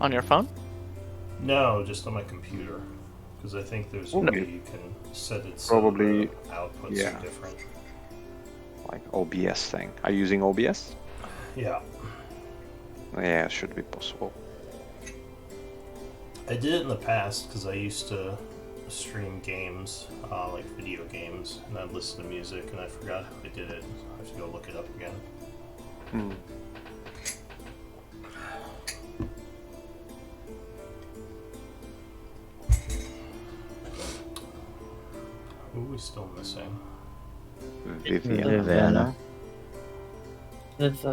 On your phone? No, just on my computer. Because I think there's a way you can set it so Probably, the outputs yeah. are different. Like OBS thing. Are you using OBS? Yeah. Yeah, it should be possible. I did it in the past because I used to stream games, like video games, and I'd listen to music, and I forgot how I did it. I have to go look it up again. Hmm. Who are we still missing? Vivian. With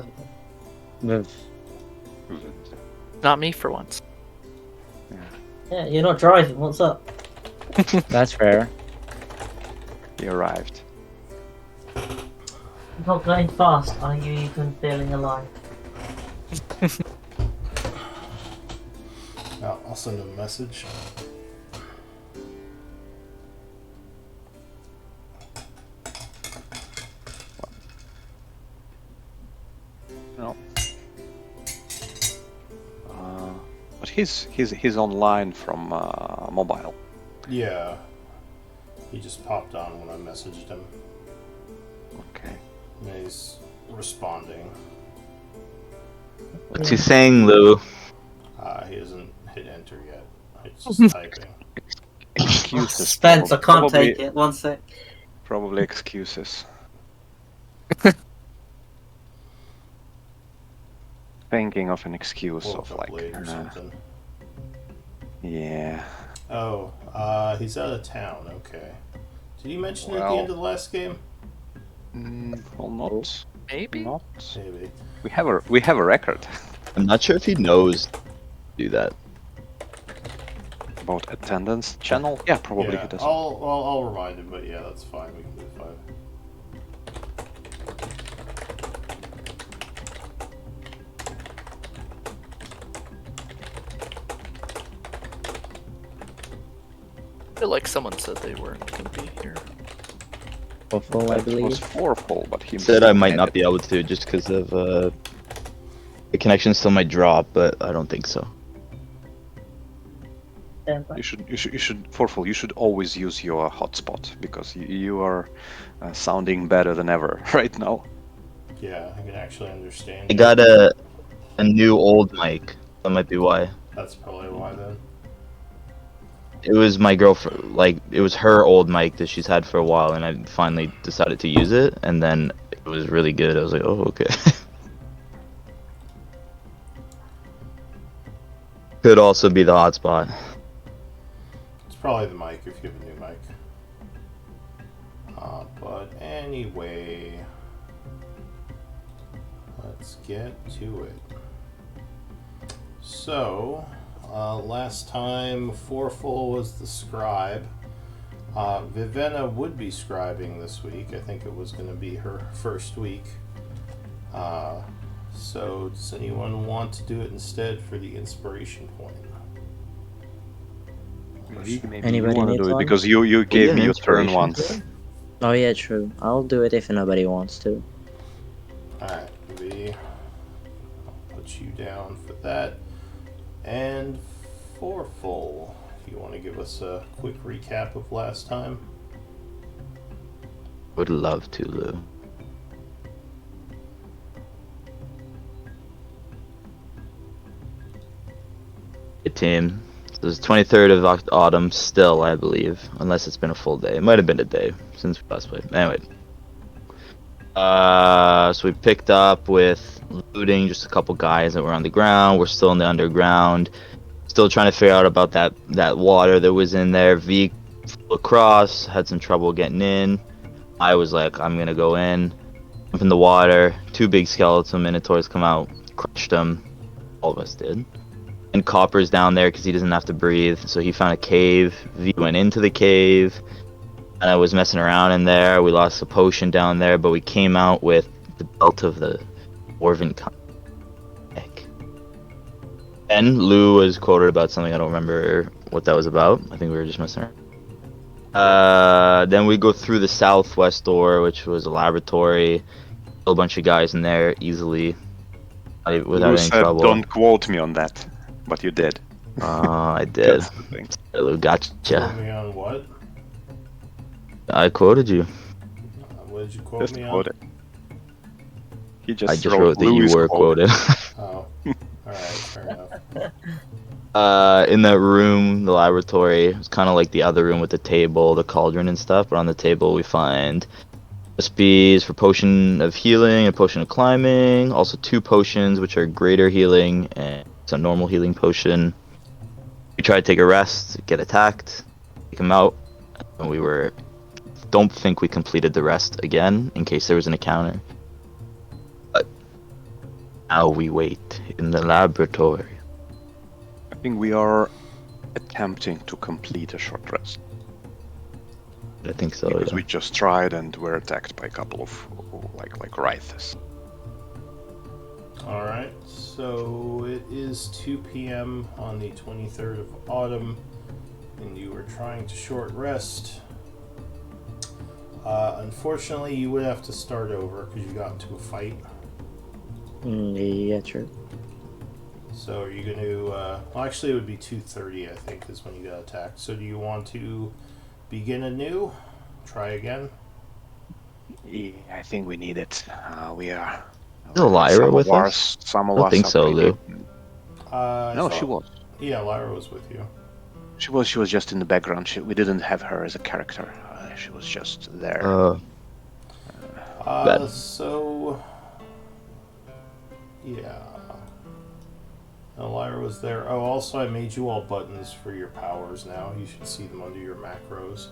Not me for once. Yeah, you're not driving. What's up? that's fair. He arrived. You're not going fast. Are you even feeling alive? I'll send him a message. No. But he's online from mobile. Yeah. He just popped on when I messaged him. Okay. And he's responding. What's he saying, Lou? He hasn't hit enter yet. It's just typing. Excuses. Spence, I can't probably, take it. One sec. Probably excuses. Thinking of an excuse Woke of up like, late or something. yeah. Oh, he's out of town. Okay. Did you mention it at the Well- end of the last game? Well, not. Maybe? Not. Maybe. We have a record I'm not sure if he knows to do that. about attendance channel. Yeah, probably Yeah, he does. I'll remind him, but yeah, that's fine. We can do 5. I feel like someone said they weren't gonna be here. Awful, I That was believe. fourfold, but he Said I might not be able to just because of the connection still might drop, but I don't think so. You should fourfold. You should always use your hotspot because you are sounding better than ever right now. Yeah, I can actually understand. I you. got a new old mic. That might be why. That's probably why then. It was my girlfriend, like, it was her old mic that she's had for a while, and I finally decided to use it, and then it was really good. I was like, oh, okay. Could also be the hotspot. It's probably the mic if you have a new mic. But anyway, let's get to it. So, last time Forful was the scribe. Vivenna would be scribing this week. I think it was going to be her first week. So, does anyone want to do it instead for the inspiration point? Maybe Anybody you want to needs do it one? because you gave yeah, me your turn inspiration. once. Oh yeah, true. I'll do it if nobody wants to. Alright, V. I'll put you down for that. And Forful, if you want to give us a quick recap of last time. Would love to, Lou. Good team. So it's 23rd of autumn still, I believe. Unless it's been a full day. It might have been a day since we last played. Anyway. So we picked up with looting just a couple guys that were on the ground. We're still in the underground. Still trying to figure out about that water that was in there. V flew across, had some trouble getting in. I was like, I'm gonna go in. Jump in the water. 2 big skeleton minotaurs come out, crushed them. All of us did. And Copper's down there because he doesn't have to breathe. So he found a cave. V went into the cave. And I was messing around in there. We lost a potion down there, but we came out with the belt of the Dwarven Heck. And Lou was quoted about something. I don't remember what that was about. I think we were just messing around. Then we go through the southwest door, which was a laboratory. A bunch of guys in there easily, without Who any said, trouble. don't quote me on that. but you did. I did. That's the thing. Hello, Quote gotcha. me on what? I quoted you. What did you quote Just me on? quote it. He I just just wrote that you Louis were quote. quoted. Oh, alright, fair enough. In that room, the laboratory, it's kind of like the other room with the table, the cauldron and stuff. But on the table, we find recipes for potion of healing, a potion of climbing, also 2 potions which are greater healing and it's a normal healing potion. We tried to take a rest, get attacked, take him out, and we don't think we completed the rest again in case there was an encounter. But now we wait in the laboratory. I think we are attempting to complete a short rest. I think so. Because Yeah. we just tried and were attacked by a couple of like wraiths. Alright, so it is 2 p.m. on the 23rd of autumn, and you were trying to short rest. Unfortunately, you would have to start over because you got into a fight. Yeah, true. So are you going to... well, actually, it would be 2:30, I think, is when you got attacked. So do you want to begin anew? Try again? Yeah, I think we need it. We are. Is Lyra some with of us? Some of I don't us think are so, pretty- Lou. No, she was. Yeah, Lyra was with you. She was just in the background. We didn't have her as a character. She was just there. Bad. So... yeah. No, Lyra was there. Oh, also I made you all buttons for your powers now. You should see them under your macros.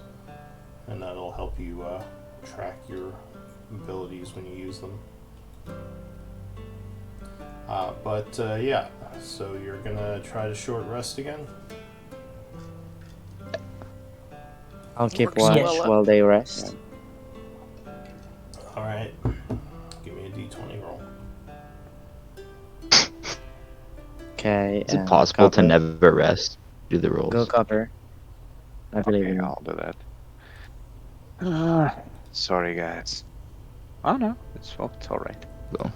And that'll help you track your abilities when you use them. Yeah, so you're gonna try to short rest again? I'll keep Works watch well. while they rest. Alright. Give me a d20 roll. Okay. Is it possible to never rest? Do the rolls. Go cover. I believe Okay, in you. I'll do that. Sorry, guys. Oh no, it's alright. Go.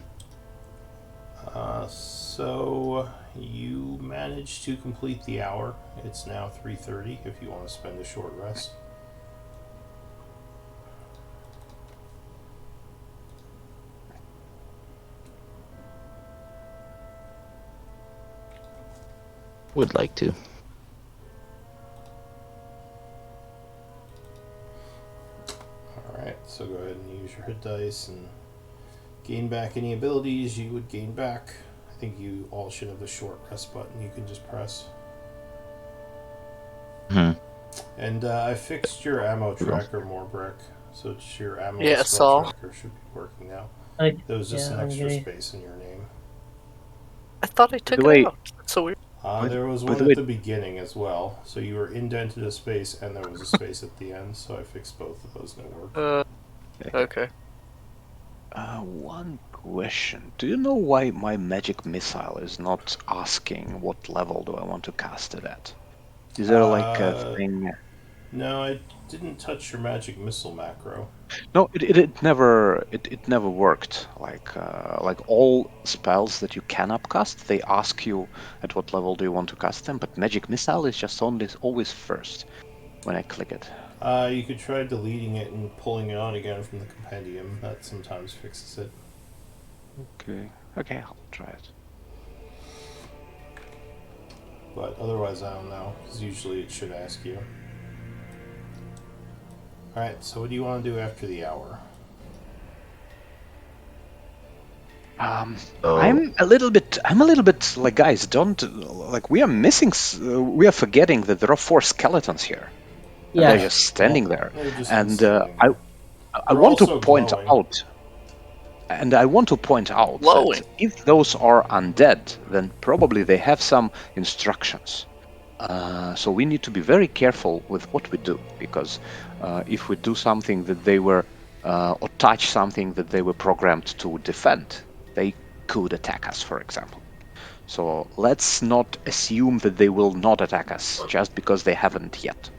So you managed to complete the hour. It's now 3:30 if you want to spend a short rest. Would like to. Alright, so go ahead and use your hit dice and gain back any abilities you would gain back. I think you all should have the short rest button you can just press. Hmm. And I fixed your ammo tracker more, Brick. So it's your ammo Yeah, spell saw. tracker should be working now. I, There was just Yeah, an I'm extra gonna- space in your name. I thought I took the way- it out. That's so weird. There was by one the at way- the beginning as well. So you were indented a space and there was a space at the end. So I fixed both of those and it worked. Okay. One question. Do you know why my magic missile is not asking what level do I want to cast it at? Is there like a thing? No, I didn't touch your magic missile macro. No, it never worked. Like all spells that you can upcast, they ask you at what level do you want to cast them. But magic missile is just always first when I click it. You could try deleting it and pulling it on again from the compendium. That sometimes fixes it. Okay, I'll try it. But otherwise, I don't know, because usually it should ask you. Alright, so what do you want to do after the hour? Oh. I'm a little bit like, guys, don't like we are forgetting that there are 4 skeletons here. And yeah. they're just standing there. They're just And standing I there. I They're want to also point glowing. out, and I want to point out Glowing. that if those are undead, then probably they have some instructions. So we need to be very careful with what we do, because if we do something that they were, or touch something that they were programmed to defend, they could attack us, for example. So let's not assume that they will not attack us just because they haven't yet.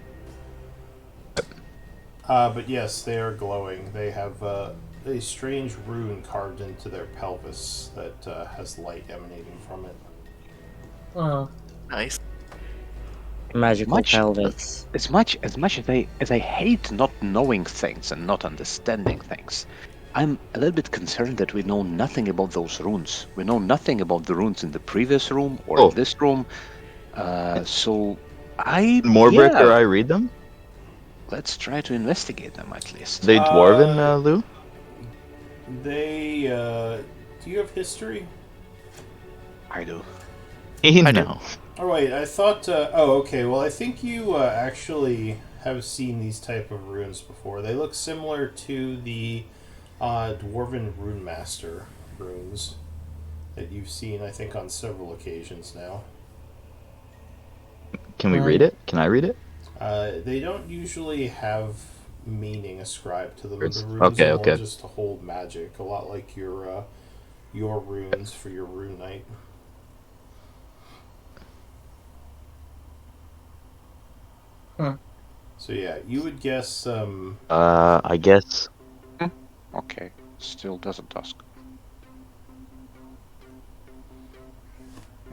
But yes, they are glowing. They have a strange rune carved into their pelvis that has light emanating from it. Oh, Nice. Magical Much- pelvics. As much as I hate not knowing things and not understanding things, I'm a little bit concerned that we know nothing about those runes. We know nothing about the runes in the previous room or Oh. in this room. So I Morbrick yeah, or I read them? let's try to investigate them at least. They dwarven, Uh, Lou? They, do you have history? I do. I do. No. Oh wait, I thought. Oh, okay. Well, I think you actually have seen these type of runes before. They look similar to the Dwarven Rune Master runes that you've seen, I think, on several occasions now. Can we read it? Can I read it? They don't usually have meaning ascribed to them. The It's- runes okay, are more okay. just to hold magic, a lot like your runes for your rune knight. Hmm. So yeah, you would guess. I guess. Okay, still doesn't ask.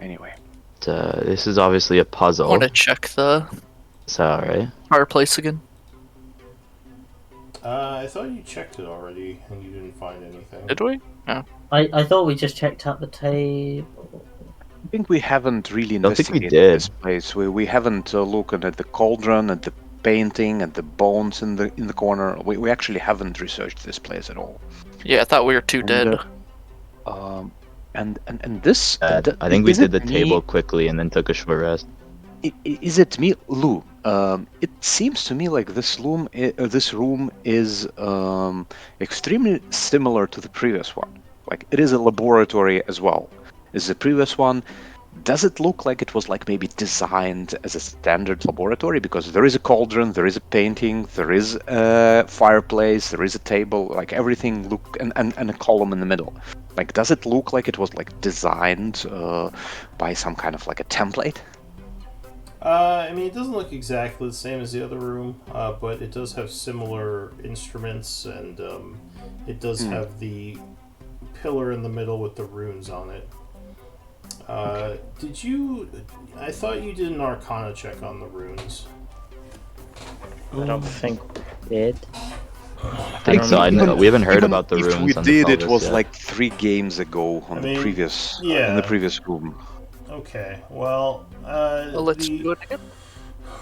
Anyway, This is obviously a I puzzle. want to check the So, right? fireplace again. I thought you checked it already and you didn't find anything. Did we? I thought we just checked out the table. I think we haven't really Don't think we investigated did. this place. We haven't looked at the cauldron, at the painting, at the bones in the corner. We actually haven't researched this place at all. Yeah, I thought we were too And, dead. And this. I think we is did it the me- table quickly and then took a short rest. Is it me, Lou? It seems to me like this room is extremely similar to the previous one. Like it is a laboratory as well. Is the previous one? Does it look like it was like maybe designed as a standard laboratory? Because there is a cauldron, there is a painting, there is a fireplace, there is a table, like everything and a column in the middle. Like, does it look like it was like designed by some kind of like a template? I mean, it doesn't look exactly the same as the other room, but it does have similar instruments, and it does have the pillar in the middle with the runes on it. Did you? I thought you did an Arcana check on the runes. I don't think we did. I think so. I know we haven't heard Even about the runes. if we on the did, it pelvis was yet. like 3 games ago on I the mean, previous yeah. in the previous room. Okay, well, Well, let's the do it again.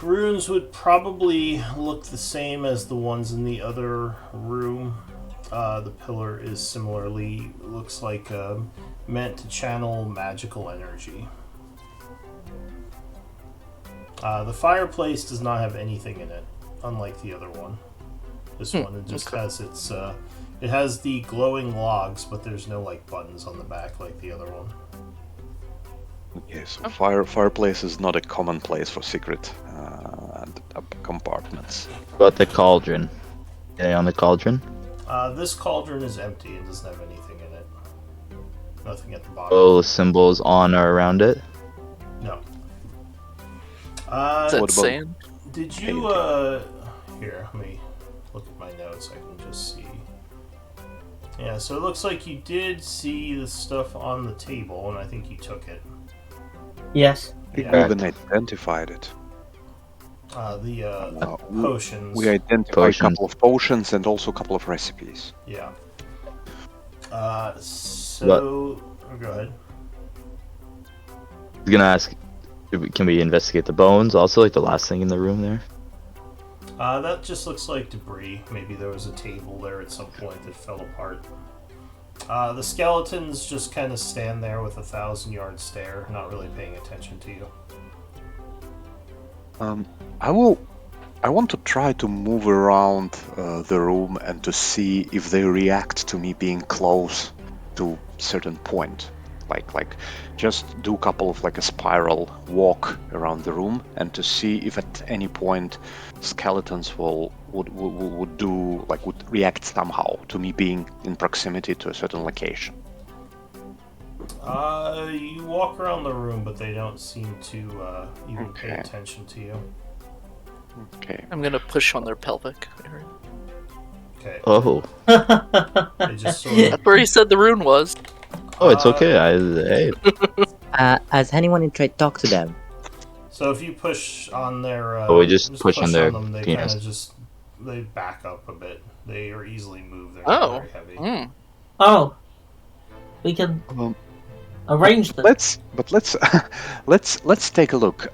runes would probably look the same as the ones in the other room. The pillar is similarly looks like meant to channel magical energy. The fireplace does not have anything in it, unlike the other one. This one it just has its it has the glowing logs, but there's no like buttons on the back like the other one. Yes, fireplace is not a common place for secret compartments. About the cauldron. Yeah, on the cauldron. This cauldron is empty and doesn't have anything in it. Nothing at the bottom. Oh, symbols on or around it. No. Is what that about- sand? Did you here, let me look at my notes, I can just see. Yeah, so it looks like you did see the stuff on the table and I think you took it. Yes. I think Yeah. we even identified it. The potions. We identified Potions. a couple of potions and also a couple of recipes. Yeah. So go ahead. I was gonna ask, can we investigate the bones? Also, like the last thing in the room there. That just looks like debris. Maybe there was a table there at some point that fell apart. The skeletons just kind of stand there with a 1,000-yard stare, not really paying attention to you. I want to try to move around the room and to see if they react to me being close to certain point. Like just do a couple of like a spiral walk around the room and to see if at any point skeletons would react somehow to me being in proximity to a certain location. You walk around the room, but they don't seem to even pay Okay. attention to you. Okay. I'm gonna push on their pelvic area. Okay. Oh, They just sort of, That's where he said the rune was. oh, it's okay. Hey, Has anyone tried to talk to them? So if you push on their, Oh, we just push on their them, they penis. kind of they back up a bit. They are easily moved. They're Oh. not very heavy. Mm. Oh, we can arrange them. Let's let's take a look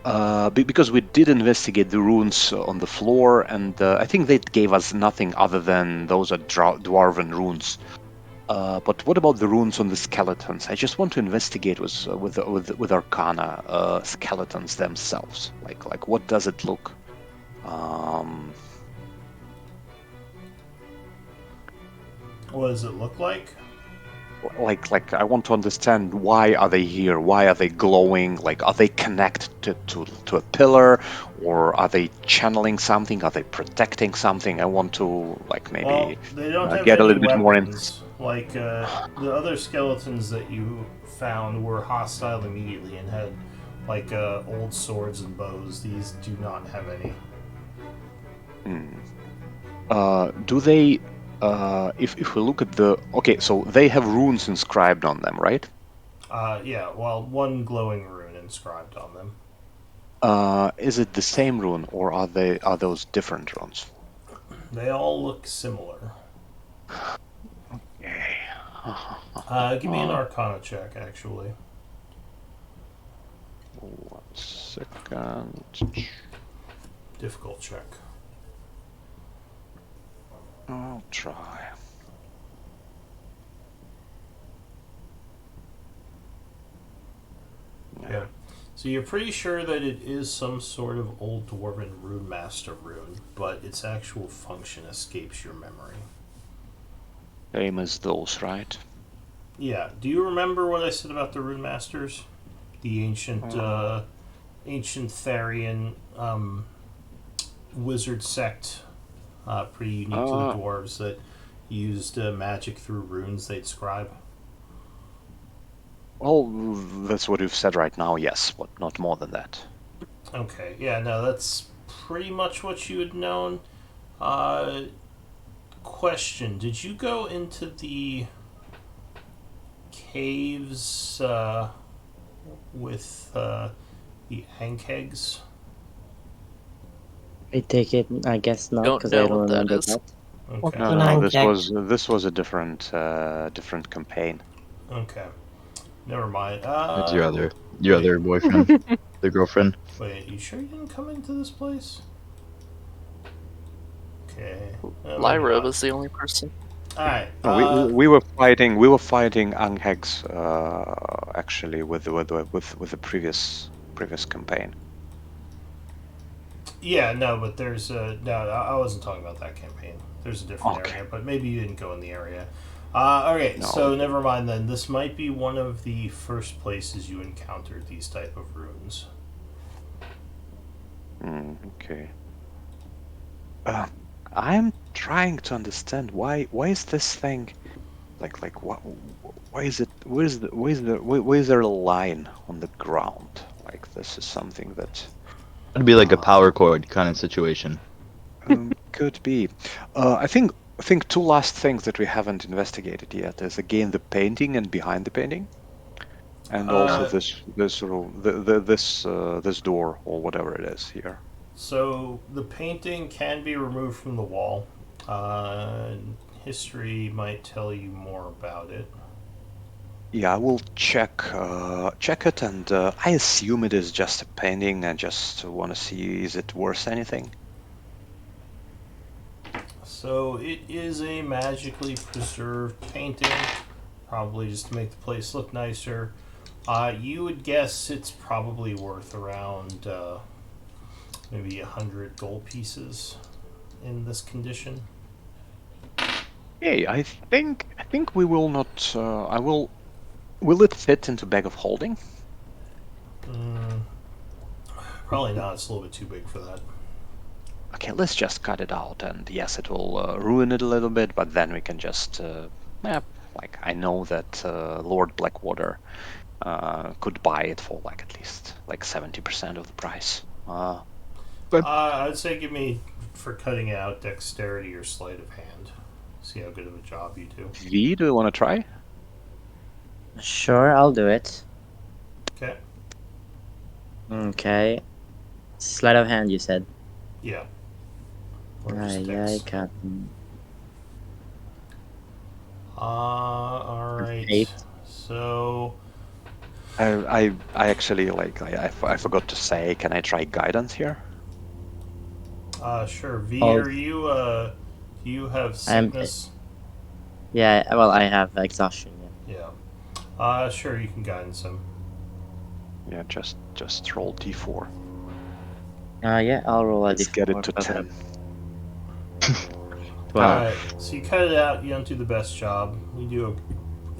because we did investigate the runes on the floor, and I think they gave us nothing other than those are dwarven runes. But what about the runes on the skeletons? I just want to investigate with Arcana skeletons themselves. Like what does it look? What does it look like? Like I want to understand, why are they here? Why are they glowing? Like, are they connected to a pillar, or are they channeling something? Are they protecting something? I want to maybe Well, they don't have get a any little bit more in. weapons. Like the other skeletons that you found were hostile immediately and had old swords and bows. These do not have any. Do they? If we look at the so they have runes inscribed on them, right? Yeah. Well, one glowing rune inscribed on them. Is it the same rune, or are those different runes? They all look similar. Give me an Arcana check, actually. 1 second. Difficult check. I'll try. Yeah. So you're pretty sure that it is some sort of old dwarven rune master rune, but its actual function escapes your memory. Same as those, right? Yeah. Do you remember what I said about the rune masters? The ancient Therian wizard sect, pretty unique to the dwarves, that used magic through runes they'd scribe. Well, that's what you've said right now, yes, but not more than that. Okay, yeah, no, that's pretty much what you had known. Question, did you go into the caves with the Ankhegs? I take it, I guess not, Don't because know I don't what that remember is. that. Okay. No, this Ankeg? was a different campaign. Okay. Never mind. It's your other boyfriend, the girlfriend. Wait, you sure you didn't come into this place? Okay. Lyra was the only person. Alright. No, we were fighting Anghegs actually with the previous campaign. Yeah, no, but there's no, I wasn't talking about that campaign. There's a different Okay. area, but maybe you didn't go in the area. Okay, No. so never mind then. This might be one of the first places you encountered these type of runes. Okay. I'm trying to understand why is this thing what, why is it where's there a line on the ground? Like, this is something that It'd be like a power cord kind of situation. could be. I think two last things that we haven't investigated yet is, again, the painting and behind the painting, and also this room, this door or whatever it is here. So the painting can be removed from the wall. History might tell you more about it. Yeah, I will check it, and I assume it is just a painting. I just want to see, is it worth anything? So it is a magically preserved painting, probably just to make the place look nicer. You would guess it's probably worth around maybe 100 gold pieces in this condition. Hey, I think we will not. Will it fit into bag of holding? Probably not. It's a little bit too big for that. Okay, let's just cut it out, and yes, it will ruin it a little bit, but then we can just, I know that Lord Blackwater could buy it for at least 70% of the price. I'd say give me, for cutting it out, dexterity or sleight of hand. See how good of a job you do. V, do you want to try? Sure, I'll do it. Okay. Okay. Sleight of hand, you said. Yeah. Or just Aye, dex. Captain. Alright. 8. So, I actually I forgot to say. Can I try guidance here? sure. V, Oh. are you, do you have I'm- sickness? Yeah, well, I have exhaustion. Yeah. Yeah. Sure, you can guidance him. Yeah, just roll d4. Yeah, I'll roll a Let's get it d4, to but, 10. 12. Alright, so you cut it out, you don't do the best job. You do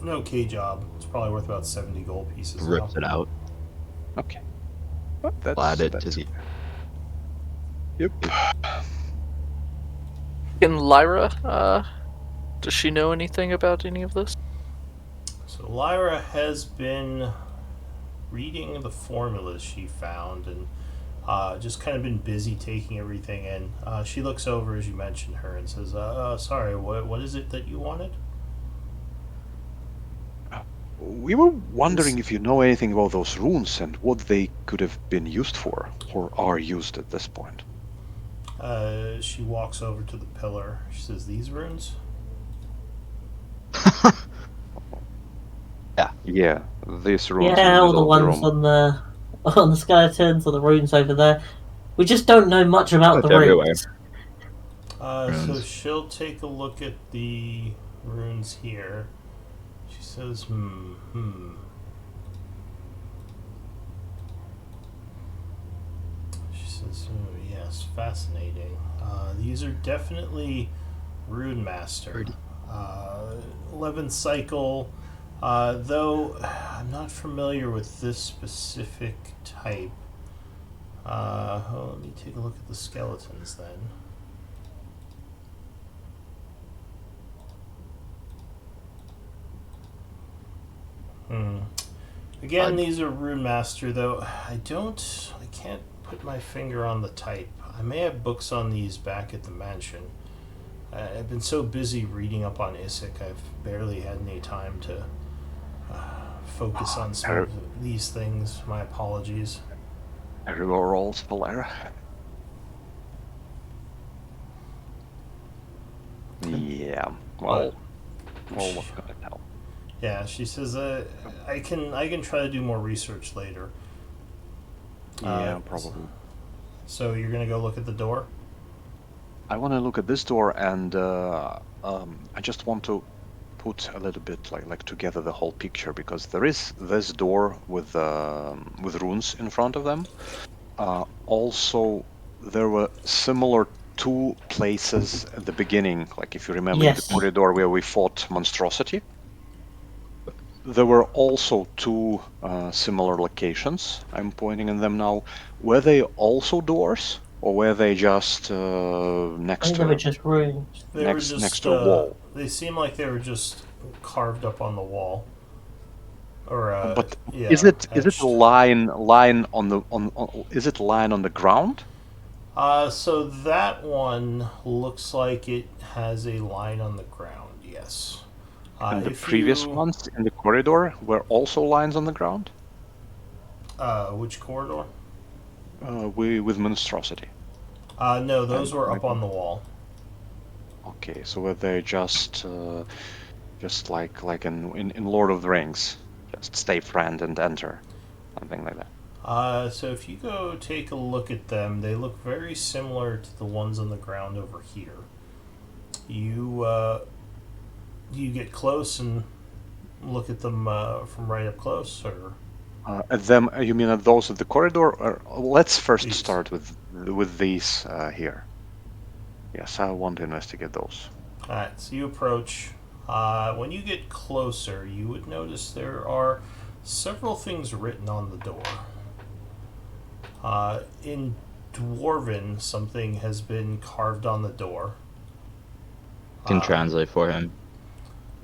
an okay job. It's probably worth about 70 gold pieces now. Rips it out. Okay. Well, that's, Flat it to that's the. Yep. And Lyra, does she know anything about any of this? So Lyra has been reading the formulas she found and just kind of been busy taking everything in. She looks over as you mentioned her and says, sorry, what is it that you wanted? We were wondering if you know anything about those runes and what they could have been used for, or are used at this point. She walks over to the pillar. She says, these runes? Yeah, these runes. in Yeah, all the middle of ones room. on the skeletons or the runes over there. We just don't know much about It's the everywhere. runes. So Runes. she'll take a look at the runes here. She says, She says, oh, yes, fascinating. These are definitely Rune Master. 11th cycle, though I'm not familiar with this specific type. Let me take a look at the skeletons then. Again, these are Rune Master, though I can't put my finger on the type. I may have books on these back at the mansion. I've been so busy reading up on Isaac, I've barely had any time to focus on some of these things. My apologies. Everywhere rolls for Lyra. Yeah. Well, what can I tell? Yeah, she says, I can try to do more research later. Yeah, probably. So you're gonna go look at the door? I want to look at this door, and I just want to put a little bit like together the whole picture, because there is this door with runes in front of them. Also, there were similar two places at the beginning, like if you remember in the Yes. corridor where we fought monstrosity. There were also two similar locations. I'm pointing at them now. Were they also doors, or were they just I next think they were to just runes. They were next just to a wall? They seem like they were just carved up on the wall. Or But yeah, is it etched. a line on the is it line on the ground? So that one looks like it has a line on the ground. Yes. And the if previous you- ones in the corridor were also lines on the ground? Which corridor? With monstrosity. No, those And were up maybe- on the wall. Okay, so were they just like in Lord of the Rings, just stay friend and enter, something like that. So if you go take a look at them, they look very similar to the ones on the ground over here. You get close and look at them from right up close, or At them, you mean at those of the corridor? Or let's first These. start with these here. Yes, I want to investigate those. alright. So you approach. When you get closer, you would notice there are several things written on the door. In Dwarven, something has been carved on the door. Can translate for him.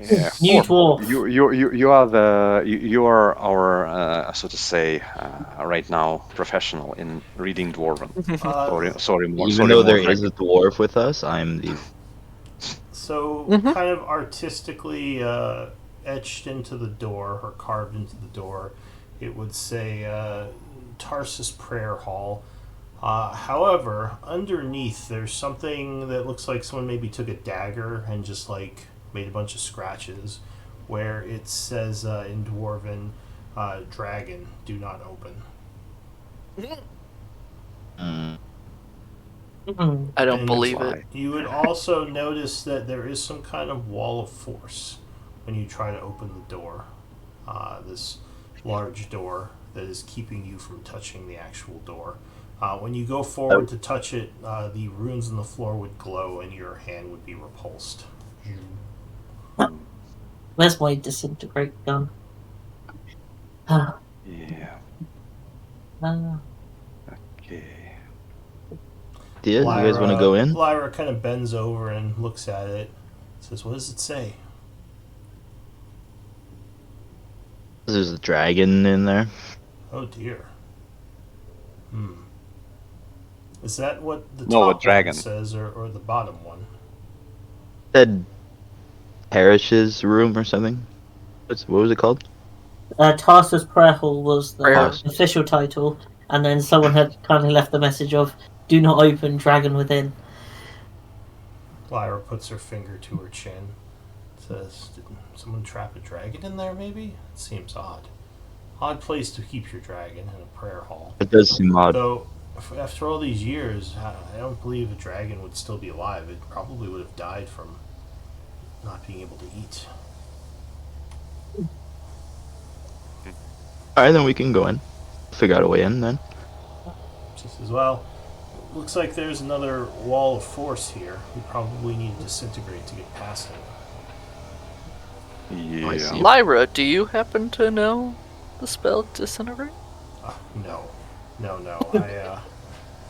Yeah, New Or- dwarf. you are our so to say right now professional in reading Dwarven. Sorry, Even though there is a dwarf with us, I'm the. So, kind of artistically etched into the door, or carved into the door, it would say Tarsus Prayer Hall. However, underneath there's something that looks like someone maybe took a dagger and just like made a bunch of scratches, where it says in Dwarven, "Dragon, do not open." Mm. Mhm. I don't And believe why? it. you would also notice that there is some kind of wall of force when you try to open the door. This large door that is keeping you from touching the actual door. When you go forward to touch it, the runes on the floor would glow and your hand would be repulsed. Where's my disintegrate gun? Ah, Yeah. ah. Okay. You guys want to go in? Lyra kind of bends over and looks at it. Says, "What does it say?" There's a dragon in there. Oh dear. Is that what the No, a top one dragon. says, or the bottom one? Said Parrish's room or something. What was it called? Tarsus Prayer Hall was the Prayer. official title, and then someone had kindly left the message of "Do not open, dragon within." Lyra puts her finger to her chin. Says, "Did someone trap a dragon in there, maybe? It seems odd. Odd place to keep your dragon, in a prayer hall. It does seem odd. Though, after all these years, I don't believe a dragon would still be alive. It probably would have died from not being able to eat." Alright, then we can go in. Figure out a way in then. She says, "Well, looks like there's another wall of force here. We probably need to disintegrate to get past it." Yeah. see. Lyra, do you happen to know the spell Disintegrate? No.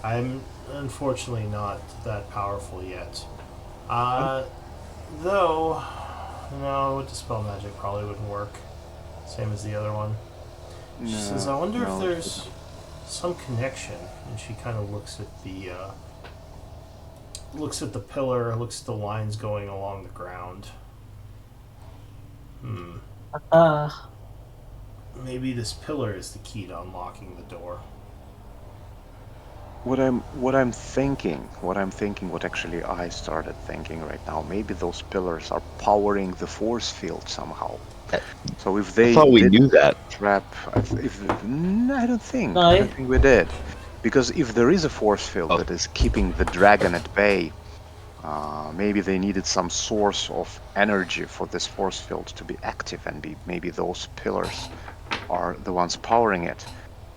I'm unfortunately not that powerful yet. Though, no, dispel magic probably wouldn't work. Same as the other one. She says, "I wonder if there's some connection." And she kind of looks at the pillar, looks at the lines going along the ground. Maybe this pillar is the key to unlocking the door. What actually I started thinking right now, maybe those pillars are powering the force field somehow. So if they I thought we did knew that. trap, I don't think. No. I don't think we did, because if there is a force field that is keeping the dragon at bay, maybe they needed some source of energy for this force field to be active, and maybe those pillars are the ones powering it.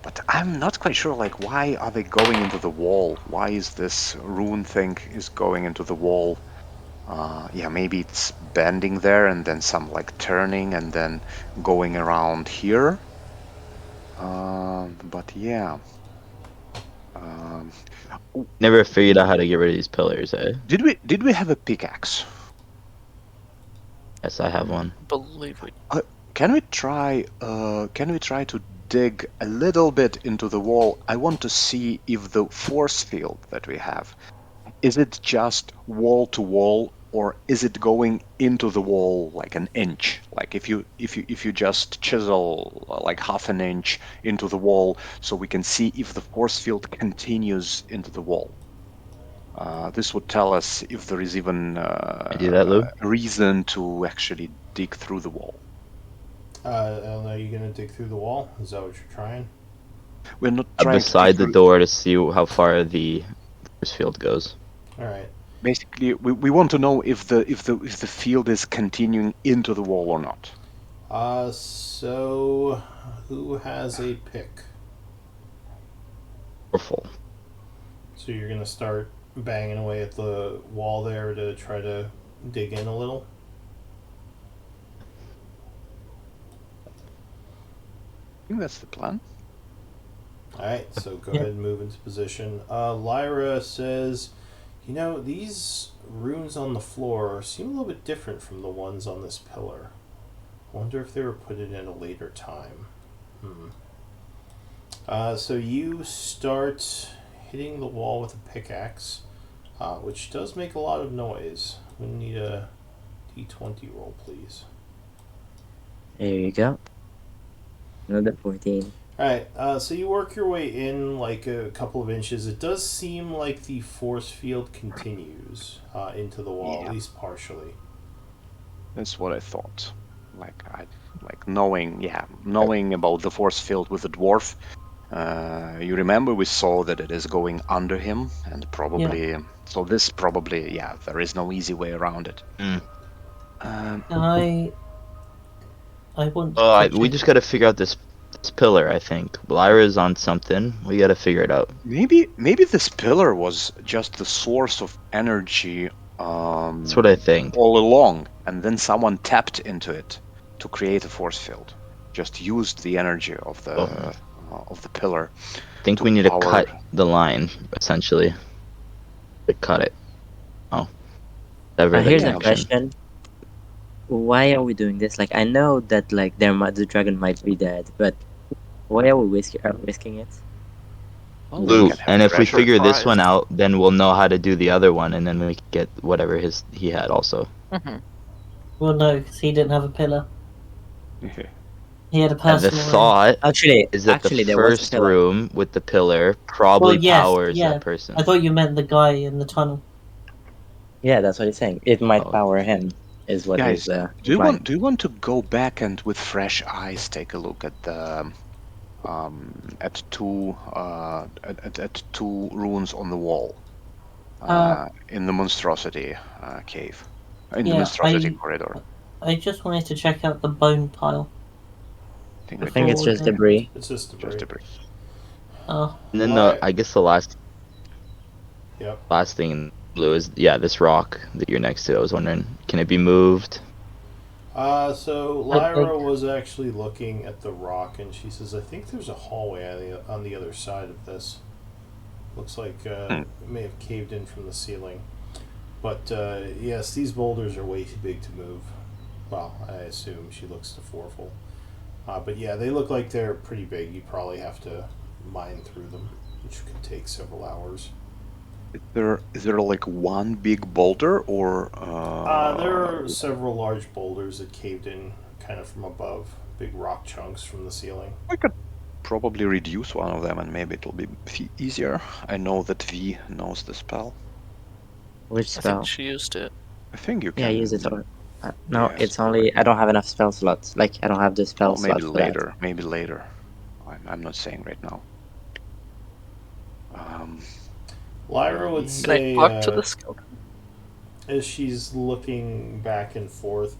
But I'm not quite sure, like, why are they going into the wall? Why is this rune thing is going into the wall? Yeah, maybe it's bending there and then some, like, turning and then going around here. But yeah. Never figured out how to get rid of these pillars, eh? Did we have a pickaxe? Yes, I have one. Believe we. Can we try to dig a little bit into the wall? I want to see if the force field that we have, is it just wall to wall, or is it going into the wall like an inch? Like if you just chisel like half an inch into the wall, so we can see if the force field continues into the wall. This would tell us if there is even do that, Lou? a reason to actually dig through the wall. I don't know, you gonna dig through the wall? Is that what you're trying? We're not trying Beside to the dig door to see how far the force field goes. Alright. Basically, we want to know if the field is continuing into the wall or not. So who has a pick? Powerful. So you're gonna start banging away at the wall there to try to dig in a little? I think that's the plan. Alright, so go ahead and move into position. Lyra says, "You know, these runes on the floor seem a little bit different from the ones on this pillar. I wonder if they were put in at a later time." So you start hitting the wall with a pickaxe, which does make a lot of noise. We need a d20 roll, please. There you go. Another 14. Alright, so you work your way in like a couple of inches. It does seem like the force field continues into the wall, Yeah. at least partially. That's what I thought. Knowing about the force field with the dwarf. You remember we saw that it is going under him, and probably so. This probably there is no easy way around it. Mm. I want Oh, to we check. just gotta figure out this pillar. I think Lyra's on something. We gotta figure it out. Maybe this pillar was just the source of energy. That's what I think. All along, and then someone tapped into it to create a force field. Just used the energy of the pillar. I think to we need to power- cut the line essentially. To cut it. Oh, sever the Here's a connection. question. Why are we doing this? Like, I know that like the dragon might be dead, but why are we risking it? Well, we Loot, can have and if we treasure. figure this prize. one out, then we'll know how to do the other one, and then we can get whatever he had also. Mm-hmm. Well, no, because he didn't have a pillar. He had a And the personal room. thought Actually, is that the there was a first pillar. room with the pillar probably Well, yes, powers yeah. that person. I thought you meant the guy in the tunnel. Yeah, that's what he's saying. It might Oh. power him, is what Guys, he's do you implying. want to go back and with fresh eyes take a look at the at two runes on the wall in the monstrosity cave, in the Yeah, monstrosity corridor? I just wanted to check out the bone pile. I think I we think can it's Before just the- debris. It's just debris. just debris. Oh, And then Alright. I guess the last Yep. thing in blue is this rock that you're next to. I was wondering, can it be moved? So Lyra was actually looking at the rock, and she says, "I think there's a hallway on the other side of this. Looks like it may have caved in from the ceiling. But yes, these boulders are way too big to move. Well, I assume she looks to Forful. But yeah, they look like they're pretty big. You probably have to mine through them, which could take several hours. Is there like one big boulder or? There are several large boulders that caved in kind of from above, big rock chunks from the ceiling. I could probably reduce one of them, and maybe it'll be easier. I know that V knows the spell. Which I spell? think she used it. I think you can. Yeah, use it. Or, no, Yes. it's only I don't have enough spell slots. Like I don't have the spell Oh, maybe slot for that. later. Maybe later. I'm not saying right now. Lyra would Can say, I talk to the skeleton? as she's looking back and forth,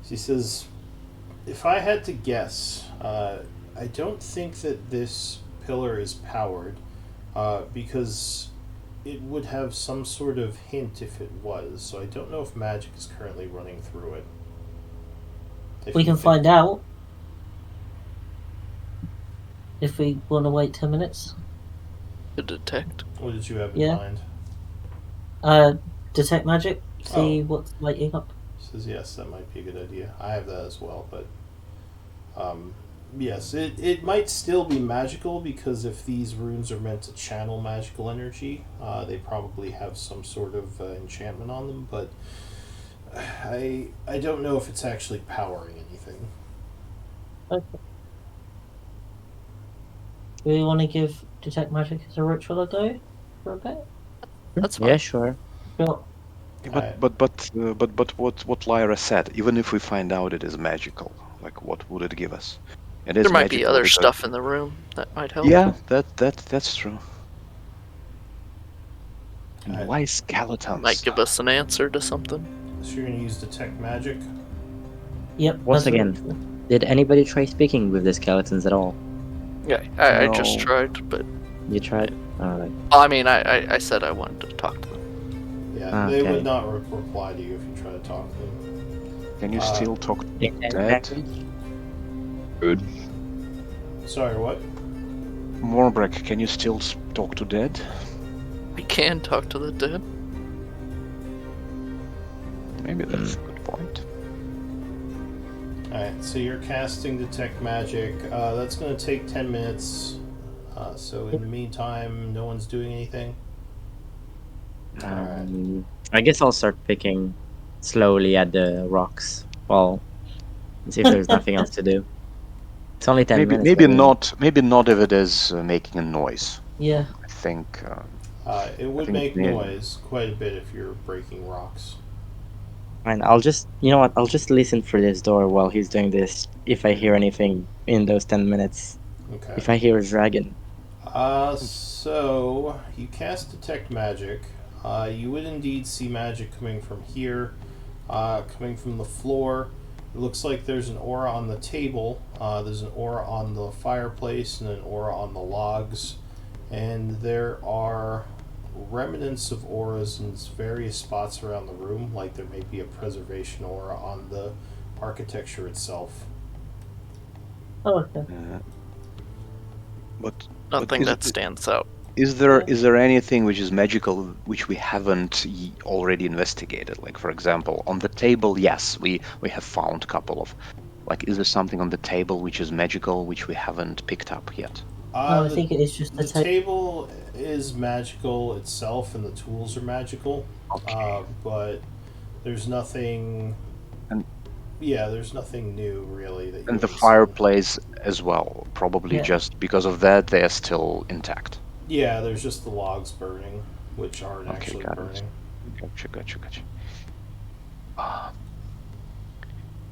she says, "If I had to guess, I don't think that this pillar is powered, because it would have some sort of hint if it was. So I don't know if magic is currently running through it. If we you can think- find out if we want to wait 10 minutes. To detect. What did you have in Yeah. mind? Detect magic, see what's lighting up. She says, yes, that might be a good idea. I have that as well, but yes, it might still be magical, because if these runes are meant to channel magical energy, they probably have some sort of enchantment on them, but I don't know if it's actually powering anything. Okay. Do we want to give detect magic as a ritual a go for a bit? That's fine. Yeah, sure. Sure. But what Lyra said, even if we find out it is magical, like what would it give us? It is There might be magical other because- stuff in the room that might help. Yeah, that's true. And Alright. why skeletons? Might give us an answer to something. So you're going to use detect magic? Yep. Once as a again. ritual. Did anybody try speaking with the skeletons at all? Yeah, I just No. tried, but You tried? Alright. I mean, I said I wanted to talk to them. Yeah, they Okay. would not reply to you if you try to talk to them. Can you still talk to Detect Dead? magic? Rude. Sorry, what? Morbrek? Can you still talk to Dead? We can talk to the dead. Maybe that's a good point. Alright, so you're casting Detect Magic. That's going to take 10 minutes. So in the meantime, no one's doing anything. I guess I'll start picking slowly at the rocks. Well, see if there's nothing else to do. It's only 10 minutes. maybe maybe. not if it is making a noise. Yeah. I think. It would think make it's near. noise quite a bit if you're breaking rocks. Fine, I'll just, you know what? I'll just listen for this door while he's doing this. If I hear anything in those 10 minutes, Okay. if I hear a dragon, So you cast detect magic. You would indeed see magic coming from here, coming from the floor. It looks like there's an aura on the table. There's an aura on the fireplace and an aura on the logs, and there are remnants of auras in various spots around the room. Like there may be a preservation aura on the architecture itself. Oh, okay. But Nothing is, that stands out. is there anything which is magical which we haven't already investigated? Like for example, on the table, yes, we have found a couple of. Like, is there something on the table which is magical which we haven't picked up yet? No, I think it is just The the tape. table is magical itself, and the tools are magical. Okay. But there's nothing. And- Yeah, there's nothing new really. That you And the haven't fireplace as well. Probably Yeah. just because of that they are still intact. seen. Yeah, there's just the logs burning, which aren't Okay, actually got it. burning. Gotcha.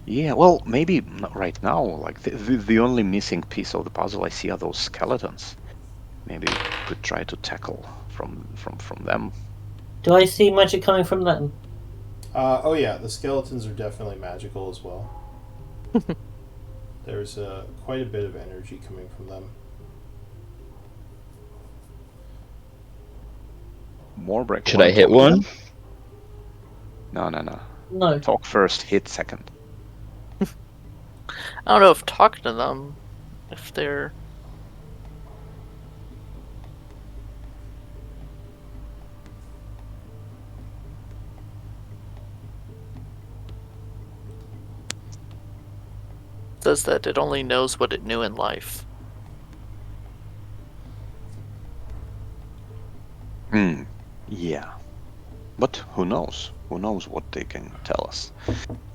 Yeah, well, maybe not right now. Like the only missing piece of the puzzle I see are those skeletons. Maybe we could try to tackle from them. Do I see magic coming from them? Oh yeah, the skeletons are definitely magical as well. There's quite a bit of energy coming from them. More break. Should I hit one? No. No. Talk first, hit second. I don't know if talking to them, if they're. Says that it only knows what it knew in life. Yeah. But who knows? Who knows what they can tell us?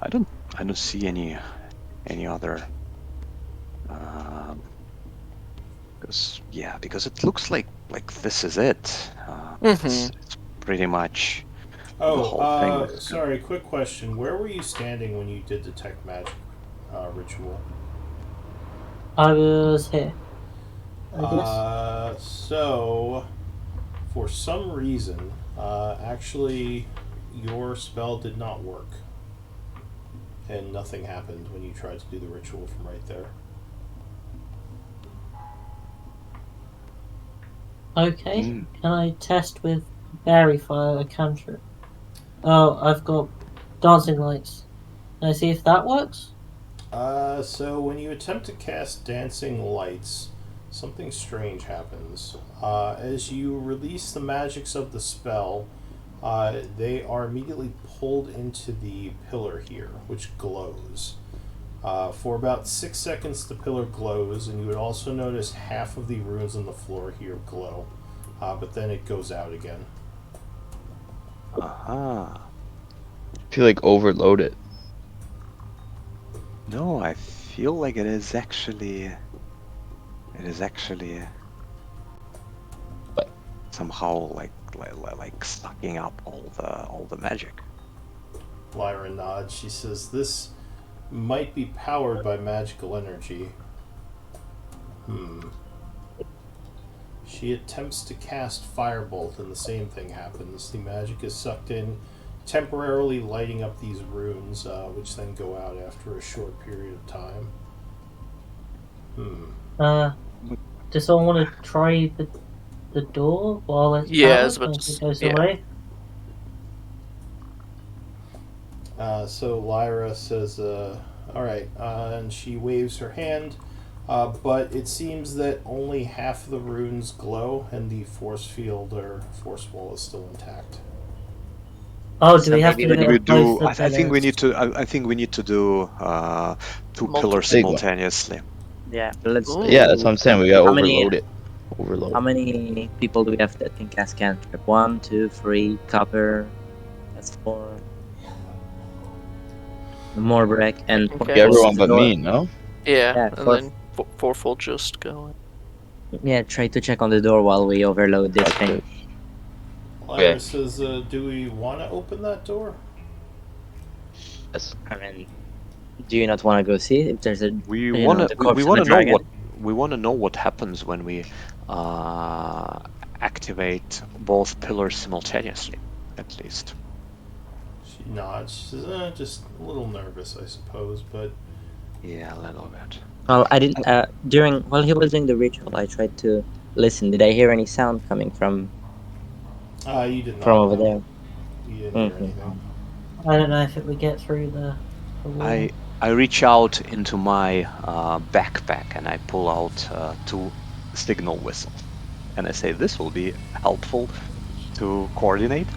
I don't see any other. Because it looks like this is it. It's pretty much. The whole thing is- Sorry, quick question. Where were you standing when you did detect magic ritual? I was here. I guess. So, for some reason, actually, your spell did not work. And nothing happened when you tried to do the ritual from right there. Okay. Mm. Can I test with Berry Fire a cantrip? Oh, I've got dancing lights. Can I see if that works? So when you attempt to cast Dancing Lights, something strange happens. As you release the magics of the spell, they are immediately pulled into the pillar here, which glows. For about 6 seconds, the pillar glows, and you would also notice half of the runes on the floor here glow. But then it goes out again. Aha. I feel like overload it. No, I feel like it is actually somehow like sucking up all the magic. Lyra nods. She says, "This might be powered by magical energy." She attempts to cast Firebolt, and the same thing happens. The magic is sucked in, temporarily lighting up these runes, which then go out after a short period of time. Does someone want to try the door while it's Yeah, powered as much and as- it goes yeah. away? So Lyra says, alright, and she waves her hand, but it seems that only half of the runes glow, and the force field or force wall is still intact. Oh, do So we have maybe to We oppose do. the I think we pillars? need to. I think we need to do two Multiple. pillars Big one. simultaneously. Yeah, let's. Ooh. Yeah, that's what I'm saying. We gotta How many- overload it. Overload. How many people do we have that can cast cantrip? 1, 2, 3, copper. That's 4. More break and Okay. Yeah, everyone the but door. me, no? Yeah, Yeah, and for then Fourfold just going. Yeah, try to check on the door while we overload this thing. Lyra says, do we want to open that door? Yes. I mean, do you not want to go see if there's a We you know, wanna the we, corpse we of wanna a know dragon? what happens when we activate both pillars simultaneously, at least. She nods. She says, just a little nervous, I suppose, but Yeah, a little bit. Well, I didn't. While he was doing the ritual, I tried to listen. Did I hear any sound coming from you did not. over there? You didn't hear Mhm. anything. I don't know if it would get through the wall. I reach out into my backpack and I pull out 2 signal whistles, and I say this will be helpful to coordinate.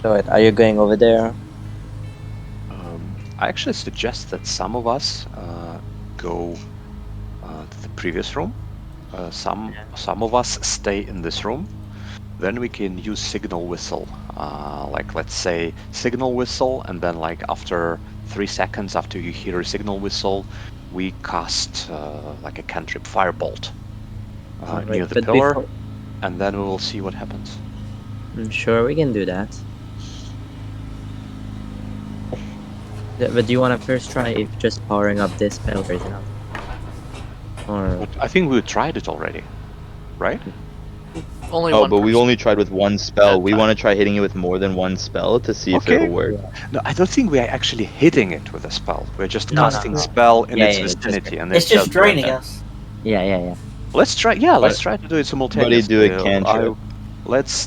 So, wait, are you going over there? I actually suggest that some of us go to the previous room. Some of us stay in this room. Then we can use signal whistle. Like, let's say signal whistle, and then like after 3 seconds after you hear a signal whistle, we cast like a cantrip firebolt near the but pillar, before- and then we will see what happens. I'm sure we can do that. But do you want to first try if just powering up this spell is enough? Or But I think we tried it already, right? Only Oh, one. but we person. only tried with one spell. That We time. want to try hitting it with more than one spell to see if Okay. it'll work. No, I don't think we are actually hitting it with a spell. We're just No, casting no. spell in Yeah, its yeah, it's vicinity, and It's just draining yeah. us. yeah. Let's try. Yeah, let's try to do it simultaneously. do a cantrip. Let's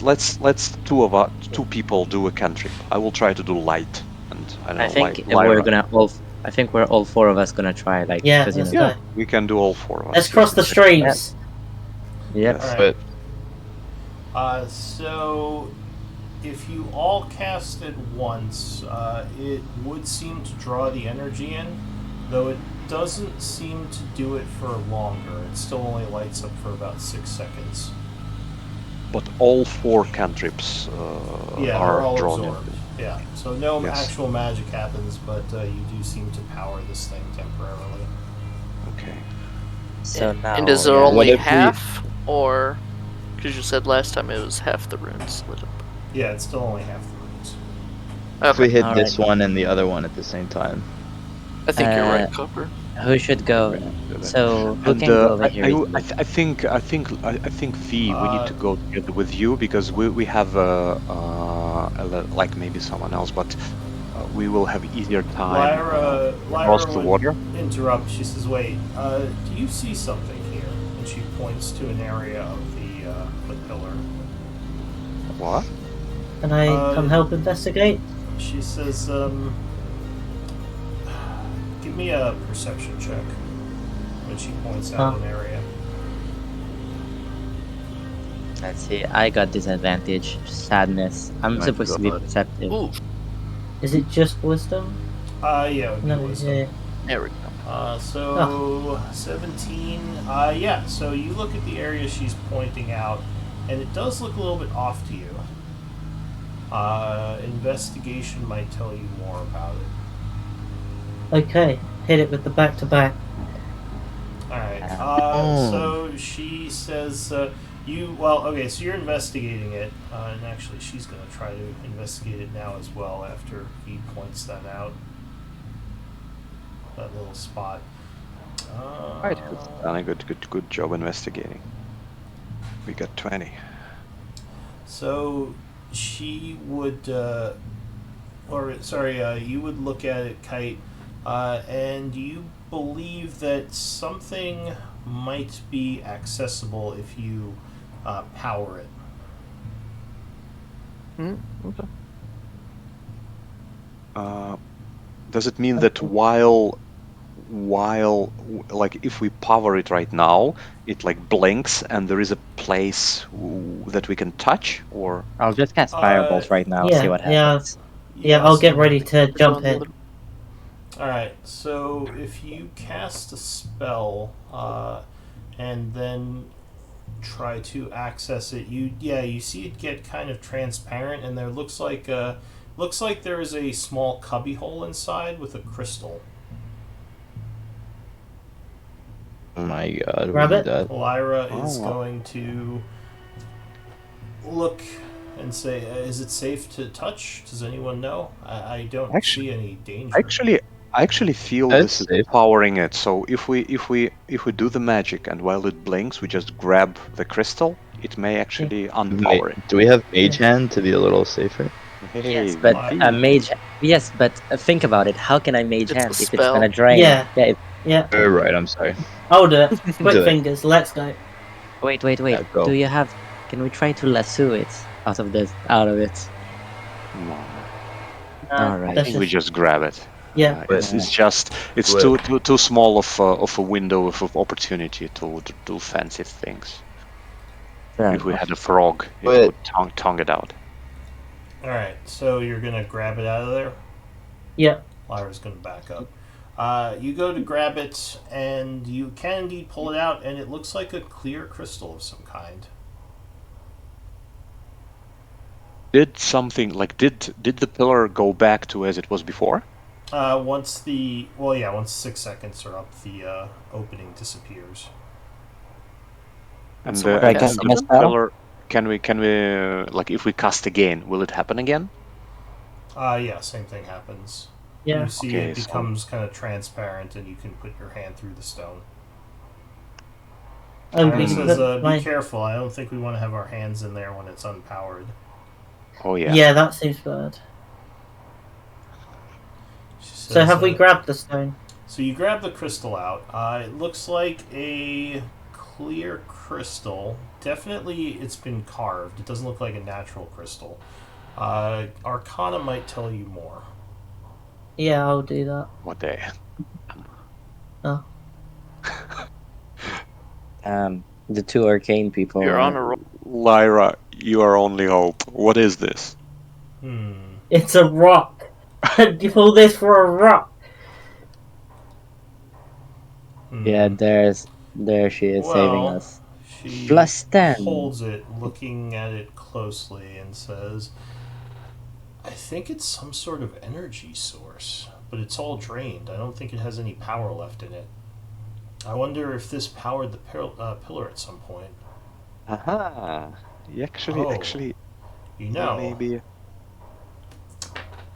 2 people do a cantrip. I will try to do light, and I don't know. I think Lyra. we're gonna I think we're all 4 of us gonna try like Yeah, 'cause, you let's know. Yeah, we can do all 4 of us. Let's cross the streams. Yep. Yes. Alright. But So, if you all cast it once, it would seem to draw the energy in, though it doesn't seem to do it for longer. It still only lights up for about 6 seconds. But all 4 cantrips Yeah, are they're all drawn absorbed. in. Yeah, so no Yes. actual magic happens, but you do seem to power this thing temporarily. Okay. So now And is there yeah. What only if we- half, or because you said last time it was half the runes lit up? Yeah, it's still only half the runes. if we Okay, hit All this one and the other one at the same time. I think you're Uh, right, Copper. Who should go? So who And can go over here? I think V, we need to go together with you because we have like maybe someone else, but we will have easier time Lyra across the would water. interrupt. She says, "Wait, do you see something here?" And she points to an area of the pillar. What? Can I come help investigate? She says, "Give me a perception check." When she points out an area. Let's see. I got disadvantage. Sadness. I'm Nice, supposed to be go ahead. perceptive. Ooh, Is it just wisdom? Yeah, it would be No, wisdom. yeah. there we go. So 17. Yeah. So you look at the area she's pointing out, and it does look a little bit off to you. Investigation might tell you more about it. Okay, hit it with the back to back. All right. Oh. So she says, so you're investigating it, and actually she's going to try to investigate it now as well after he points that out. That little spot. Right. Done a good job investigating. We got 20. So she would, you would look at it, Kite, and you believe that something might be accessible if you power it. Okay. Does it mean that while like if we power it right now, it like blinks and there is a place that we can touch, or I'll just cast fireballs right now. yeah, See what yeah. happens. Yeah, I'll get ready to jump it. Alright, so if you cast a spell and then try to access it, you see it get kind of transparent, and there looks like Looks like there is a small cubbyhole inside with a crystal. Oh my god, we Grab need it? that. Lyra is Oh. going to look and say, "Is it safe to touch? Does anyone know? I don't Actually- see any danger." I actually feel It's this is safe. powering it. So if we do the magic and while it blinks, we just grab the crystal, it may actually unpower it. Do we have Mage Hand to be a little safer? Hey, Yes, but Why? a mage. Yes, but think about it. How can I mage It's a hand if it's gonna spell. drain? Yeah. Yeah. Yeah, You're right, I'm sorry. I'll do it. Quick Do it. fingers, let's go. Wait. Yeah, go. Do you have? Can we try to lasso it out of this? Out of it. no, Alright. I That's think we just- just grab it. Yeah. It's Do too small of a window of opportunity to do fancy things. Fair If we enough. had a frog, it But- would tongue it out. Alright, so you're going to grab it out of there? Yeah. Lyra's going to back up. You go to grab it, and you can indeed pull it out, and it looks like a clear crystal of some kind. Did something like did the pillar go back to as it was before? Once 6 seconds are up, the opening disappears. And someone the, cast and the something? pillar, can we like if we cast again, will it happen again? Yeah, same thing happens. Yeah. You see Okay, it so- becomes kind of transparent, and you can put your hand through the stone. Oh, Lyra we says, put be my- careful. I don't think we want to have our hands in there when it's unpowered. Oh yeah. Yeah, that seems bad. She So says, have we grabbed the stone? So you grab the crystal out. It looks like a clear crystal. Definitely it's been carved. It doesn't look like a natural crystal. Arcana might tell you more. Yeah, I'll do that. What day? The two arcane people. You're on a roll. Lyra, you are only hope. What is this? It's a rock. You pull this for a rock. Yeah, there she is saving Well, us. She Plus 10. holds it, looking at it closely, and says, I think it's some sort of energy source, but it's all drained. I don't think it has any power left in it. I wonder if this powered the pillar at some point. Aha. Oh. Actually, You know, maybe.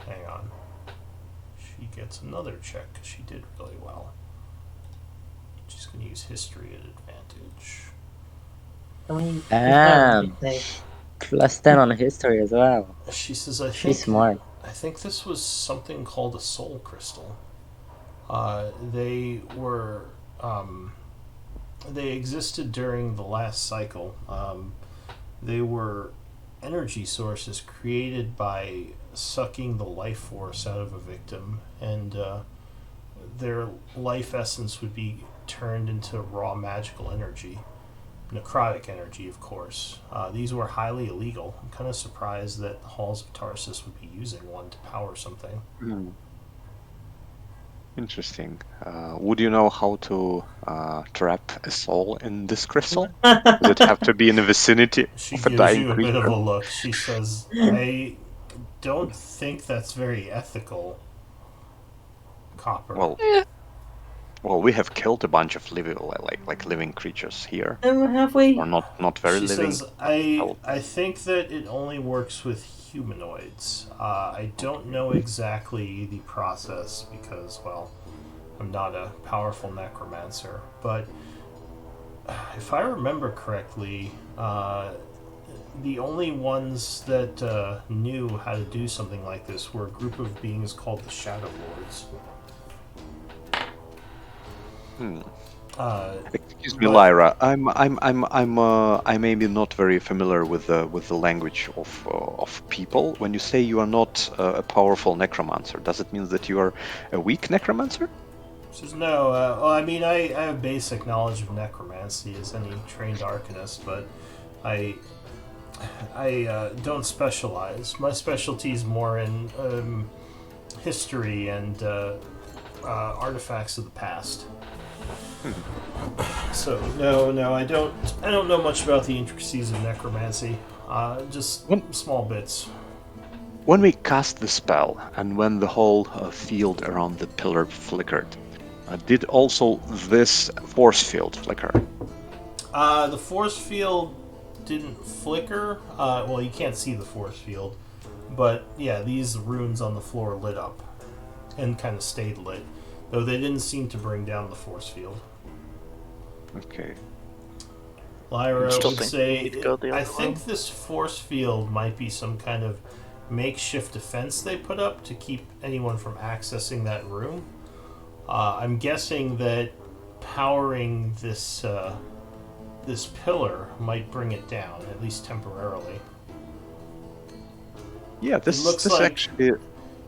hang on. She gets another check because she did really well. She's going to use history at advantage. Can we- Damn. Okay. Plus 10 on history as well. She says, I She's think smart. I think this was something called a soul crystal. They were they existed during the last cycle. They were energy sources created by sucking the life force out of a victim, and their life essence would be turned into raw magical energy. Necrotic energy, of course. These were highly illegal. I'm kind of surprised that Halls of Tarsus would be using one to power something. Interesting. Would you know how to trap a soul in this crystal? Does it have to be in the vicinity She of a gives dying you a bit of creature? a look. She says, I don't think that's very ethical, Copper. Well, we have killed a bunch of living creatures here, Have we? or not very she living. says, I think that it only works with humanoids. I don't know exactly the process because, well, I'm not a powerful necromancer. But if I remember correctly, the only ones that knew how to do something like this were a group of beings called the Shadow Lords. Excuse me, but- Lyra. I may be not very familiar with the language of people. When you say you are not a powerful necromancer, does it mean that you are a weak necromancer? She says, no, well, I mean, I have basic knowledge of necromancy as any trained arcanist, but I don't specialize. My specialty is more in history and artifacts of the past. So no, I don't know much about the intricacies of necromancy. Just small bits. when we cast the spell and when the whole field around the pillar flickered, did also this force field flicker? The force field didn't flicker. Well, you can't see the force field, but yeah, these runes on the floor lit up and kind of stayed lit, though they didn't seem to bring down the force field. Okay. Lyra Still would think say, we need to go the I other think way. this force field might be some kind of makeshift defense they put up to keep anyone from accessing that room. I'm guessing that powering this this pillar might bring it down, at least temporarily. Yeah, this looks this like- actually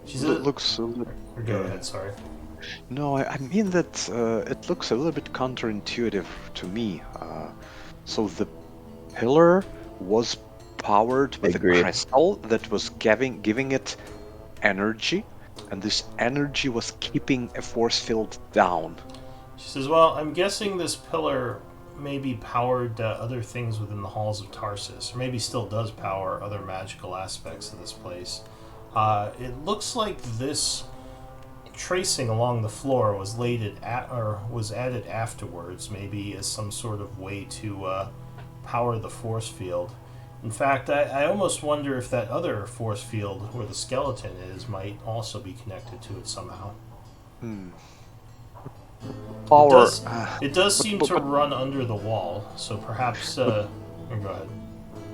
She's looks a little. Or go ahead, sorry. No, I mean that it looks a little bit counterintuitive to me. So the pillar was powered with a Agreed. crystal that was giving it energy, and this energy was keeping a force field down. She says, well, I'm guessing this pillar maybe powered other things within the halls of Tarsus, or maybe still does power other magical aspects of this place. It looks like this tracing along the floor was was added afterwards, maybe as some sort of way to power the force field. In fact, I almost wonder if that other force field where the skeleton is might also be connected to it somehow. Power. It does seem but- to run under the wall, so perhaps. Go ahead.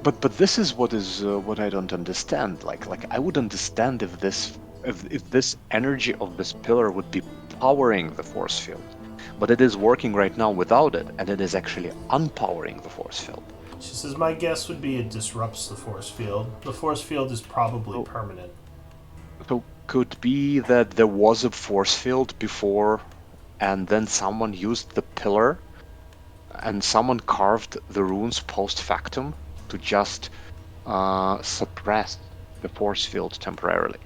But this is what I don't understand. Like I would understand if this energy of this pillar would be powering the force field, but it is working right now without it, and it is actually unpowering the force field. She says, my guess would be it disrupts the force field. The force field is probably permanent. So could be that there was a force field before, and then someone used the pillar, and someone carved the runes post factum to just suppress the force field temporarily,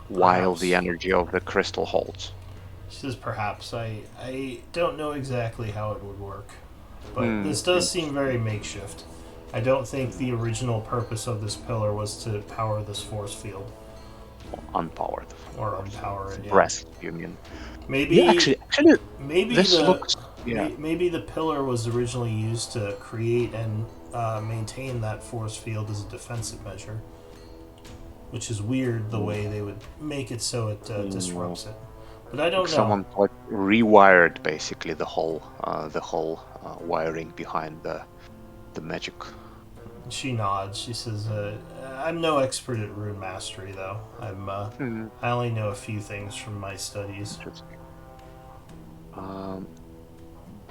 while the Perhaps. energy of the crystal holds. She says, perhaps. I don't know exactly how it would work, but this Hmm. does seem very makeshift. I don't think the original purpose of this pillar was to power this force field. Unpowered. Or unpower it, yeah. Suppressed, you mean? Maybe, Yeah, actually, maybe this the looks. Yeah. maybe the pillar was originally used to create and maintain that force field as a defensive measure, which is weird the way they would make it so it disrupts it. But I don't know. Someone like rewired basically the whole wiring behind the magic. She nods. She says, "I'm no expert at rune mastery, though. I only know a few things from my studies." Interesting.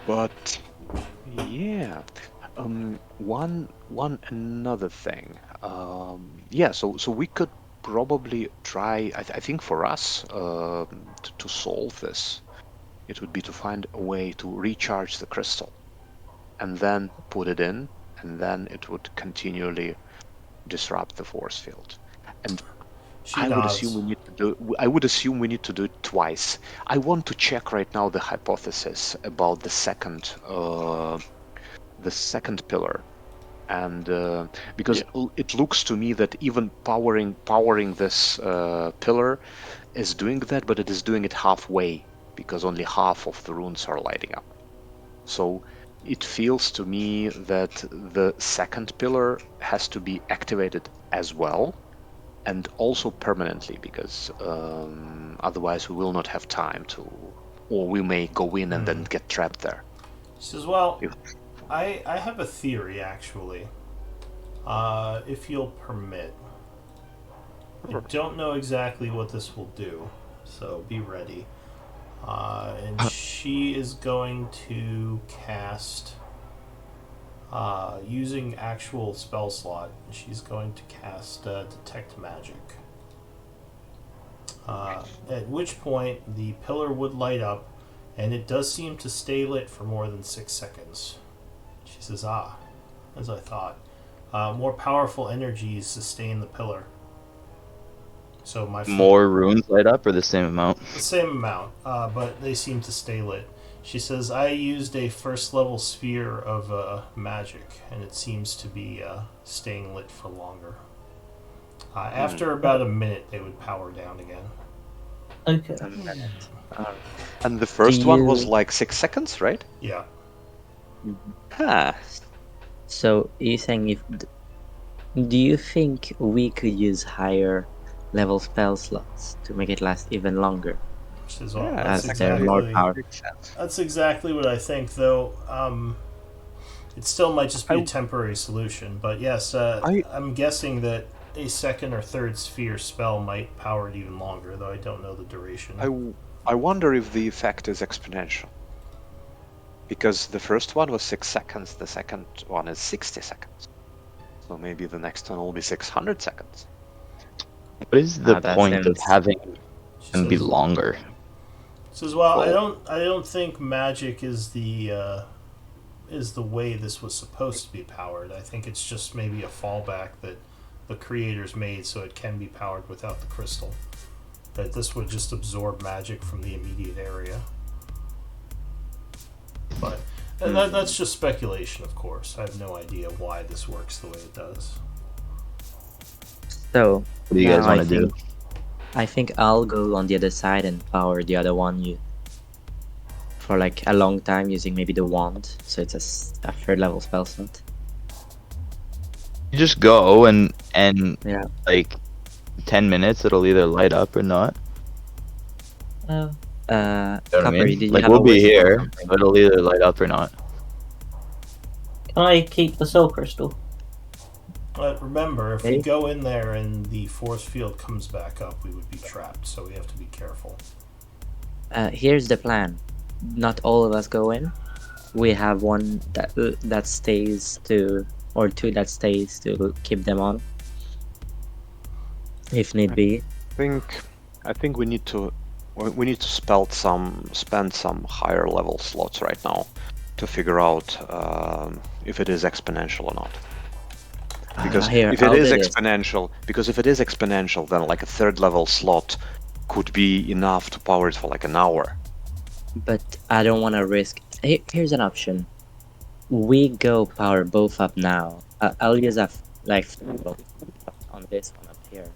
But yeah, one another thing. Yeah, so we could probably try. I think for us to solve this, it would be to find a way to recharge the crystal, and then put it in, and then it would continually disrupt the force field. And She I would nods. assume we need to do. I would assume we need to do it twice. I want to check right now the hypothesis about the second pillar, and because it looks to me that even powering this pillar is doing that, but it is doing it halfway because only half of the runes are lighting up. So it feels to me that the second pillar has to be activated as well, and also permanently, because otherwise we will not have time to, or we may go in and then get trapped there. She says, "Well, If- I have a theory, actually. If you'll permit. I don't know exactly what this will do, so be ready." And she is going to cast, using actual spell slot, she's going to cast Detect Magic. At which point, the pillar would light up, and it does seem to stay lit for more than 6 seconds. She says, as I thought. More powerful energies sustain the pillar. So More runes light up, or the same amount? the same amount, but they seem to stay lit. She says, I used a first level sphere of magic, and it seems to be staying lit for longer. After about a minute, they would power down again. Okay. A minute. And the first Do one was you- like 6 seconds, right? Yeah. Mhm. Huh. So you're saying do you think we could use higher level spell slots to make it last even longer? Which is all, Yeah, that's As they're more exactly powerful. Makes sense. that's exactly what I think. Though it still might just be a I- temporary solution. But yes, I'm guessing that a second or third sphere spell might power it even longer. Though I don't know the duration. I wonder if the effect is exponential. Because the first one was 6 seconds, the second one is 60 seconds. So maybe the next one will be 600 seconds. What is the that point of seems- having She them be says- longer? Says, well, Well- I don't think magic is the way this was supposed to be powered. I think it's just maybe a fallback that the creators made so it can be powered without the crystal. That this would just absorb magic from the immediate area. But that's just speculation, of course. I have no idea why this works the way it does. So What do you guys now want to do? I think I'll go on the other side and power the other one for like a long time using maybe the wand, so it's a third level spell slot. You just go and Yeah. like 10 minutes it'll either light up or not. Uh, You know what I Copper, mean? did you Like have we'll a be wish for here, something? but it'll either light up or not. can I keep the soul crystal? But remember, if we Okay. go in there and the force field comes back up, we would be trapped. So we have to be careful. Here's the plan. Not all of us go in. We have one that stays to, or two that stays to keep them on, if need be. I think we need to spend some higher level slots right now to figure out if it is exponential or not. Because Here, if it I'll is do this. exponential, then like a third level slot could be enough to power it for like an hour. But I don't want to risk. Here's an option. We go power both up now. I'll use on this one up here,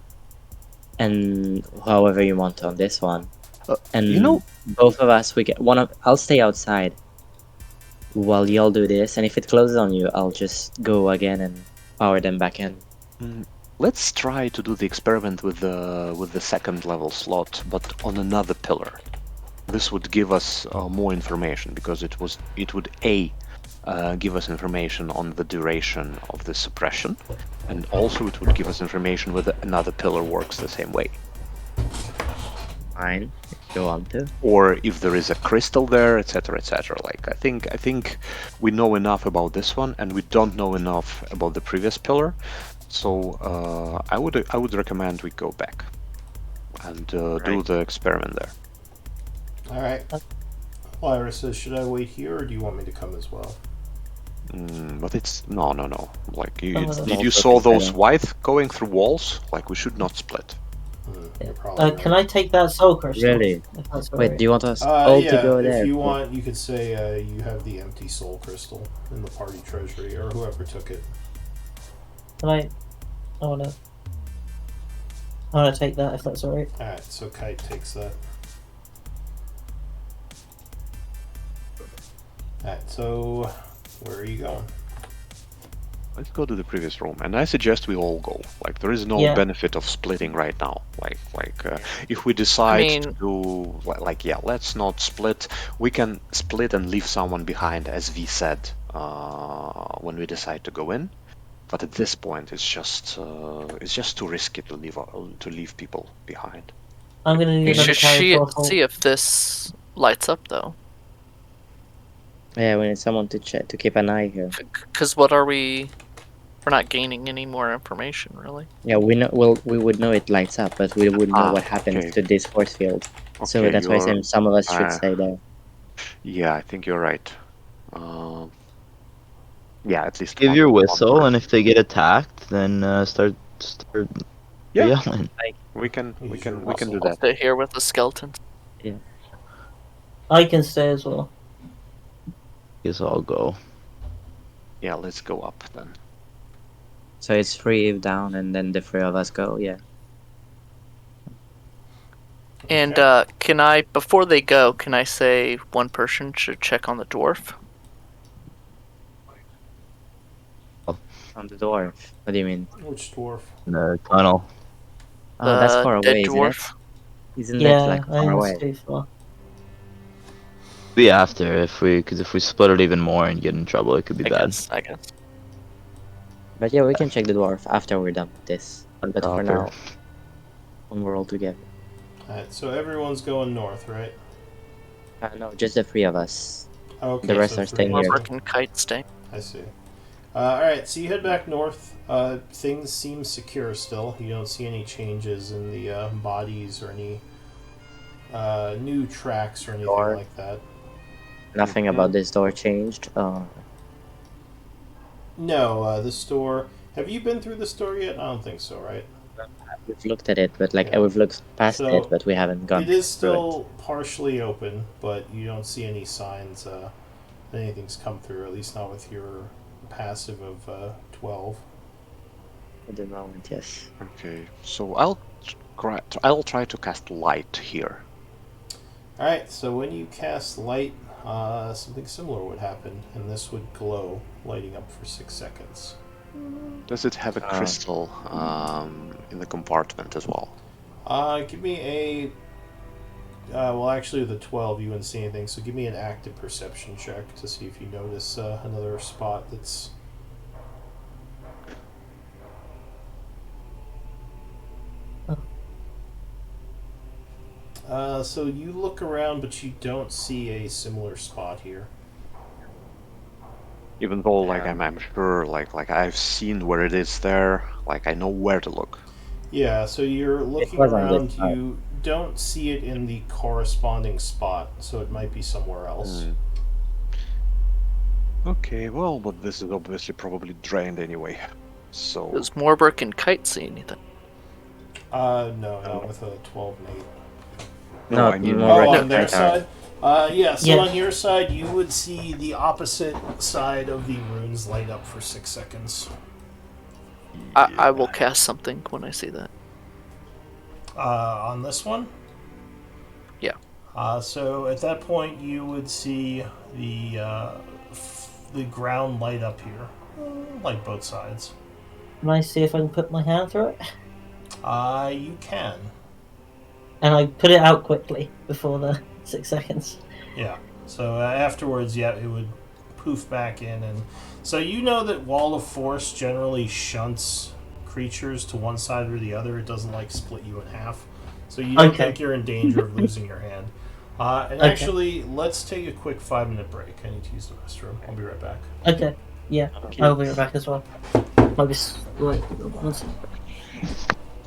and however you want on this one. And you know- both of us we get one of. I'll stay outside while y'all do this, and if it closes on you, I'll just go again and power them back in. Let's try to do the experiment with the second level slot, but on another pillar. This would give us more information because it would give us information on the duration of the suppression, and also it would give us information whether another pillar works the same way, Fine, if you want to. or if there is a crystal there, etc., etc. Like I think we know enough about this one, and we don't know enough about the previous pillar. So I would recommend we go back and do Right. the experiment there. All right. Lyra says, should I wait here or do you want me to come as well? But it's no. Like Did you saw those white going through walls? Like we should not split. You're probably right. Can I take that soul crystal? Really? If that's Wait, alright. do you want us all yeah, to go if there? you want, you could say you have the empty soul crystal in the party treasury, or whoever took it. Can I wanna take that if that's alright. Alright, so Kite takes that. Alright, so where are you going? Let's go to the previous room, and I suggest we all go. Like there is no Yeah. benefit of splitting right now. If we decide to mean- do let's not split. We can split and leave someone behind, as V said, when we decide to go in. But at this point, it's just too risky to leave people behind. I'm gonna need another carry forward. See if this lights up though. Yeah, we need someone to check to keep an eye here. Because what are we? We're not gaining any more information, really. Yeah, we know. Well, we would know it lights up, but we would know what happens okay. to this force field. So Okay, that's why I'm saying some of us should stay there. Yeah, I think you're right. Yeah, at least Give one- your one whistle, person. and if they get attacked, then start Yeah. yelling. we can do I'll that. stay here with the skeletons. I can stay as well. Guess I'll go. Yeah, let's go up then. So it's 3 down, and then the 3 of us go. Yeah. And Okay. can I, before they go, can I say one person should check on the dwarf? On the dwarf. What do you mean? Which dwarf? In the tunnel. Oh, that's The far dead away, isn't it? dwarf? Isn't it Yeah, like I far think away? it's too far. Be after because if we split it even more and get in trouble, it could be bad. I guess. But yeah, we can check the dwarf after we're done with this. But for Copper. now, when we're all together. Alright, so everyone's going north, right? No, just the 3 of us. Okay, The rest so are staying three. here. Warburg and Kite stay. I see. Alright, so you head back north. Things seem secure still. You don't see any changes in the bodies or any new tracks or anything Door. like that. Nothing about this door changed. No, the store. Have you been through the store yet? I don't think so, right? We've looked at it, but like Yeah. we've looked past So, it, but we haven't gone It is through it. still partially open, but you don't see any signs that anything's come through, at least not with your passive of 12. At the moment, yes. Okay, so I'll try to cast light here. Alright, so when you cast light, something similar would happen, and this would glow, lighting up for 6 seconds. Does it have a crystal in the compartment as well? Give me a. Well, actually, the 12, you wouldn't see anything, so give me an active perception check to see if you notice another spot that's. So you look around, but you don't see a similar spot here. Even though, like, I'm sure, like I've seen where it is there, like I know where to look. Yeah, so you're looking was on around, this side. you don't see it in the corresponding spot, so it might be somewhere else. Okay, well, but this is obviously probably drained anyway. So Does Warburg and Kite see anything? No, not with a 12 and 8. no, I mean, more Oh, right on their right side? Yeah, so Yeah. on your side, you would see the opposite side of the runes light up for 6 seconds. I will cast something when I see that. On this one? Yeah. So at that point, you would see the ground light up here, like both sides. Can I see if I can put my hand through it? You can. And I put it out quickly before the 6 seconds. Yeah. So afterwards, yeah, it would poof back in, and so you know that Wall of Force generally shunts creatures to one side or the other. It doesn't like split you in half, so you don't Okay. think you're in danger of losing your hand. And Okay. actually, let's take a quick 5-minute break. I need to use the restroom. I'll be right back. Okay, yeah, I'll be right back as well. I'll be right.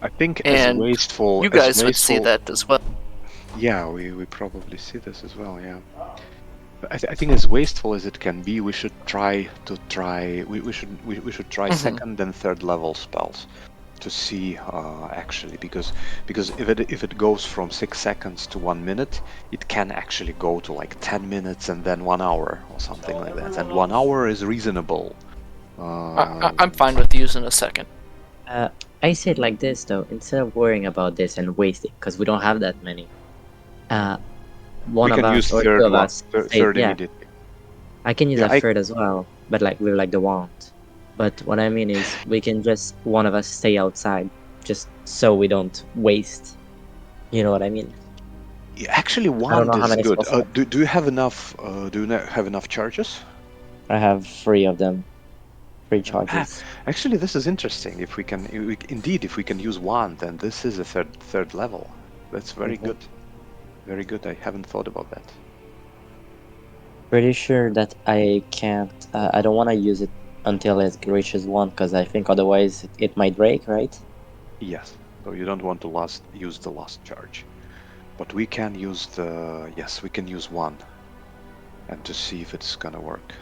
I think And as wasteful. You as guys would see wasteful- that as well. Yeah, we probably see this as well. Yeah, but I think as wasteful as it can be, we should try. We should try second and third level spells to see actually because if it goes from 6 seconds to 1 minute, it can actually go to like 10 minutes and then 1 hour or something like that. And 1 hour is reasonable. I'm fine with using a second. I say it like this though, instead of worrying about this and wasting, because we don't have that many. One We of can us use or third two of one, us. third stay- yeah, immediately. I can use Yeah, a third as well, but like with like the wand. But what I mean is, we can just one of us stay outside, just so we don't waste. You know what I mean? Yeah, actually, know wand how is many good. spells I have. Do you have enough? Do you have enough charges? I have 3 of them, 3 charges. Actually, this is interesting. If we can use wand, then this is a third level. That's very good. Very good. I haven't thought about that. Pretty sure that I can't. I don't want to use it until it reaches 1, because I think otherwise it might break, right? Yes. So you don't want to use the last charge, but we can use we can use one, and to see if it's gonna work.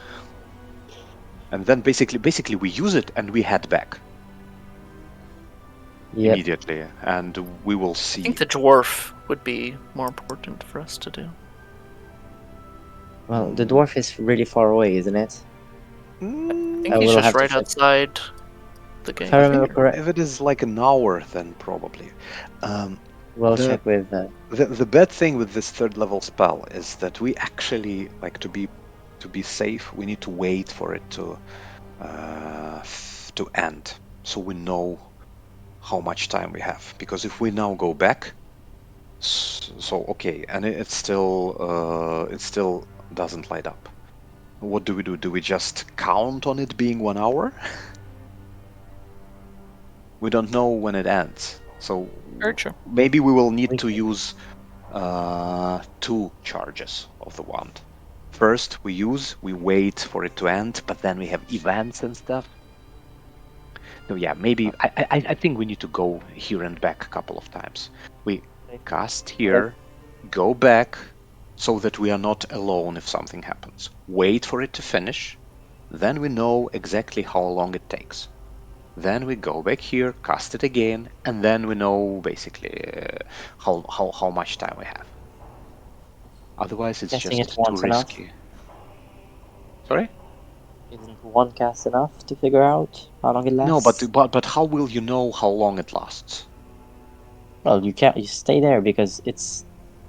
And then basically we use it and we head back Yep. immediately, and we will I see. think the dwarf would be more important for us to do. Well, the dwarf is really far away, isn't it? I think I he's will just have to right check. outside the game? If I remember correct, If it is like an hour, then probably. we'll the- check with. The bad thing with this third level spell is that we actually like to be safe. We need to wait for it to end, so we know how much time we have. Because if we now go back, so okay, and it still doesn't light up. What do we do? Do we just count on it being 1 hour? We don't know when it ends, so Very true. maybe we will need to use 2 charges of the wand. First, we wait for it to end, but then we have events and stuff. No, yeah, maybe I think we need to go here and back a couple of times. We cast here, go back, so that we are not alone if something happens. Wait for it to finish, then we know exactly how long it takes. Then we go back here, cast it again, and then we know basically how much time we have. Otherwise, it's Casting just it too once enough? risky. Sorry? Isn't one cast enough to figure out how long it lasts? No, but how will you know how long it lasts? Well, you can't. You stay there because it's.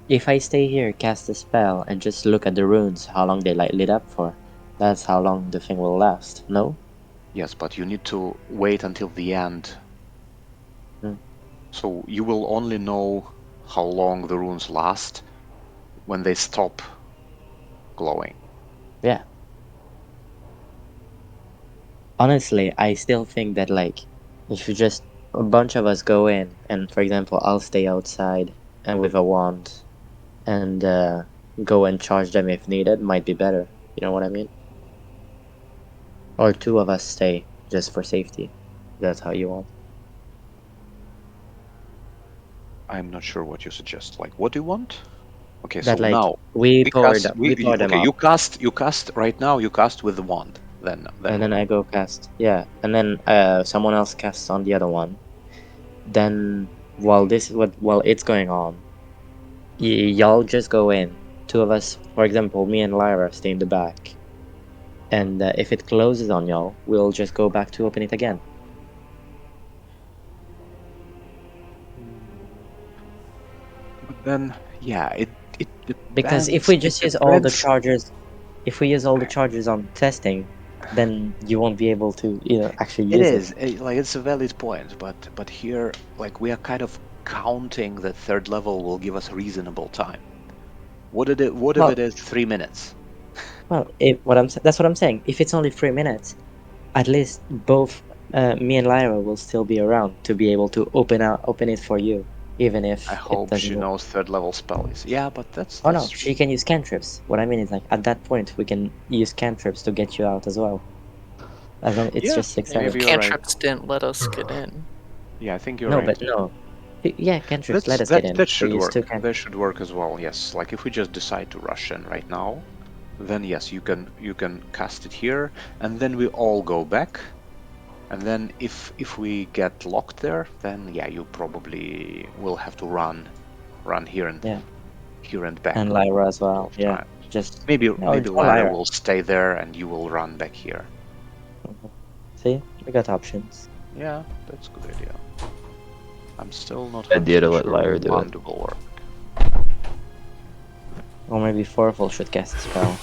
If I stay here, cast a spell, and just look at the runes, how long they lit up for, that's how long the thing will last. No? Yes, but you need to wait until the end. Hmm. So you will only know how long the runes last when they stop glowing. Yeah. Honestly, I still think that like, if you just a bunch of us go in, and for example, I'll stay outside and with a wand, and go and charge them if needed, might be better. You know what I mean? Or 2 of us stay just for safety. That's how you want. I'm not sure what you suggest. Like, what do you want? Okay, That so like now we power cast. them. We power them Okay, up, you cast right now. You cast with the wand. Then and then I go cast. Yeah, and then someone else casts on the other one. Then while it's going on, y'all just go in. 2 of us, for example, me and Lyra, stay in the back. And if it closes on y'all, we'll just go back to open it again. But then, yeah, it Because if depends. we It just use all the depends. chargers, if we use all the chargers on testing, then you won't be able to, actually It use is it. like it's a valid point, but here, like we are kind of counting that third level will give us reasonable time. What if Well, it is 3 minutes? well, that's what I'm saying. If it's only 3 minutes, at least both me and Lyra will still be around to be able to open it for you, even if I it hope doesn't she work. knows third level spells. Yeah, but Oh no, that's she can use cantrips. What I mean is like at that point we can use cantrips to get you out as well. As long it's yeah. just 6 Maybe seconds. you're right. Cantrips didn't let us get in. Yeah, I think you're No, right. but no. Yeah, cantrips let us get in. That We should use work. 2 cantrips. That should work as well. Yes, like if we just decide to rush in right now, then yes, you can cast it here, and then we all go back. And then if we get locked there, then yeah, you probably will have to run here and Yeah, back and a Lyra as couple well. of Yeah, times. just Maybe or Lara Lyra. will stay there and you will run back here. Mhm. See, we got options. Yeah, that's a good idea. I'm still not Idea to 100% let sure Lyra do it. wand will work. Or maybe Forful should cast a spell.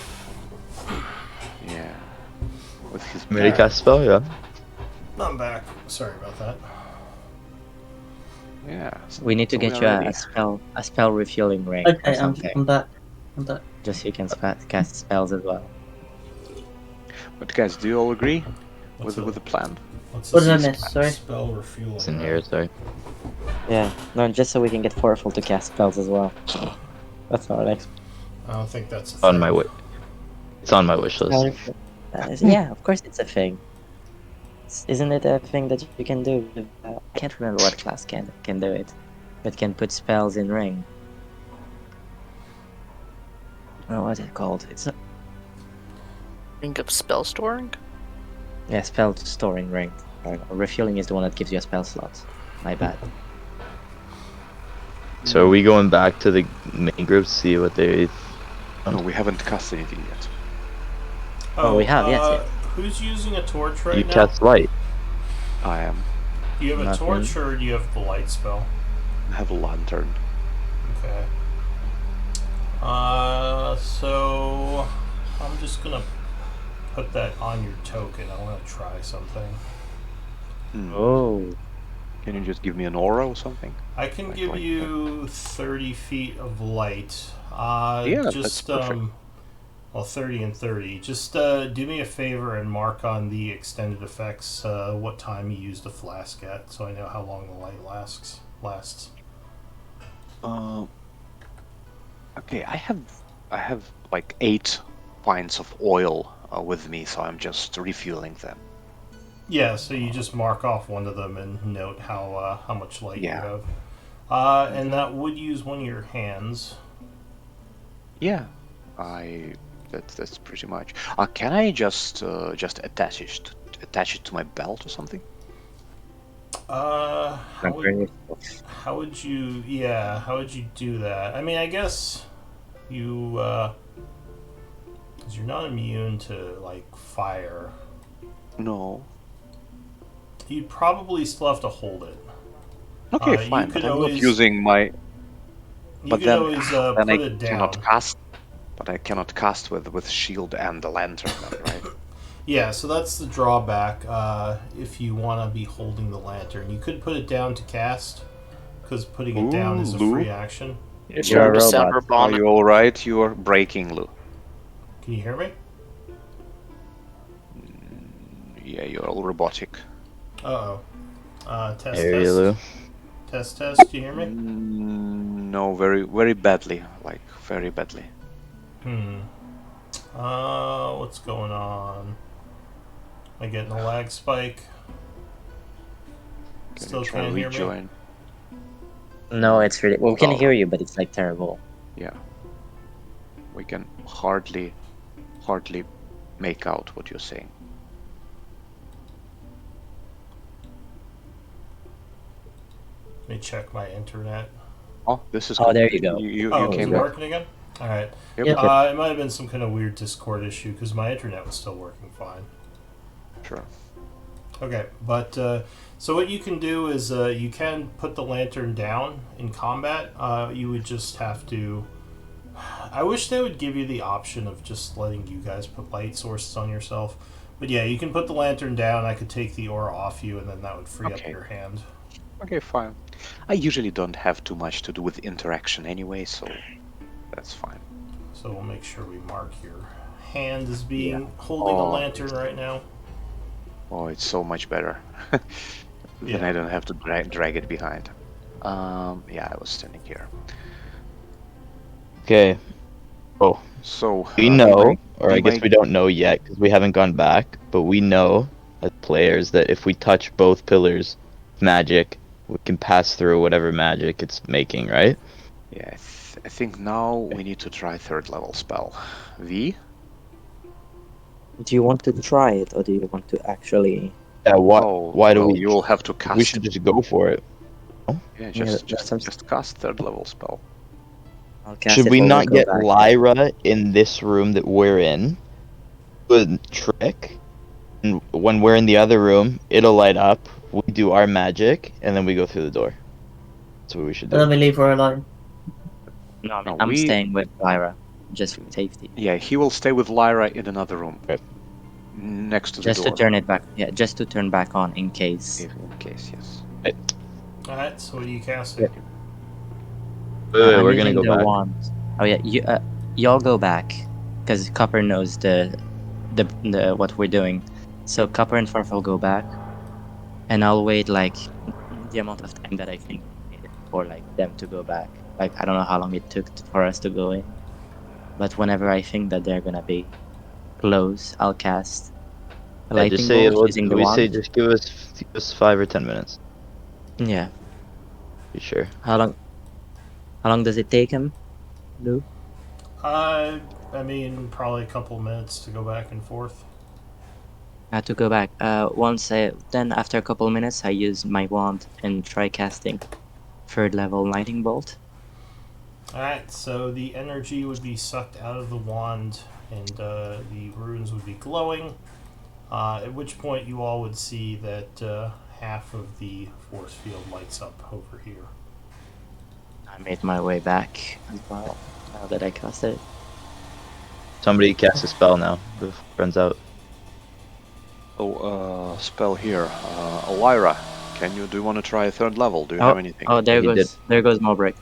Yeah, with his Ready to cast spell? Yeah. I'm back. Sorry about that. yeah. We need to so we get are you ready. a spell refueling ring or Okay, I'm something, back. I'm back. just so you can cast spells as well. But guys, do you all agree What's with the plan? What's What did I this miss? Sorry. spell refueling? It's in here. Sorry. Yeah, no, just so we can get Forful to cast spells as well. That's our next. I don't think that's a On thing. my way. It's on my wish list. Yeah, of course it's a thing. Isn't it a thing that you can do? I can't remember what class can do it, but can put spells in ring. Oh, what's it called? It's not. Ring of spell storing? Yeah, spell storing ring. Refueling is the one that gives you a spell slot. My bad. So are we going back to the main group to see what they? No, we haven't cast anything yet. Oh, we have, yes, yes. Who's using a torch right You now? cast light. I am. Do you have a Nothing. torch or do you have the light spell? I have a lantern. Okay. So I'm just gonna put that on your token. I want to try something. Oh. Can you just give me an aura or something? I can Like give light you 30 feet of light. Yeah, that's Just perfect. well, 30 and 30. Just do me a favor and mark on the extended effects what time you used the flask at, so I know how long the light lasts. Okay, I have like 8 pints of oil with me, so I'm just refueling them. Yeah, so you just mark off one of them and note how much light you Yeah. have. And that would use one of your hands. Yeah, that's pretty much. Can I just attach it to my belt or something? How would you? Yeah, how would you do that? I mean, I guess you, because you're not immune to like fire. No. You'd probably still have to hold it. Okay, You fine, could but I'm not always- using my. You But could then, always then I put it cannot down. cast. But I cannot cast with shield and the lantern, then, right? Yeah, so that's the drawback. If you want to be holding the lantern, you could put it down to cast, because putting it down is a Lou? free action. You're You're a starting to sound robot. Are robotic. you all right? You are breaking, Lou. Can you hear me? Yeah, you're all robotic. Uh oh. Test. There you, Lou. Test. Do you hear me? No, very badly. Like very badly. What's going on? Am I getting a lag spike? Can Still you try can't hear me? rejoin? No, it's really. We can Oh. hear you, but it's like terrible. Yeah. We can hardly make out what you're saying. Let me check my internet. Oh, this is. Oh, good. there you go. You Oh, is came it back. working again? All right. Yep. Yeah. It might have been some kind of weird Discord issue because my internet was still working fine. Sure. Okay, but so what you can do is you can put the lantern down in combat. You would just have to. I wish they would give you the option of just letting you guys put light sources on yourself. But yeah, you can put the lantern down. I could take the aura off you, and then that would free up Okay. your hand. Okay, fine. I usually don't have too much to do with interaction anyway, so that's fine. So we'll make sure we mark your hand as being holding Oh. a lantern right now. Oh, it's so much better. Then Yeah. I don't have to drag it behind. Yeah, I was standing here. Okay. Oh, So we in know, my- or I in guess my- we don't know yet because we haven't gone back, but we know as players that if we touch both pillars of magic, we can pass through whatever magic it's making, right? Yeah, I think now we need to try 3rd level spell. V? Do you want to try it, or do you want to actually? Yeah, Oh, why do well, we? you will have to cast We should just go for it. Yeah, Yeah, just cast 3rd level spell. I'll cast Should it we while not go get back. Lyra in this room that we're in? Good trick. And when we're in the other room, it'll light up. We do our magic, and then we go through the door. That's what we should Let do. me leave her alone. No, No, I'm we- staying with Lyra, just for safety. Yeah, he will stay with Lyra in another room. Okay. Next to the Just door. to turn it back. Yeah, just to turn back on in case. If in case, yes. All right. So what are you casting? Wait, I'm we're gonna using go the back. wand. Oh yeah, y'all go back, because Copper knows the what we're doing. So Copper and Farf will go back, and I'll wait like the amount of time that I think needed for like them to go back. Like I don't know how long it took for us to go in, but whenever I think that they're gonna be close, I'll cast a Yeah, lightning just say bolt using the we wand. say just give us 5 or 10 minutes. Yeah. Be sure. How long? How long does it take him? Lou? I mean, probably a couple minutes to go back and forth. I had to go back. Then after a couple minutes, I use my wand and try casting 3rd level lightning bolt. Alright, so the energy would be sucked out of the wand and the runes would be glowing. At which point you all would see that half of the force field lights up over here. I made my way back as well, now that I cast it. Somebody cast a spell now. The runs out. Oh, spell here. Lyra, do you want to try a third level? Do you have anything? Oh, there He goes did. Mobrick.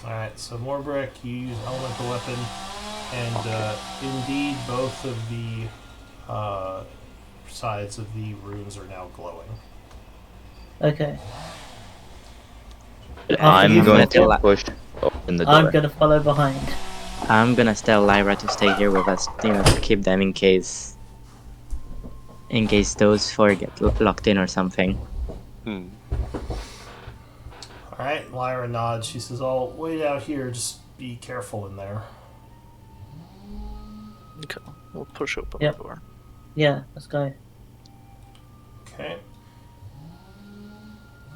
Alright, so Morbrick, you use elemental weapon, and indeed both of the sides of the runes are now glowing. Okay. I'm you going follow- to push open the door. I'm gonna follow behind. I'm gonna tell Lyra to stay here with us, to keep them in case those four get locked in or something. Hmm. Alright, Lyra nods. She says, I'll wait out here, just be careful in there. Okay, we'll push open Yep. the door. Yeah, let's go. Okay.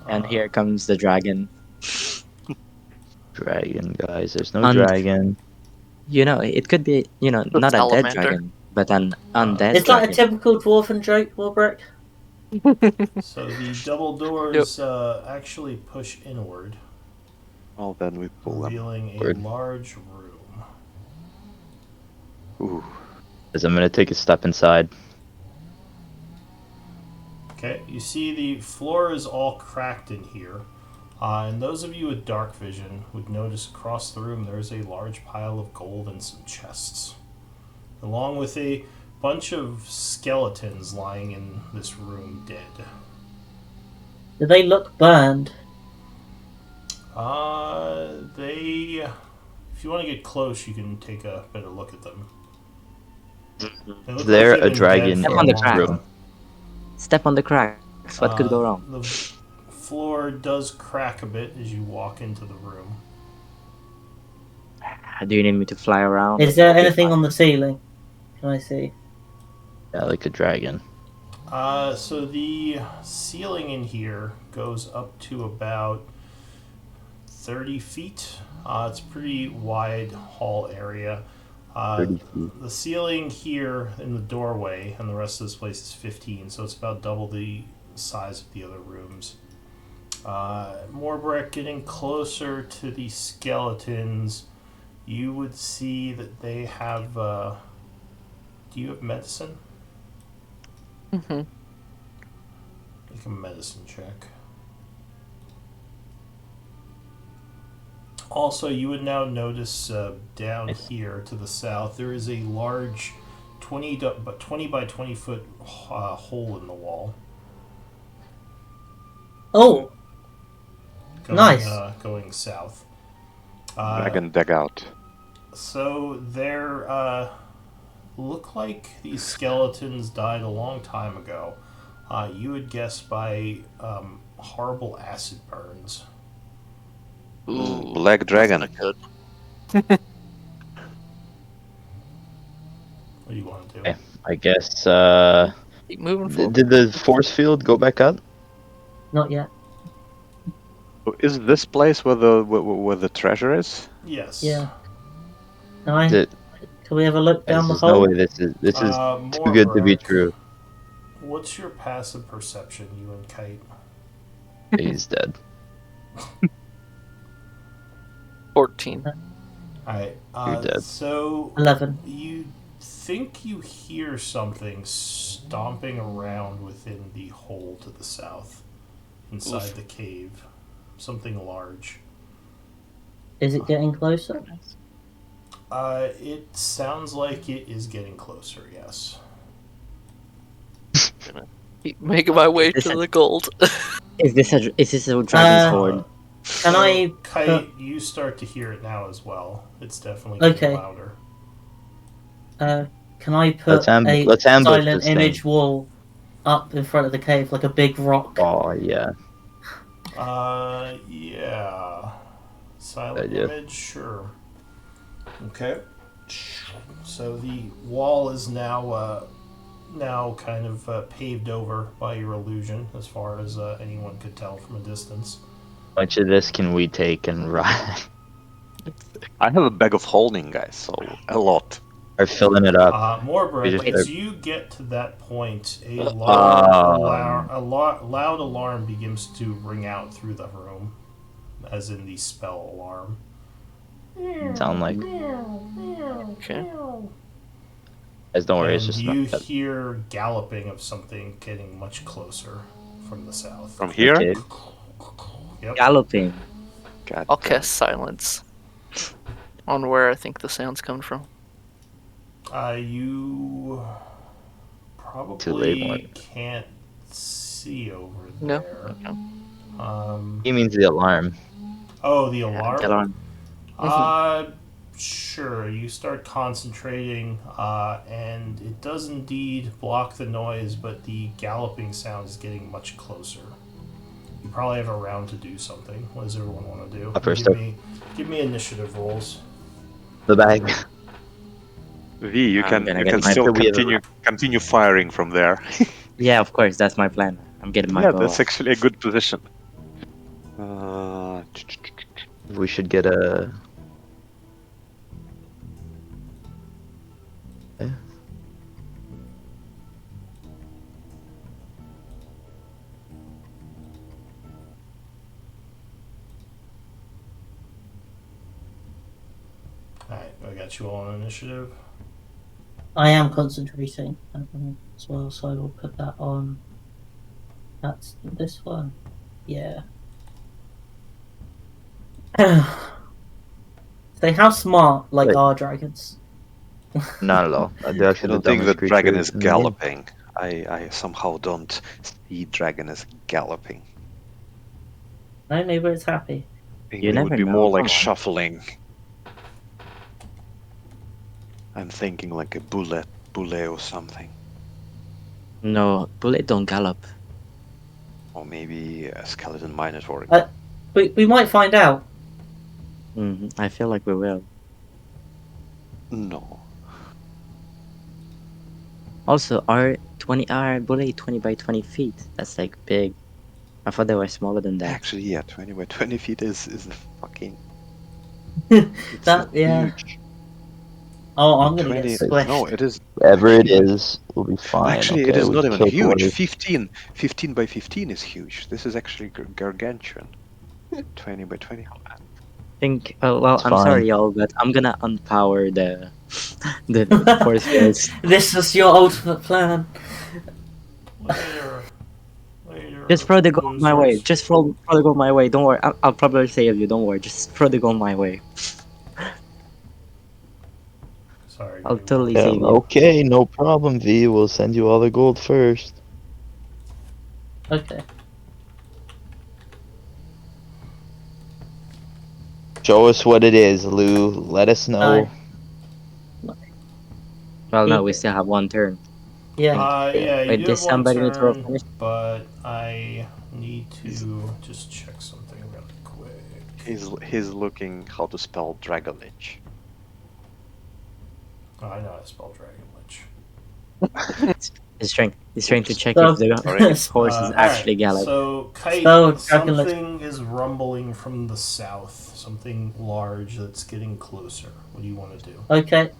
And here comes the dragon. Dragon, guys. There's no And- dragon. It could be, not a dead salamander. dragon, but an undead Is that a dragon. typical dwarven joke, Warbrick? So the double doors actually push inward, Well, then we pull them. revealing a Word. large room. Ooh. As I'm gonna take a step inside. Okay, you see the floor is all cracked in here. And those of you with dark vision would notice across the room there's a large pile of gold and some chests, along with a bunch of skeletons lying in this room dead. Do they look burned? If you want to get close, you can take a better look at them. They look Is there they've a been dead dragon for in a the long crack? time. Step on the cracks. What could go wrong? The floor does crack a bit as you walk into the room. Do you need me to fly around? Is there anything on the ceiling? Can I see? Yeah, like a dragon. So the ceiling in here goes up to about 30 feet. It's a pretty wide hall area. 30 feet. The ceiling here in the doorway and the rest of this place is 15, so it's about double the size of the other rooms. Morbrick, getting closer to the skeletons, you would see that they have. Do you have medicine? Mm-hmm. Make a medicine check. Also, you would now notice down here to the south there is a large 20 by 20 foot hole in the wall. Oh, Going, Nice. Going south. Dragon dugout. So there look like these skeletons died a long time ago. You would guess by horrible acid burns. Black dragon. That's not good. What do you want to do? Okay. I guess. Keep moving forward. Did the force field go back up? not yet. Is this place where the treasure is? Yes. Yeah. Can I? Is it? Can we have a look down the There's no hole? way this is too good to be Morbrick, true. What's your passive perception, you and Kite? He's dead. 14. Alright. You're dead. So 11. you think you hear something stomping around within the hole to the south, inside the cave. Something large. Is it getting closer? It sounds like it is getting closer, yes. Keep making my way Is to it- the gold. Is this a dragon's horde? Can I Kite, you start to hear it now as well. It's definitely getting Okay. louder. Can I put Let's a ambush silent this thing. image wall up in front of the cave, like a big rock? Oh yeah. Yeah. Silent Idea. image, sure. Okay. So the wall is now kind of paved over by your illusion, as far as anyone could tell from a distance. How much of this can we take and ride? I have a bag of holding, guys, so a lot. Are filling it up. Morbrid, just as start- you get to that point, a loud alarm begins to ring out through the room, as in the spell alarm. Sound like. Okay. Guys, don't worry, it's And just you not hear galloping of something getting much closer from the south. From here? Okay. Yep. Galloping. God I'll damn. cast silence on where I think the sound's coming from. You Too late, probably Mark. can't see over No. there. Okay. He means the alarm. Oh, the alarm? The alarm. Sure. You start concentrating, and it does indeed block the noise, but the galloping sound is getting much closer. You probably have a round to do something. What does everyone want to do? First Give me initiative rolls. The bag. V, you I'm can gonna you get can my- still We have- continue firing from there. Yeah, of course, that's my plan. I'm getting my Yeah, bow. that's actually a good position. We should get a. Alright, I got you all on initiative. I am concentrating as well, so I will put that on. That's this one. Yeah. They have smart like Wait. our dragons. Not at all. They're I actually don't the think the dumbest dragon creatures is in the game. galloping. I somehow don't see dragon as galloping. No, maybe it's happy. I think You they never would be know, more like come on. shuffling. I'm thinking like a bullet or something. No, bullet don't gallop. Or maybe a skeleton minotaur. We might find out. I feel like we will. No. Also, our bullet 20 by 20 feet. That's like big. I thought they were smaller than that. Actually, yeah, 20 by 20 feet is fucking... That yeah. huge. Oh, I'm gonna 20 get squished. No, it is... Whatever it is, we'll be fine. Actually, okay? it is We not even killed huge. whatever- 15 by 15 is huge. This is actually gargantuan. 20 by 20. Think. Oh well, It's I'm fine. sorry, y'all, but I'm gonna unpower the force fields. This is your ultimate plan. Later, Just throw the gold my way. losers. Just throw the gold my way. Don't worry. I'll probably save you. Don't worry. Just throw the gold my way. Sorry. I'll give me totally one save you. Okay, no problem, V. We'll send you all the gold first. Okay. Show us what it is, Lou. Let us know. Well, no, we still have one turn. Yeah. Yeah, you Wait, do does have one somebody need to roll turn, finish? but I need to just check something really quick. He's looking how to spell Dragon Lich. Oh, I know how to spell Dragon Lich. He's trying to check So- if the Sorry. horse is actually gallop. So, Kite, Spell Dragon Lich. something is rumbling from the south. Something large that's getting closer. What do you want to do? Okay.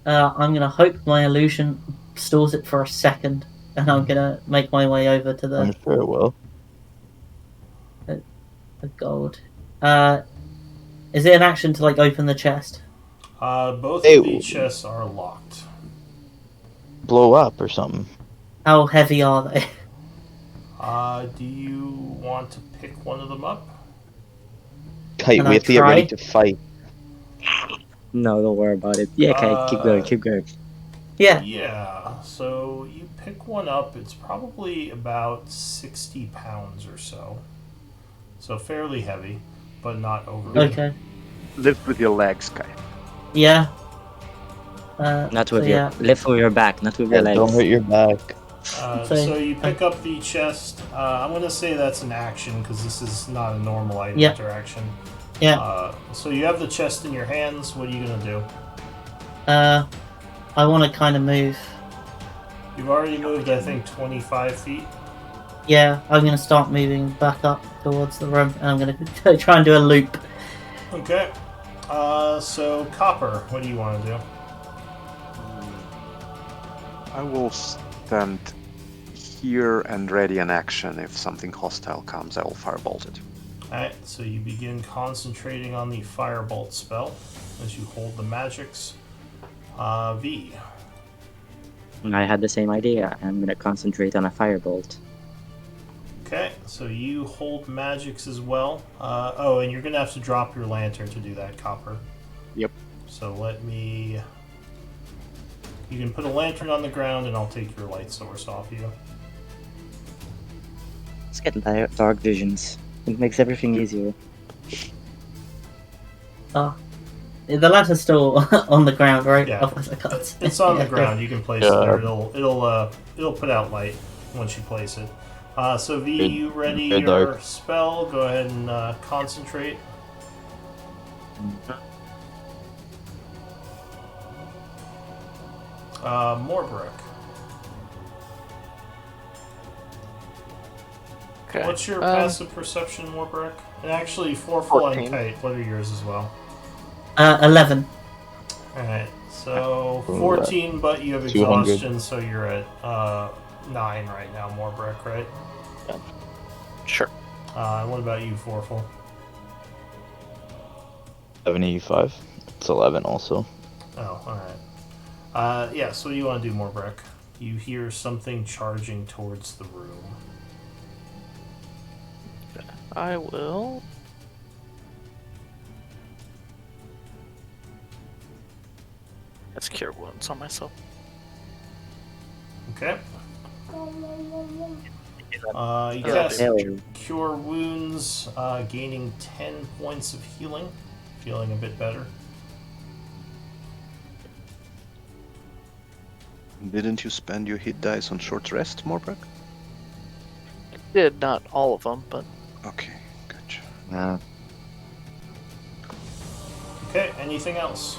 I'm gonna hope my illusion stalls it for a second, and I'm gonna make my way over to I'm the sure it will. gold. Is it an action to like open the chest? Both Hey, of the chests are locked. Blow up or something. How heavy are they? Do you want to pick one of them up? Kite, Can we I have to get ready try? to fight. No, don't worry about it. Yeah, okay, keep going, keep going. Yeah. Yeah, so you pick one up. It's probably about 60 pounds or so. So fairly heavy, but not overly. Okay. Lift with your legs, Kai. Yeah. Not so with your lift with your back, not with your legs. Don't hurt your back. So you pick up the chest. I'm going to say that's an action because this is not a normal item Yeah. interaction. Yeah. So you have the chest in your hands. What are you going to do? I want to kind of move. You've already moved, I think, 25 feet. Yeah, I'm gonna start moving back up towards the room, and I'm gonna try and do a loop. Okay. So Copper, what do you want to do? I will stand here and ready an action. If something hostile comes, I will firebolt it. Alright, so you begin concentrating on the firebolt spell as you hold the magics. V. I had the same idea. I'm gonna concentrate on a firebolt. Okay, so you hold magics as well. Oh, and you're gonna have to drop your lantern to do that, Copper. Yep. So let me. You can put a lantern on the ground, and I'll take your light source off you. Let's get dark visions. It makes everything easier. Oh, the ladder's still on the ground, right? Yeah. Otherwise I can't. It's on the Yeah. ground. You can place it there. It'll put out light once you place it. So V, Good- you ready good your dark. spell? Go ahead and concentrate. Morbrook. Okay. What's your passive perception, Morbrook? And actually, Foreful and 14. Kite. What are yours as well? 11. Alright, so 14, but you have 200. exhaustion, so you're at 9 right now, Morbrook, right? Sure. What about you, Foreful? 75. It's 11 also. Oh, alright. Yeah, so what do you want to do, Morbrook? You hear something charging towards the room. I will. Let's cure wounds on myself. Okay. You Yeah, cast Hell. Cure Wounds, gaining 10 points of healing. Feeling a bit better. Didn't you spend your hit dice on short rest, Morbrook? Did not all of them, but Okay, gotcha. Okay, anything else?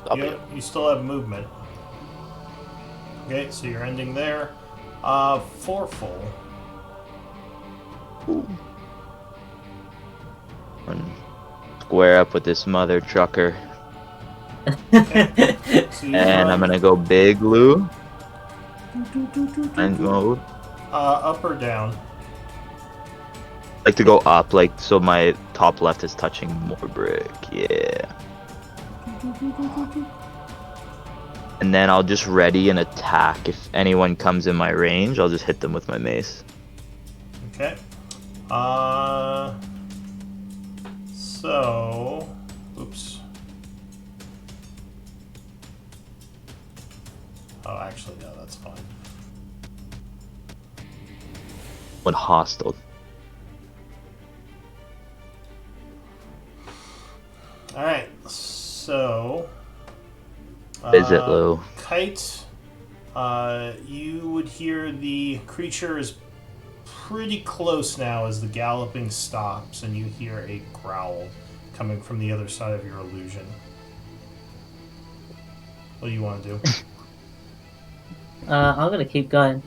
I'll be You still have movement. Okay, so you're ending there. Foreful. And square up with this mother trucker. So you And I'm gonna go big Lou. And mode. up or down? Like to go up, like so my top left is touching more brick. Yeah. And then I'll just ready an attack. If anyone comes in my range, I'll just hit them with my mace. Okay. So, oops. Oh, actually, no, that's fine. When hostile. All right. So, Is it Lou? Kite. You would hear the creature is pretty close now as the galloping stops, and you hear a growl coming from the other side of your illusion. What do you want to do? I'm gonna keep going.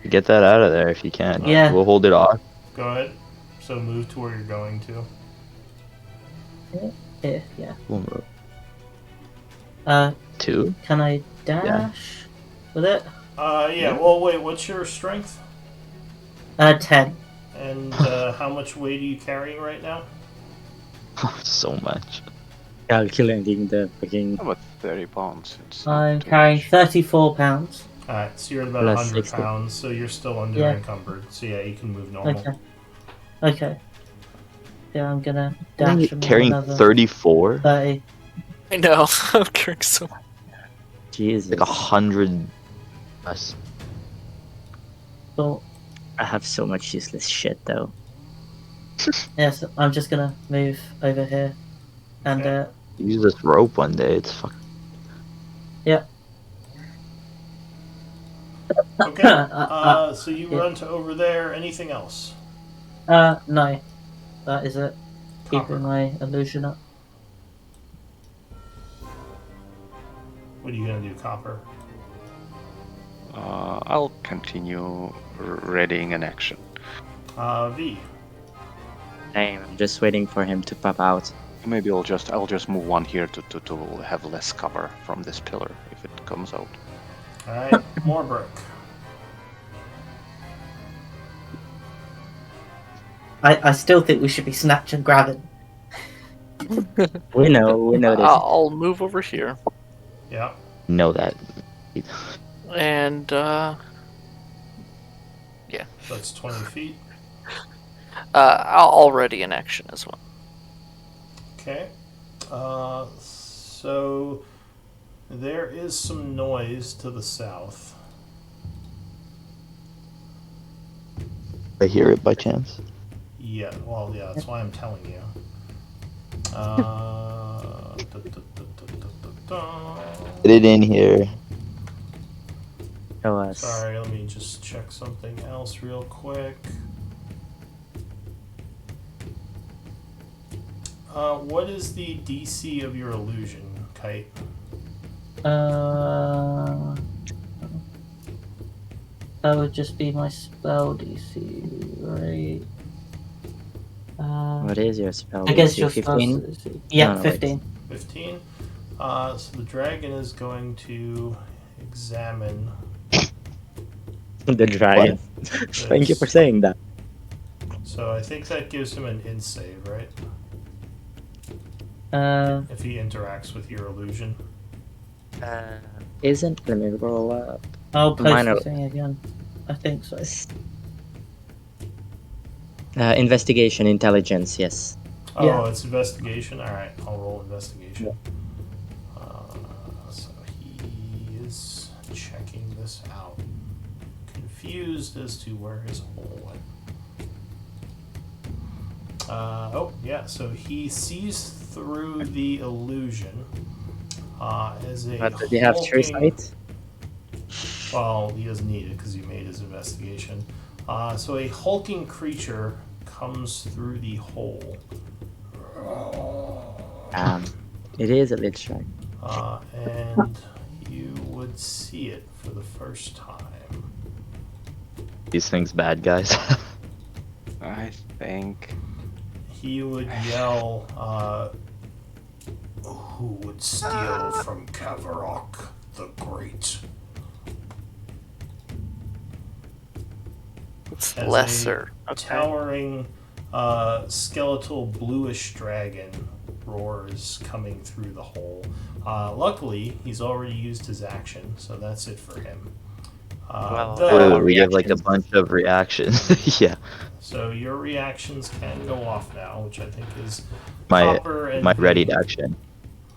Get that out of there if you can. Yeah. We'll hold it off. Go ahead. So move to where you're going to. Here, yeah. We'll move. 2? Can I dash with it? Yeah. Well, wait. What's your strength? 10. And how much weight are you carrying right now? So much. Calculating the freaking About 30 pounds. It's not I'm too carrying much. 34 pounds. Alright, so you're at about Plus 100 60. pounds, so you're still under Yeah. encumbered. So yeah, you can move normal. Okay. Okay. Yeah, I'm gonna dash him Carrying another 34? 30. I know. I'm carrying so much. Jesus. Like 100 less. Cool. I have so much useless shit though. Yes, I'm just gonna move over here. And, Okay. Use this rope one day. It's fucking. yeah. Okay. So you yeah. run to over there. Anything else? No. That is it. Copper. Keeping my illusion up. What are you gonna do, Copper? I'll continue readying an action. V. I'm just waiting for him to pop out. Maybe I'll just move one here to have less cover from this pillar if it comes out. Alright, Moorbrook. I still think we should be snatch and grabbing. We know this. I'll move over here. Yeah. Know that. And, That's 20 feet. I'll ready in action as well. Okay. So there is some noise to the south. I hear it by chance. Yeah, well, yeah, that's why I'm telling you. Get it in here. Show us. Sorry, let me just check something else real quick. What is the DC of your illusion, Kite? That would just be my spell DC, right? What is your spell? I guess DC? your spell 15? DC. Yeah, No, 15. 15. So the dragon is going to examine The dragon. Thank you for this. saying that. So I think that gives him an int save, right? If he interacts with your illusion. Isn't let me roll up. I'll post Minor- the thing again. I think so. Investigation, intelligence, yes. Oh, Yeah. it's investigation? Alright, I'll roll investigation. So he is checking this out. Confused as to where his hole went. Oh, yeah, so he sees through the illusion as a But does he have true hulking- sight? Well, he doesn't need it because he made his investigation. So a hulking creature comes through the hole. It is a bit shy. And you would see it for the first time. These things bad, guys. I think. He would yell, "Who would steal from Kavarok the Great?" It's As a lesser. Okay. towering, skeletal bluish dragon roars coming through the hole. Luckily, he's already used his action, so that's it for him. Ooh, we have like a bunch of reactions. Yeah. So your reactions can go off now, which I think is My Copper and my V. readied action.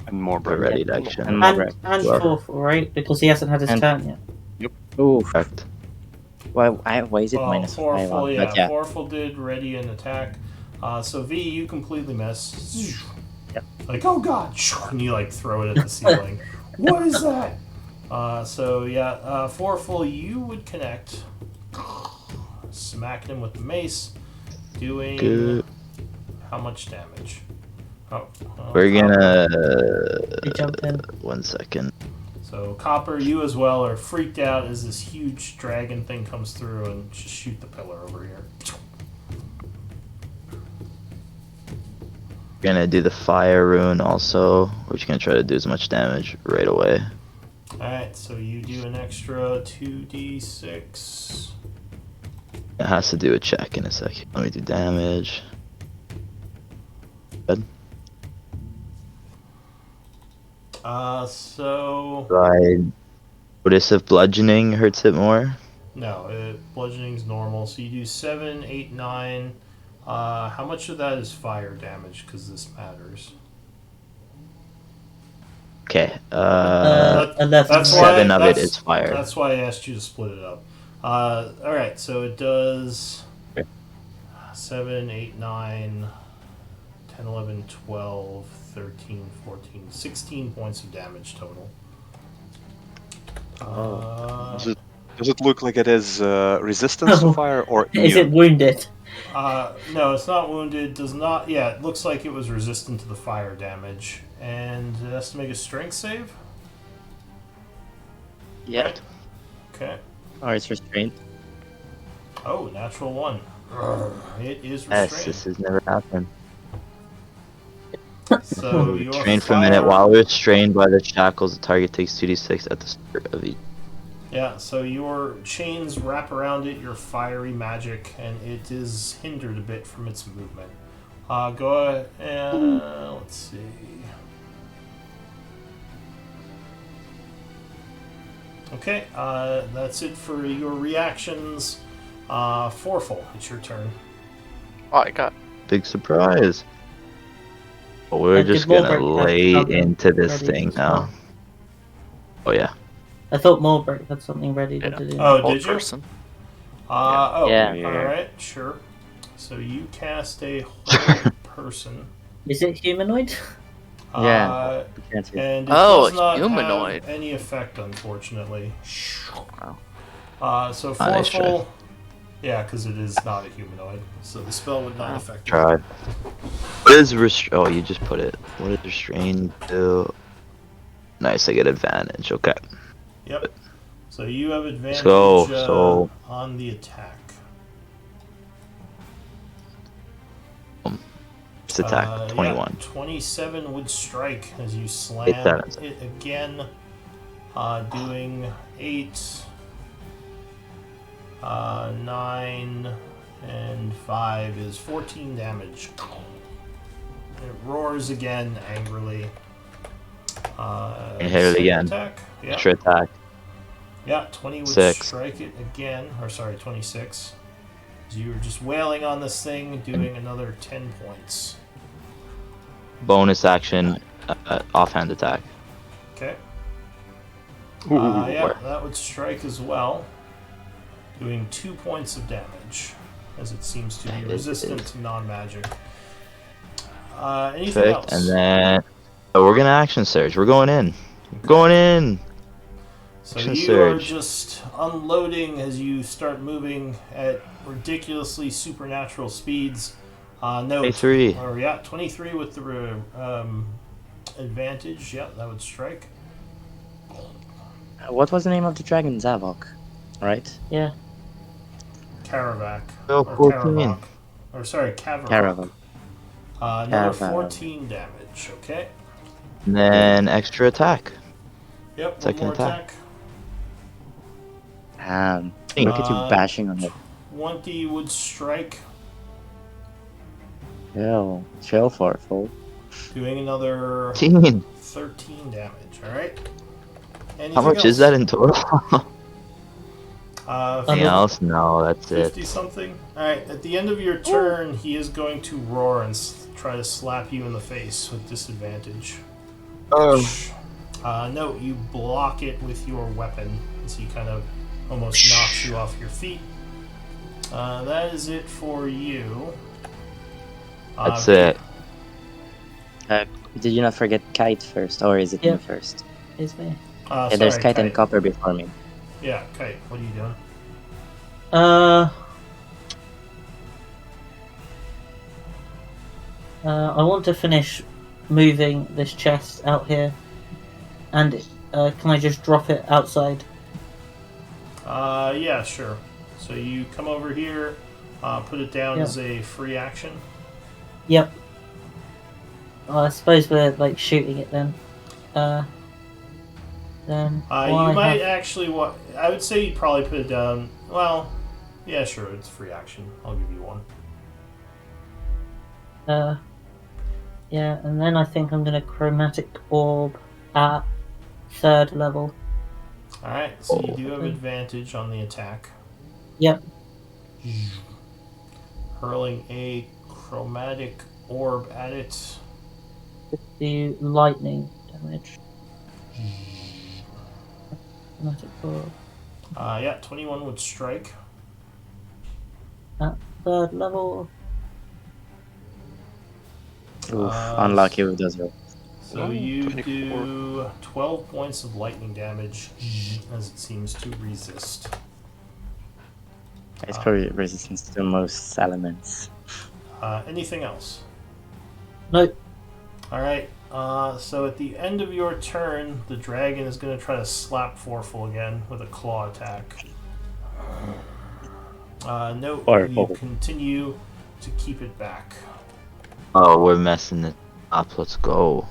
And more My readied action. And And Sure. Forful, right? Because he hasn't had his And- turn yet. Ooh, Correct. why is it Well, minus 5 Forful, on? yeah, But yeah, Forful did ready an attack. So V, you completely miss. Yep. Like, oh god, and you like throw it at the ceiling. What is that? So yeah, Forful, you would connect, smack him with the mace, doing Good. how much damage? Oh, We're gonna. You jump in. 1 second. So Copper, you as well are freaked out as this huge dragon thing comes through and just shoot the pillar over here. Gonna do the fire rune also. We're just gonna try to do as much damage right away. Alright, so you do an extra 2d6. It has to do a check in a second. Let me do damage. Good. So Do I notice if bludgeoning hurts it more? no, bludgeoning's normal. So you do 7, 8, 9. How much of that is fire damage? Because this matters. Okay. That- 11. that's why- 7 of it that's- is fire. That's why I asked you to split it up. Alright, so it does Okay. 7, 8, 9, 10, 11, 12, 13, 14, 16 points of damage total. Does it look like it has resistance to fire or Is it immune? wounded? No, it's not wounded. Does not. Yeah, it looks like it was resistant to the fire damage, and it has to make a strength save. yeah. Right? Okay. Or it's restrained. Oh, natural 1. It is Yes, restrained. this has never happened. So your Restrain for a minute. While restrained by the shackles, the target takes 2d6 at the start of each. Yeah, so your chains wrap around it, your fiery magic, and it is hindered a bit from its movement. Go ahead and let's see. Okay, that's it for your reactions. Foreful, it's your turn. Oh, I got. Big surprise. But we're And did just gonna Mulberry have lay something into this ready thing as now. well? Oh yeah. I thought Mulberry had something ready to Yeah. do. Oh, Old did you? person. Oh, Yeah. alright, sure. So you cast a hold person. Is it humanoid? Uh, Can't see. and it Oh, does not humanoid. have any effect, unfortunately. Wow. So Ah, nice Foreful, yeah, because it is not a humanoid, so the spell would not affect it. Try. What is Oh, you just put it. What does restrain do? Nice, I get advantage. Okay. Yep. So you have advantage go, so- on the attack. Just attack. Yeah, 21. 27 would strike as you Hit slam that. it again, doing 8, 9, and 5 is 14 damage. It roars again angrily. And hit it again. Attack. Yeah. Extra attack. Yeah, 20 would 6. strike it again. Or sorry, 26. So you were just wailing on this thing, doing another 10 points. Bonus action. Offhand attack. Okay. Ooh, Yeah, that would strike as well, doing 2 points of damage, as it seems to be resistant to non-magic. Anything else? Perfect. And then we're gonna action surge. We're going in. We're going in. So action you surge. are just unloading as you start moving at ridiculously supernatural speeds. No, 23. 23 with the advantage. Yeah, that would strike. What was the name of the dragon? Zavok, right? Yeah. Karavac. Oh, Or 14. Karavok. Or sorry, Kavarok. Caravan. Another Kavarok. 14 damage. Okay. And then extra attack. Yep, Second one more attack. attack. Look at you bashing on it. 20 would strike, Chill for full. doing another 15. 13 damage. Alright. How much is that in total? Anything Um, else? No, that's 50 it. something? Alright, at the end of your turn, he is going to roar and try to slap you in the face with disadvantage. No, you block it with your weapon as he kind of almost knocks you off your feet. That is it for you. That's it. Did you not forget Kite first, or is it Yeah. me first? Is me. Yeah, there's Sorry, Kite and Copper before me. Yeah, Kite, what are you doing? I want to finish moving this chest out here, and can I just drop it outside? Yeah, sure. So you come over here, put it down Yeah. as a free action. Yep. I suppose we're like shooting it then. Then while You might have- actually I would say you'd probably put it down. Well, yeah, sure, it's free action. I'll give you one. Yeah, and then I think I'm gonna chromatic orb at 3rd level. Alright, so you do have advantage on the attack. Yep. Hurling a chromatic orb at it. Do lightning damage. Chromatic orb Yeah, 21 would strike. at 3rd level. Oof, unlucky with those rolls. So you do 12 points of lightning damage as it seems to resist. It's probably resistance to most elements. Anything else? Nope. Alright, so at the end of your turn, the dragon is going to try to slap Foreful again with a claw attack. No, Or you Foreful. continue to keep it back. Oh, we're messing it. Up, let's go.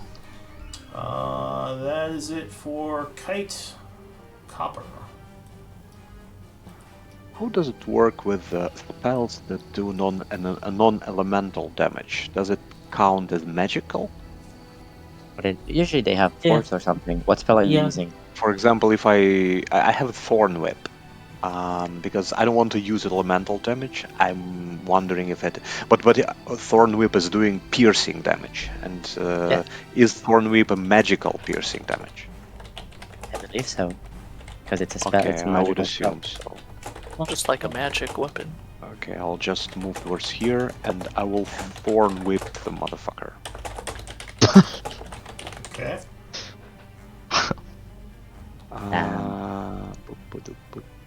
That is it for Kite Copper. How does it work with spells that do non-elemental damage? Does it count as magical? But usually they have Yeah. force or something. What spell are you Yeah. using? For example, if I have a Thorn Whip, because I don't want to use elemental damage. I'm wondering if it, but Thorn Whip is doing piercing damage, and Yeah. is Thorn Whip a magical piercing damage? I believe so. Because it's a spell. Okay, It's a I would magical spell. assume so. Just like a magic weapon. Okay, I'll just move towards here, and I will Thorn Whip the motherfucker. Okay.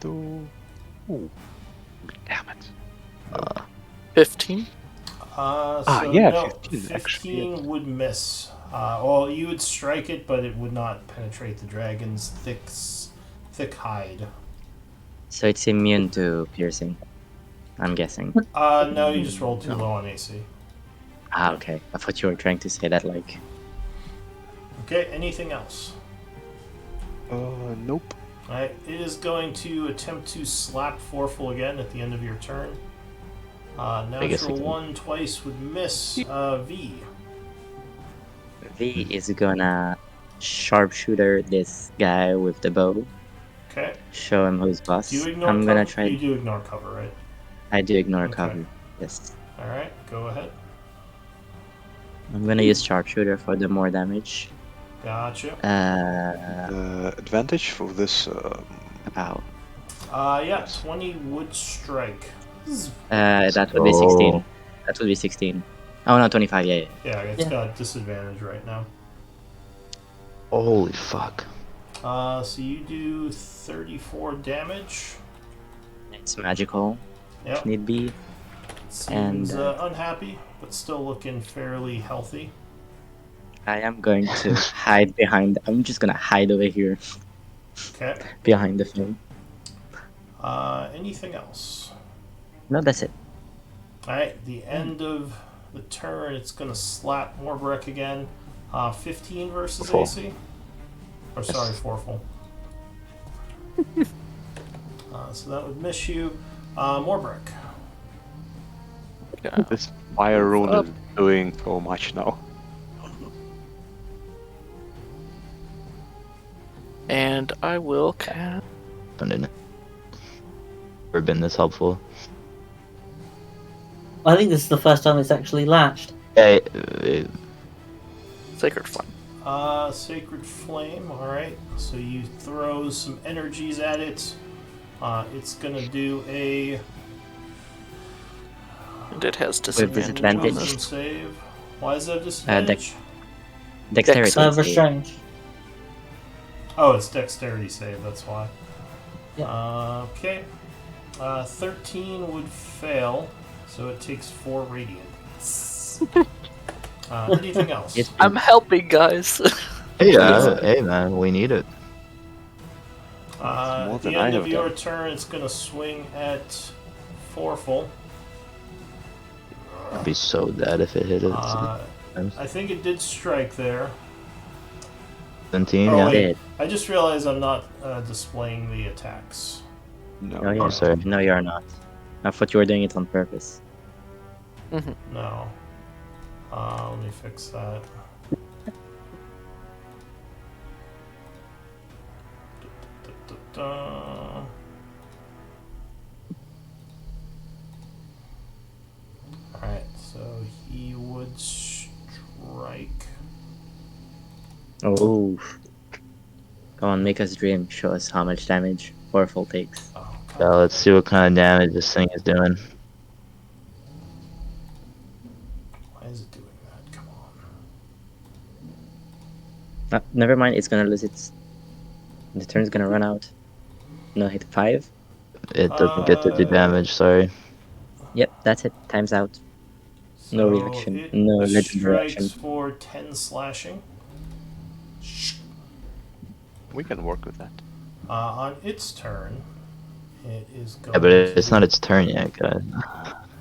Ooh, damn it. 15? So yeah, no, 15 actually, yes. would miss. Well, you would strike it, but it would not penetrate the dragon's thick hide. So it's immune to piercing, I'm guessing. No, you just rolled too low on AC. Ah, okay. I thought you were trying to say that, like... Okay, anything else? Nope. Alright, it is going to attempt to slap Forful again at the end of your turn. guess Natural I can- 1 twice would miss. V. V is gonna sharpshooter this guy with the bow. Okay. Show him who's boss. Do you ignore I'm cover? gonna try... You do ignore cover, right? I do ignore Okay. cover. Yes. Alright, go ahead. I'm gonna use sharpshooter for the more damage. Gotcha. Advantage for this. Ow. Yeah, 20 would strike. That would be go. 16. That would be 16. Oh no, 25, yeah. Yeah, it's Yeah. got disadvantage right now. Holy fuck. So you do 34 damage. It's magical, Yep. if need be. Seems And, unhappy, but still looking fairly healthy. I am going to hide behind... I'm just gonna hide over here, Okay. behind the thing. Anything else? No, that's it. Alright, the end of the turn, it's gonna slap Morbrek again. 15 versus Full. AC? Or sorry, Forful. So that would miss you. Morbrek. Yeah. This fire rune Up. is doing so much now. And I will cast. Never been this helpful. I think this is the first time it's actually latched. Hey, Sacred Flame. Sacred Flame, alright. So you throw some energies at it. It's gonna do a And it has disadvantage. disadvantage on wisdom this. save. Why is that disadvantage? Dexterity. save. Restrained. Oh, it's dexterity save, that's why. Yeah. Okay. 13 would fail, so it takes 4 radiant. Anything else? Yes. I'm helping, guys. hey man, we need it. more At the than I end of have your done. turn, it's gonna swing at Forful. I'd be so dead if it hit it. I think it did strike there. 17, Oh, yeah. wait. Did. I just realized I'm not displaying the attacks. No. No, you're sorry. No, you're not. I thought you were doing it on purpose. No. Let me fix that. Alright, so he would strike. Oh. Come on, make us dream. Show us how much damage Orphle takes. Oh, Yeah, let's see what kind of damage this thing is doing. why is it doing that? Come on. Never mind, it's gonna lose its... The turn's gonna run out. No, hit 5. It doesn't get to do damage, sorry. Yep, that's it. Time's out. No So reaction. it No legendary strikes action. for 10 slashing. We can work with that. On its turn, it is going Yeah, but it's to... not its turn yet, guys.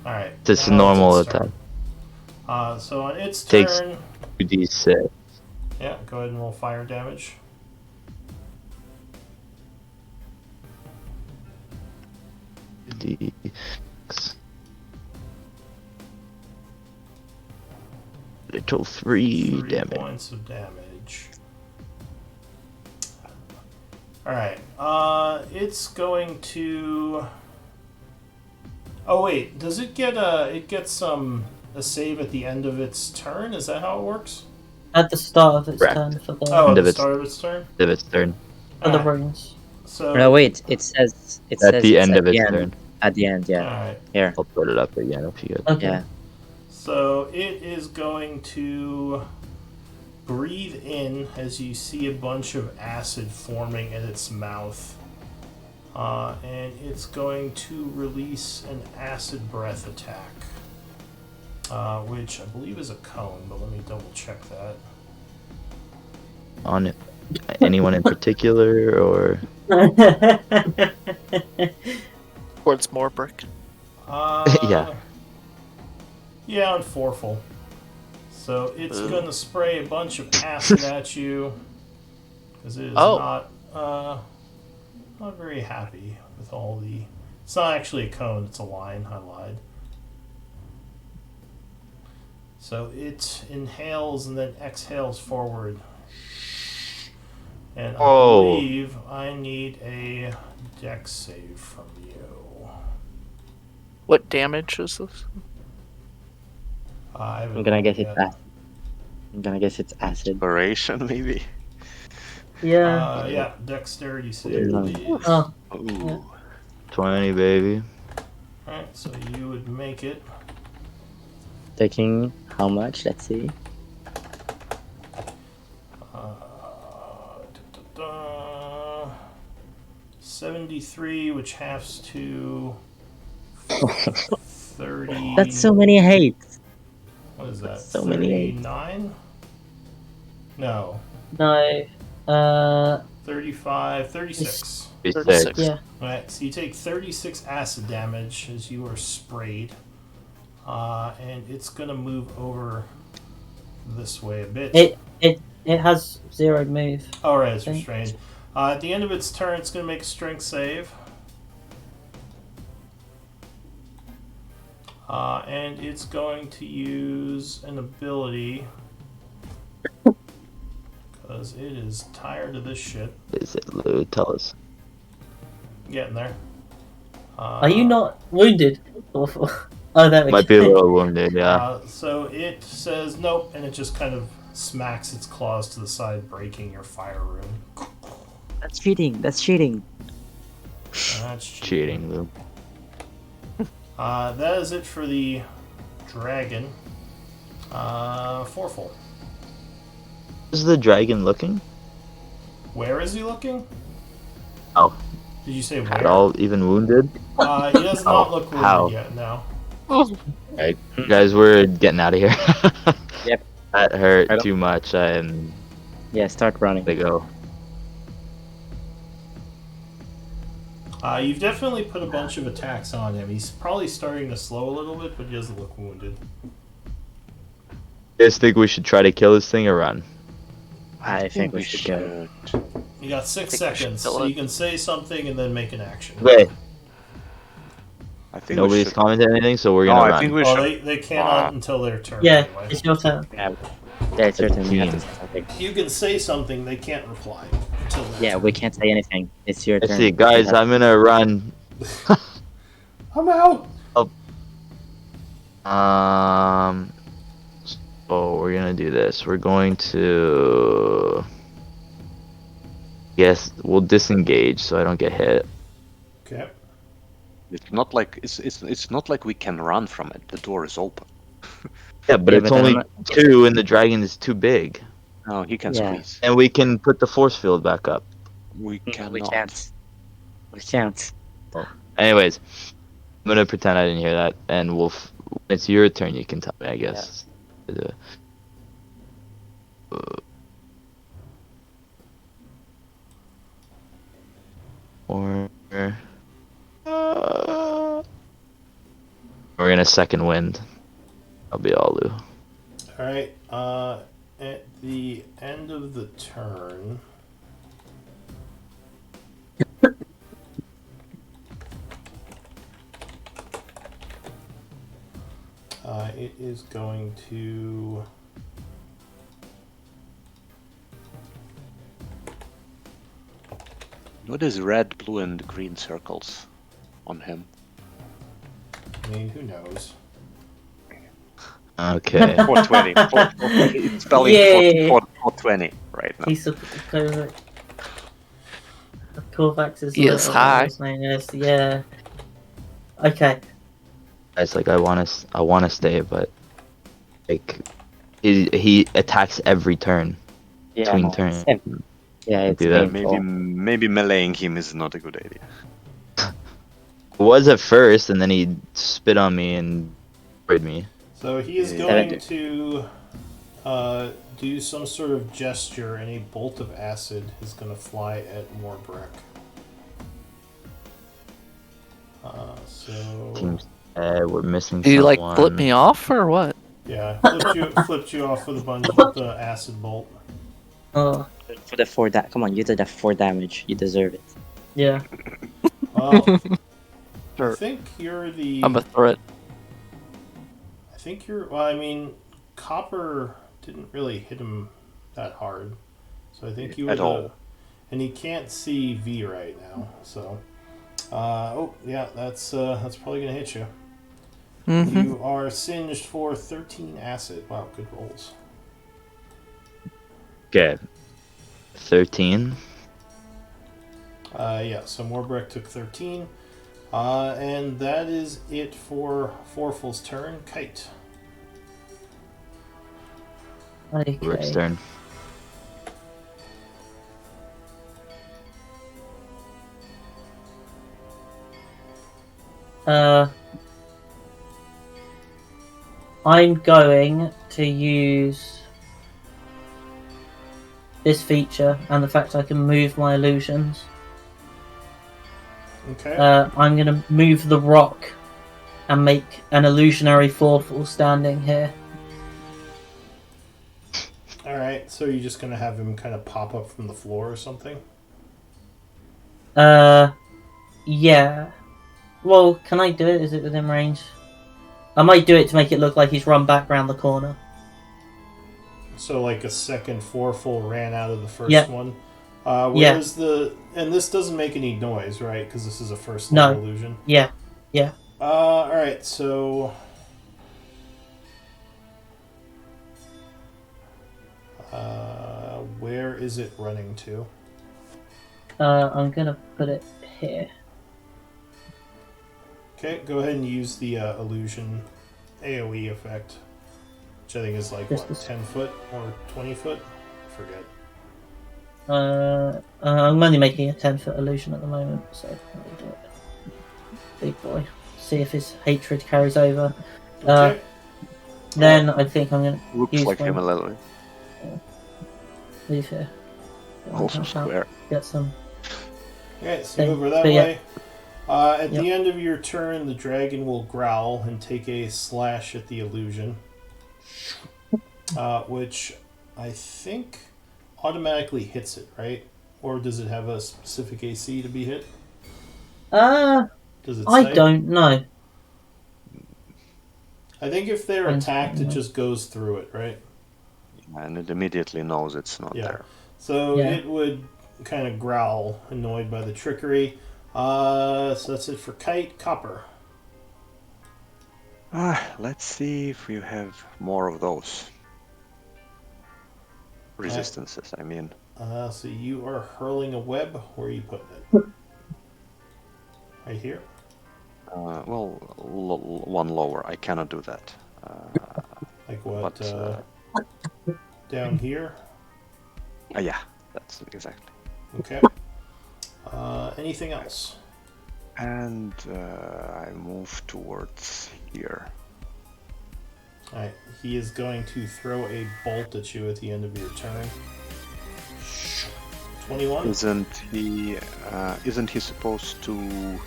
Alright. It's now normal its attack. turn. So on its Takes turn, 2d6. Yeah, go ahead and roll fire damage. D6. Little 3 3 damage. points of damage. Alright, it's going to... Oh wait, does it get a save at the end of its turn? Is that how it works? At the start of its Correct. turn for the Oh, at End the of its- start of its turn? End of its turn. for the Alright, runes. so... No, wait. It says At says the it's end at of its the end. turn. At the end, yeah. Alright, Here, I'll put it up again if you guys. Okay. yeah. so it is going to breathe in as you see a bunch of acid forming in its mouth. And it's going to release an acid breath attack, which I believe is a cone, but let me double check that. On it. Anyone in particular, or Towards Moorbrick. Yeah. Yeah, on Foreful. So it's going to spray a bunch of acid at you because it is not very happy with all the. It's not actually a cone; it's a line. I lied. So it inhales and then exhales forward. And I believe I need a dex save from you. What damage is this? I haven't I'm gonna rolled guess yet. it's acid. I'm gonna guess it's acid. Inspiration, maybe. Yeah. Yeah, dexterity save, No. please. Oh, Ooh. 20, baby. Alright, so you would make it. Taking how much? Let's see. Da, da, da. 73, which halves to 30. That's so many hates. What is that? so many. 39? No. no. 35, 36. 36. Yeah. Alright, so you take 36 acid damage as you are sprayed. And it's going to move over this way a bit. It has 0 move. Alright, it's Okay. restrained. At the end of its turn, it's going to make a strength save. And it's going to use an ability. Because it is tired of this shit. Is it Lou? Tell us. Getting there. Are you not wounded? Awful. Oh, there we Might go. be a little wounded, yeah. So it says nope, and it just kind of smacks its claws to the side, breaking your fire rune. That's cheating. That's cheating. That's Cheating, Lou. That is it for the dragon. Foreful. Is the dragon looking? Where is he looking? Oh. Did you say At where? all even wounded? He does not look wounded how? yet, no. Alright, guys, we're getting out of here. Yep. That hurt Right on. too much, and Yeah, start running. they go. You've definitely put a bunch of attacks on him. He's probably starting to slow a little bit, but he doesn't look wounded. You guys think we should try to kill this thing or run? I think we should go. You got 6 think we should seconds, kill so it. you can say something and then make an action. Wait, I think we nobody's should. commented anything, so we're No, gonna I run. think we Well, should. they cannot until their turn. Yeah, Anyway. it's your turn. Yeah, it's your turn. You have to Team. say something. You can say something, they can't reply until their Yeah, turn. we can't say anything. It's your I turn. see, guys, You have- I'm gonna run. I'm out! So we're gonna do this. We're going to. Yes, we'll disengage so I don't get hit. Okay. It's not like it's not like we can run from it. The door is open. Yeah, but Yeah, it's but I only don't 2 and the dragon is too big. No, he can Yeah. squeeze. And we can put the force field back up. We No, cannot. we can't. We can't. Anyways, I'm gonna pretend I didn't hear that, and when it's your turn, you can tell me, I guess. Or we're gonna second wind. I'll be all Lou. Alright, at the end of the turn, it is going to What is red, blue, and green circles on him? I mean, who knows? Okay. 420. It's spelling Yay! 420 right now. He's a Corvax is Yes, hi. his name is, yeah. Okay. It's like I wanna stay, but like he attacks every turn. Yeah, Between turns. yeah, it's Do that. painful. Maybe meleeing him is not a good idea. It was at first, and then he spit on me and destroyed me. So he is going to do some sort of gesture, and a bolt of acid is going to fly at Morbrek. So Seems we're missing Do you like someone. flip me off or what? yeah, flipped you off with the acid bolt. Oh, For the 4 come on, you did that 4 damage. You deserve it. yeah. Well, I Sure. think you're the. I'm a threat. I think you're. Well, I mean, Copper didn't really hit him that hard, so I think you were At all. And he can't see V right now, so. Oh yeah, that's probably gonna hit you. Mm-hmm. You are singed for 13 acid. Wow, good rolls. Okay. 13. Yeah, so Morbrek took 13. And that is it for Forful's turn. Kite. Rick's Okay. turn. I'm going to use this feature and the fact I can move my illusions. Okay. I'm going to move the rock and make an illusionary Forful standing here. Alright, so you're just gonna have him kind of pop up from the floor or something? Yeah. Well, can I do it? Is it within range? I might do it to make it look like he's run back round the corner. So like a second Forful ran out of the first Yeah. one? Yeah. Where's the... And this doesn't make any noise, right? Because this is a first level illusion. Yeah. Yeah. Alright, so... where is it running to? I'm gonna put it here. Okay, go ahead and use the illusion AoE effect, which I think is like, Just what, this- 10 foot or 20 foot? I forget. I'm only making a 10-foot illusion at the moment, so I'll do it. Big boy. See if his hatred carries over. Okay. Then I think I'm gonna Looks use like one. him a little. Leave here. Also Help out. square. Get some. Okay, so Thing. over that But yeah. way. At the Yep. end of your turn, the dragon will growl and take a slash at the illusion, which I think automatically hits it, right? Or does it have a specific AC to be hit? Does it I say? don't know. I think if they're Depends attacked, on it the- just goes through it, right? And it immediately knows it's not Yeah. there. So Yeah. it would kind of growl, annoyed by the trickery. So that's it for Kite. Copper. Let's see if we have more of those. Resistances, I mean. So you are hurling a web. Where are you putting it? Right here? Well, one lower. I cannot do that. Like what? But, Down here? yeah, that's exactly. Okay. Anything else? And I move towards here. Alright. He is going to throw a bolt at you at the end of your turn. 21? Isn't he supposed to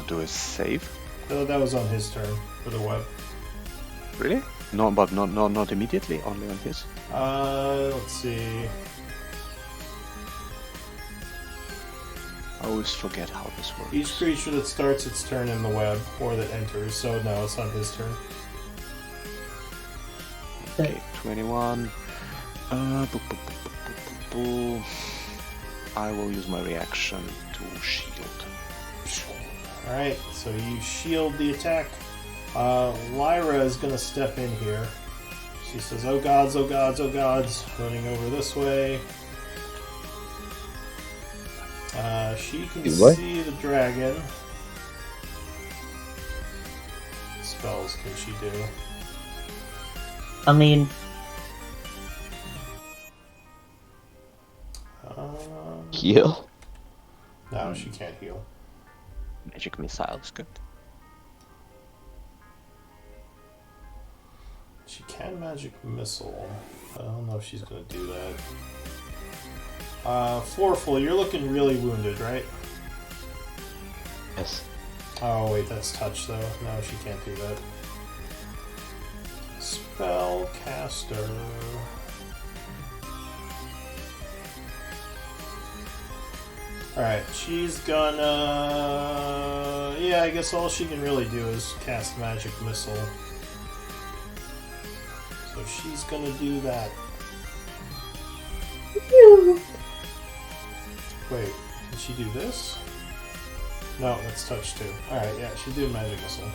do a save? No, that was on his turn for the web. Really? No, but not immediately. Only on his. Let's see. I always forget how this works. Each creature that starts its turn in the web, or that enters, so no, it's on his turn. Okay, 21. Boop, boop, boop, boop, boop, boop, boop. I will use my reaction to shield. Alright, so you shield the attack. Lyra is going to step in here. She says, oh gods, oh gods, oh gods. Running over this way. She can What? see the dragon. What spells can she do? I mean, Heal? No, she can't heal. Magic missile is good. She can magic missile. I don't know if she's going to do that. Florful, you're looking really wounded, right? Yes. Oh, wait, that's touch, though. No, she can't do that. Spellcaster. Alright, she's gonna... Yeah, I guess all she can really do is cast Magic Missile. So she's gonna do that. Wait, did she do this? No, that's touch too. Alright, yeah, she did Magic Missile.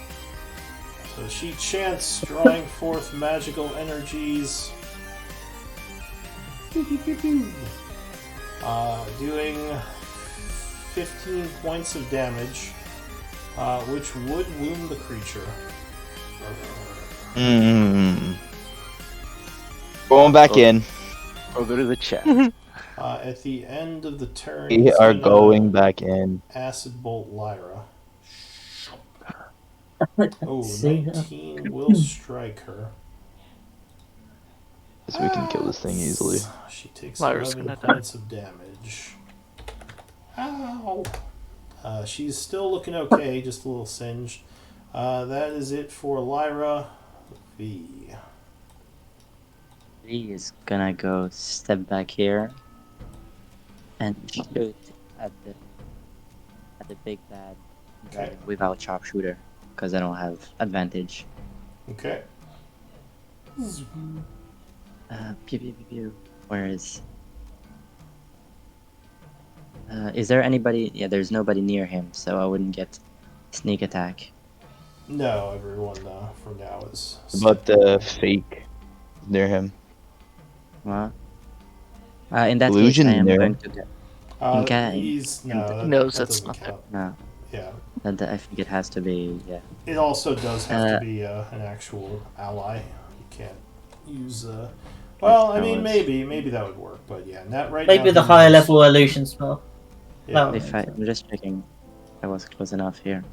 So she chants, drawing forth magical energies. Doing 15 points of damage, which would wound the creature. Going back in. Oh, there is a chat. At the end of the turn, We he's are gonna going back in. Acid Bolt Lyra. let's Oh, see. 19 will strike her. So we can kill this thing easily. She takes Lyra's 11 gonna die. points of damage. Ow! She's still looking okay, just a little singed. That is it for Lyra. V. He is gonna go step back here and shoot at the big bad dragon without sharpshooter because I don't have advantage. Okay. Pew, pew, pew, pew. Where is there anybody? Yeah, there's nobody near him, so I wouldn't get sneak attack. No, everyone for now is. But the fake near him. Well, in that Illusion case, I am there. going to get Okay. He's no. That, knows that that's doesn't not count. no. Yeah. I think it has to be It also does have to be an actual ally. You can't use. Well, I mean, maybe that would work, but yeah, not right now. Maybe the he higher knows. level illusion spell. Yeah. That If I'm just checking, I was close enough here.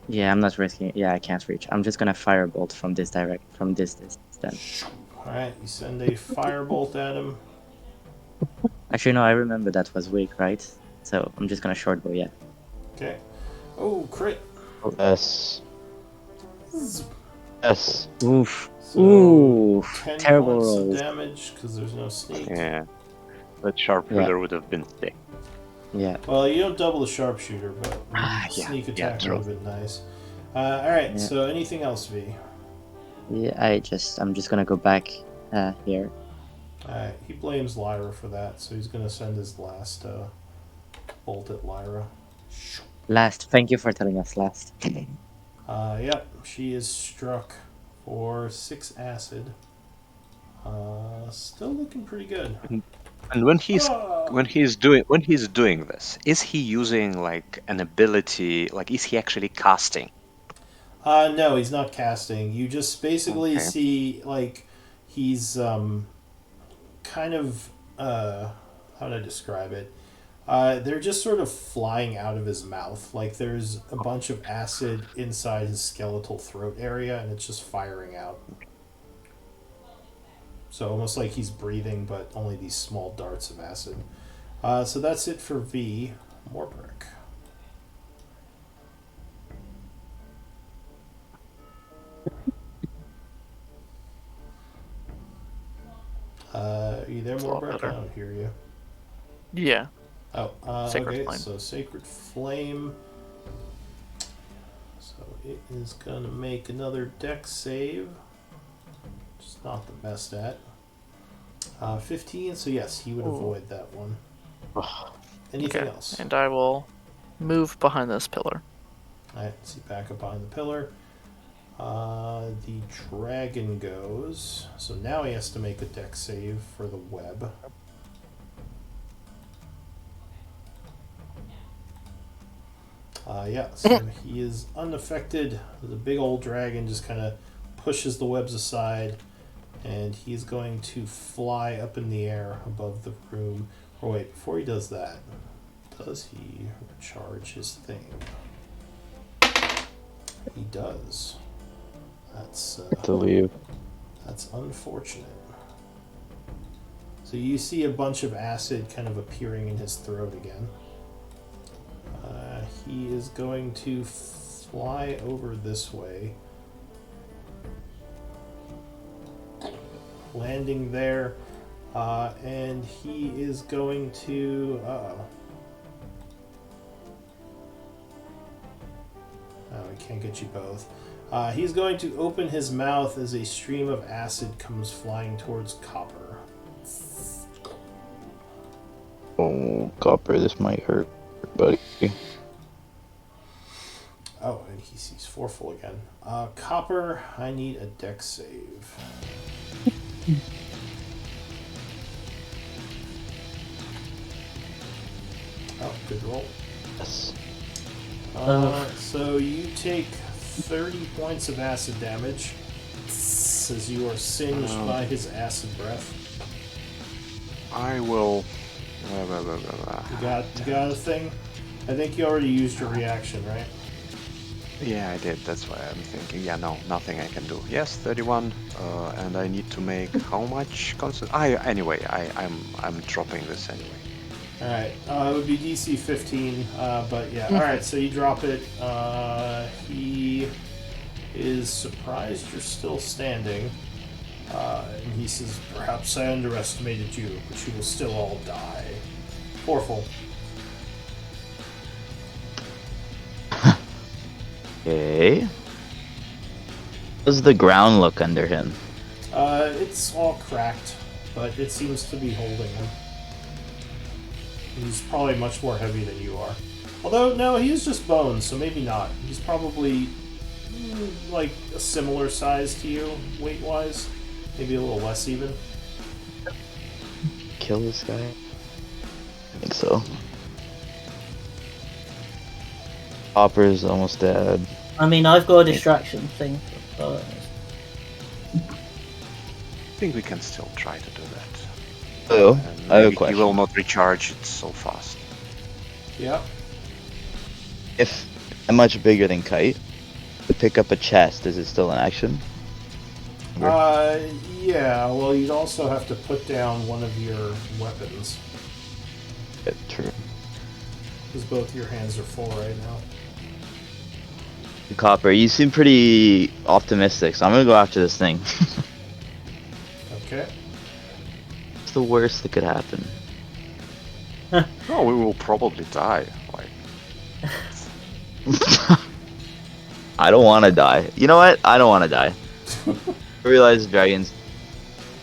Yeah, I'm not risking it. Yeah, I can't reach. I'm just gonna firebolt from this distance. All right, you send a firebolt at him. Actually, no, I remember that was weak, right? So I'm just gonna short bow. Yeah. Okay. Oh, crit. Yes. Yes. Oof. So, Ooh. 10 Terrible points rolls. of damage because there's no sneak. Yeah. That sharpshooter would have been sick. Yeah. Well, you don't double the sharpshooter, but Yeah, sneak yeah, attack true. would have been nice. All right. Yeah. So anything else, V? Yeah. I'm just gonna go back here. Alright, he blames Lyra for that, so he's gonna send his last bolt at Lyra. Last. Thank you for telling us last. Yep, she is struck for 6 acid. Still looking pretty good. And when he's Ah! doing this, is he using like an ability? Like, is he actually casting? No, he's not casting. You just basically Okay. see like he's kind of how do I describe it? They're just sort of flying out of his mouth. Like there's a bunch of acid inside his skeletal throat area, and it's just firing out. So almost like he's breathing, but only these small darts of acid. So that's it for V. Morbrick. there, It's a more lot Breck? I better. don't hear you. Yeah. Oh, Sacred okay, Flame. so Sacred Flame. So it is gonna make another dex save. Just not the best at. 15, so yes, he would Ooh. avoid that one. Anything Okay. else? And I will move behind this pillar. Alright, see back up behind the pillar. The dragon goes. So now he has to make a dex save for the web. Yeah, so he is unaffected. The big old dragon just kind of pushes the webs aside, and he's going to fly up in the air above the room. Or wait, before he does that, does he recharge his thing? He does. That's To leave. that's unfortunate. So you see a bunch of acid kind of appearing in his throat again. He is going to fly over this way, landing there, and he is going to. Oh, I can't get you both. He's going to open his mouth as a stream of acid comes flying towards Copper. Oh, Copper, this might hurt, buddy. Oh, and he sees Foreful again. Copper, I need a dex save. Oh, good roll. Yes. So you take 30 points of acid damage as you are singed by his acid breath. I will. You got a thing? I think you already used your reaction, right? Yeah, I did. That's why I'm thinking. Yeah, no, nothing I can do. Yes, 31, and I need to make how much constant? Anyway, I'm dropping this anyway. All right, it would be DC 15, but yeah. All right, so you drop it. He is surprised you're still standing, and he says, "Perhaps I underestimated you, but you will still all die." Foreful. Okay. How does the ground look under him? It's all cracked, but it seems to be holding him. He's probably much more heavy than you are. Although, no, he is just bones, so maybe not. He's probably like a similar size to you, weight-wise. Maybe a little less even. Kill this guy? I think so. Copper's almost dead. I mean, I've got a distraction thing. So I think we can still try to do that. Oh, And I have a maybe he question. will not recharge it so fast. Yeah. If I'm much bigger than Kite, to pick up a chest, is it still an action? Yeah, well, you'd also have to put down one of your weapons, Yeah, true. because both your hands are full right now. Copper, you seem pretty optimistic, so I'm gonna go after this thing. Okay. What's the worst that could happen? Oh, we will probably die. Like, I don't want to die. You know what? I don't want to die. I realize dragons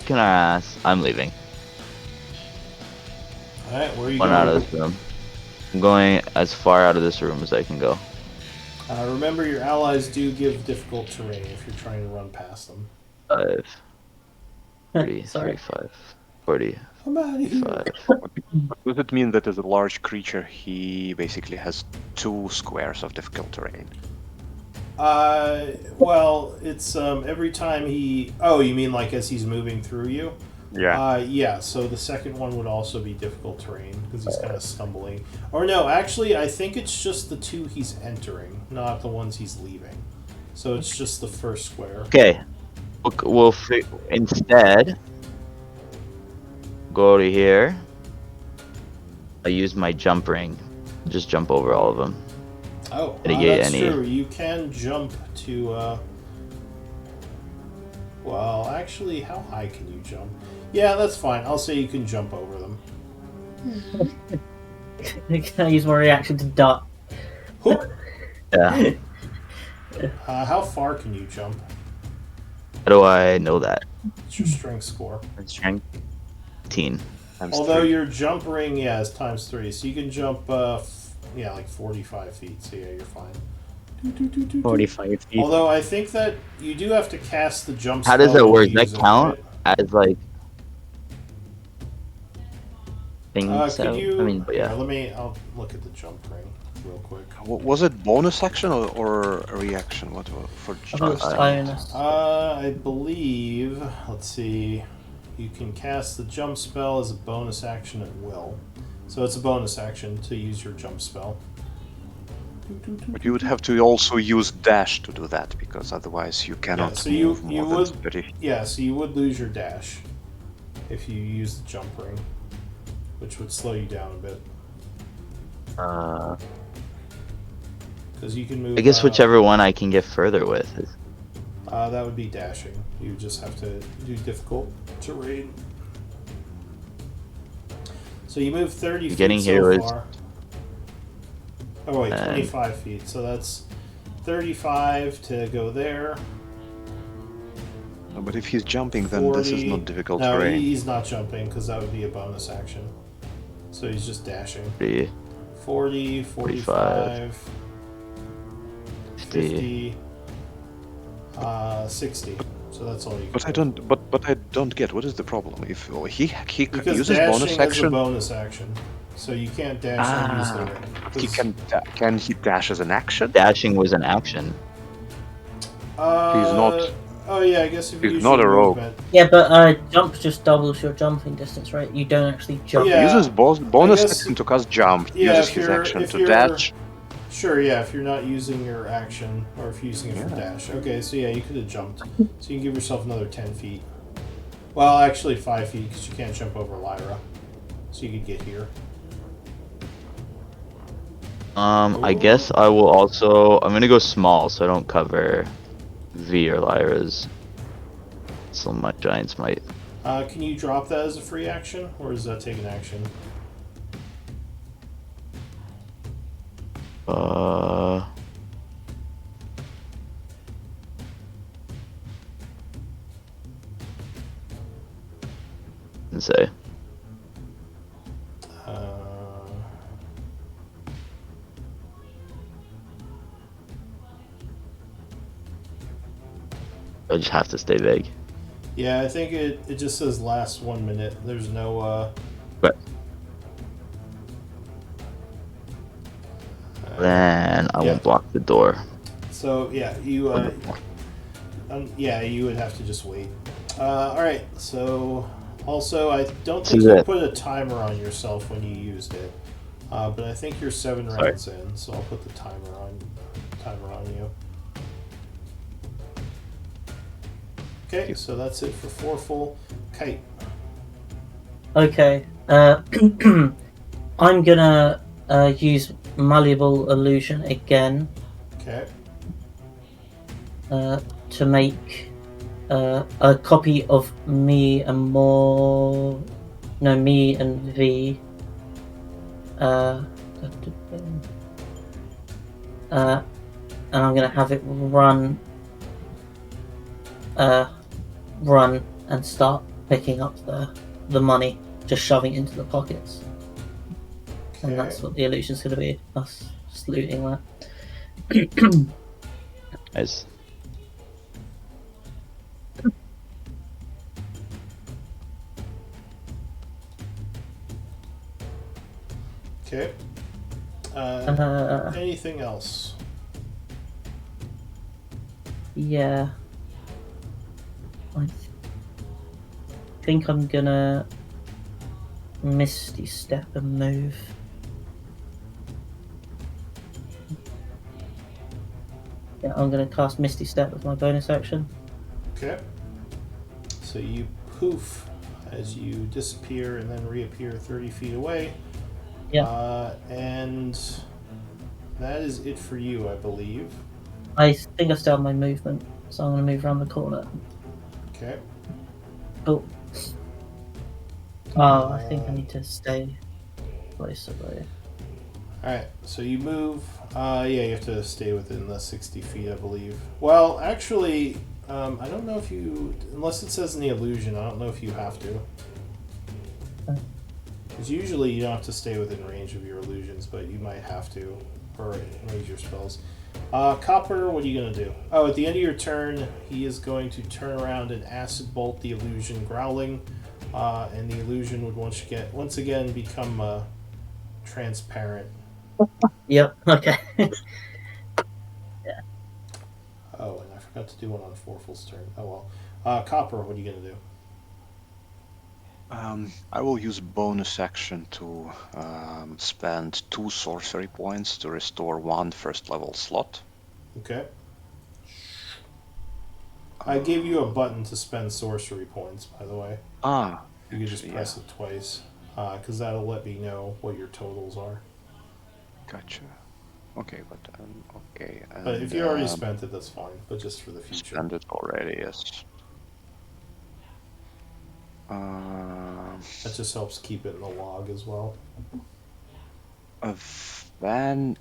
kicking our ass. I'm leaving. Alright, where are you One going? out of this room. I'm going as far out of this room as I can go. Remember, your allies do give difficult terrain if you're trying to run past them. 5, 30, Sorry. 35, 40, I'm out of here. 5. does it mean that as a large creature, he basically has 2 squares of difficult terrain? Well, it's every time he. Oh, you mean like as he's moving through you? Yeah. Yeah, so the second one would also be difficult terrain because he's kind of stumbling. Or no, actually, I think it's just the 2 he's entering, not the ones he's leaving. So it's just the first square. Okay. We'll instead go to here. I'll use my jump ring. Just jump over all of them. Oh, Mitigate that's any- true. You can jump to. Well, actually, how high can you jump? Yeah, that's fine. I'll say you can jump over them. Can I use my reaction to duck? Whoop. Yeah. How far can you jump? How do I know that? What's your strength score? Strength. 15. Times Although 3. your jump ring, yeah, is ×3, so you can jump, like 45 feet. So yeah, you're fine. 45 feet. Although I think that you do have to cast the jump How spell. does that when work? you Does use that it, count right? as like? Think so. Could you? I mean, But yeah. I'll look at the jump ring real quick. Was it bonus action or a reaction? What for? I thought it was casting? bonus. I believe. Let's see. You can cast the jump spell as a bonus action at will. So it's a bonus action to use your jump spell. But you would have to also use dash to do that, because otherwise you cannot so you- move you more would- than 30. Yeah, so you would lose your dash if you use the jump ring, which would slow you down a bit. Because you can move. I guess whichever one I can get further with. That would be dashing. You just have to do difficult terrain. So you move 30 feet Getting so here is- far. Oh wait, 25 feet. So that's 35 to go there. No, but if he's jumping, then this is 40. not difficult No, terrain. he's not jumping because that would be a bonus action. So he's just dashing. 40, 45, 50, 60. So that's all you can But I do. don't. But I don't get what is the problem. If he Because uses dashing bonus is a action, bonus action. So you can't dash and use the ring. he can he dash as an action? Dashing was an action. He's not- Oh yeah, I guess if you he's use not your a rogue. movement. Yeah, but jump just doubles your jumping distance, right? You don't actually jump. Yeah. He uses bonus guess- action to cast jump. He Yeah, uses if his you're- action if to you're- dash. Sure, yeah, if you're not using your action, or if you're using it for Yeah. dash. Okay, so yeah, you could have jumped. So you can give yourself another 10 feet. Well, actually 5 feet, because you can't jump over Lyra. So you could get here. I guess I will also. I'm gonna go small so I don't cover V or Lyra's. So my giants might. Can you drop that as a free action, or does that take an action? Let's say. I just have to stay vague. Yeah, I think it just says last 1 minute. There's no But then I yeah. won't block the door. So yeah, you you would have to just wait. All right. So also, I don't think you put a timer on yourself when you used it, but I think you're 7 rounds in, so I'll put the timer on you. Okay, so that's it for 4 full. Kite. Okay. I'm gonna use malleable illusion again. Okay. To make a copy of me and me and V. And I'm gonna have it run and start picking up the money, just shoving it into the pockets. And that's what the illusion's gonna be, us just looting that. Nice. Okay. Anything else? Yeah. I think I'm gonna Misty Step and move. Yeah, I'm gonna cast Misty Step with my bonus action. Okay. So you poof as you disappear and then reappear 30 feet away. Yeah. And that is it for you, I believe. I think I still have my movement, so I'm gonna move around the corner. Okay. Cool. Oh, I think I need to stay closer though. Alright, so you move. Yeah, you have to stay within the 60 feet, I believe. Well, actually, I don't know if you. Unless it says in the illusion, I don't know if you have to. Because usually you don't have to stay within range of your illusions, but you might have to. Or range your spells. Copper, what are you going to do? Oh, at the end of your turn, he is going to turn around and acid bolt the illusion, growling. And the illusion would once again become transparent. Yep. Okay. Oh, and I forgot to do one on Forful's turn. Oh well. Copper, what are you gonna do? I will use bonus action to spend 2 sorcery points to restore 1 first level slot. Okay. I gave you a button to spend sorcery points, by the way. You can just actually, press it twice, because that'll let me know what your totals are. Gotcha. Okay, but okay. And, But if you already spent it, that's fine. But just for the future. spent it already, yes. That just helps keep it in the log as well. Then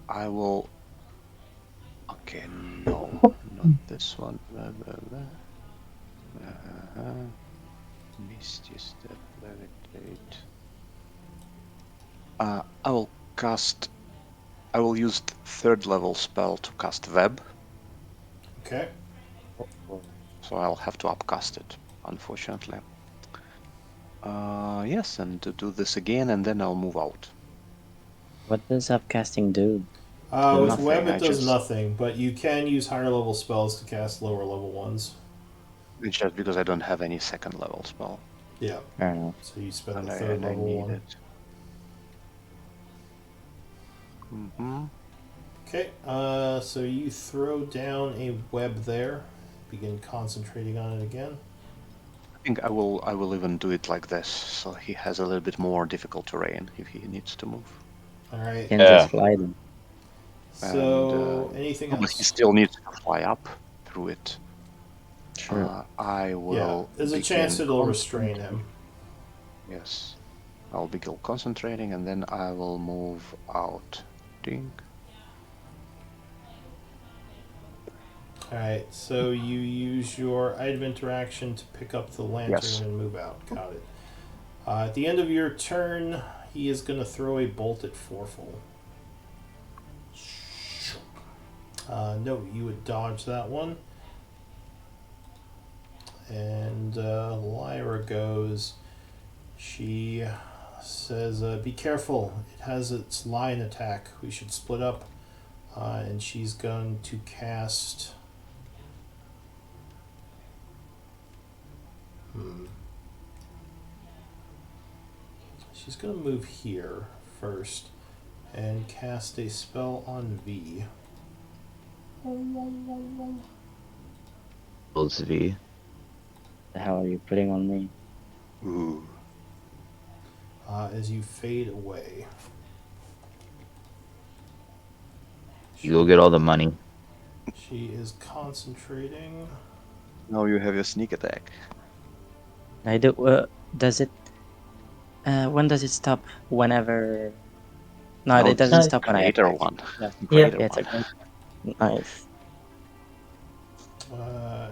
I will. Okay, no, not this one. Misty step, levitate. I will cast. I will use the 3rd level spell to cast web. Okay. So I'll have to upcast it, unfortunately. Yes, and to do this again, and then I'll move out. What does upcasting do? With Nothing, web, I it does just- nothing, but you can use higher level spells to cast lower level ones. It's just because I don't have any 2nd level spell. Yeah. Fair enough. So you spend And the I 3rd level need one. it. Mm-hmm. Okay, so you throw down a web there. Begin concentrating on it again. I think I will even do it like this, so he has a little bit more difficult terrain if he needs to move. Alright. You can Yeah. just fly them. So, anything But else? he still needs to fly up through it. Sure. I will. Yeah, there's a chance begin it'll restrain him. Yes. I'll begin concentrating and then I will move out. Ding. Alright, so you use your item interaction to pick up the lantern Yes. and move out. Got it. At the end of your turn, he is going to throw a bolt at Forful. No, you would dodge that one. And Lyra goes. She says, be careful. It has its line attack. We should split up. And she's going to cast... She's going to move here first and cast a spell on V. Builds V. The hell are you putting on me? Ooh. As you fade away. You go get all the money. She is concentrating. Now you have your sneak attack. I do. Does it? When does it stop? Whenever. No, No, it doesn't no, stop when I Greater attack. one. Yeah. Greater Yeah, it's one. a great. Nice.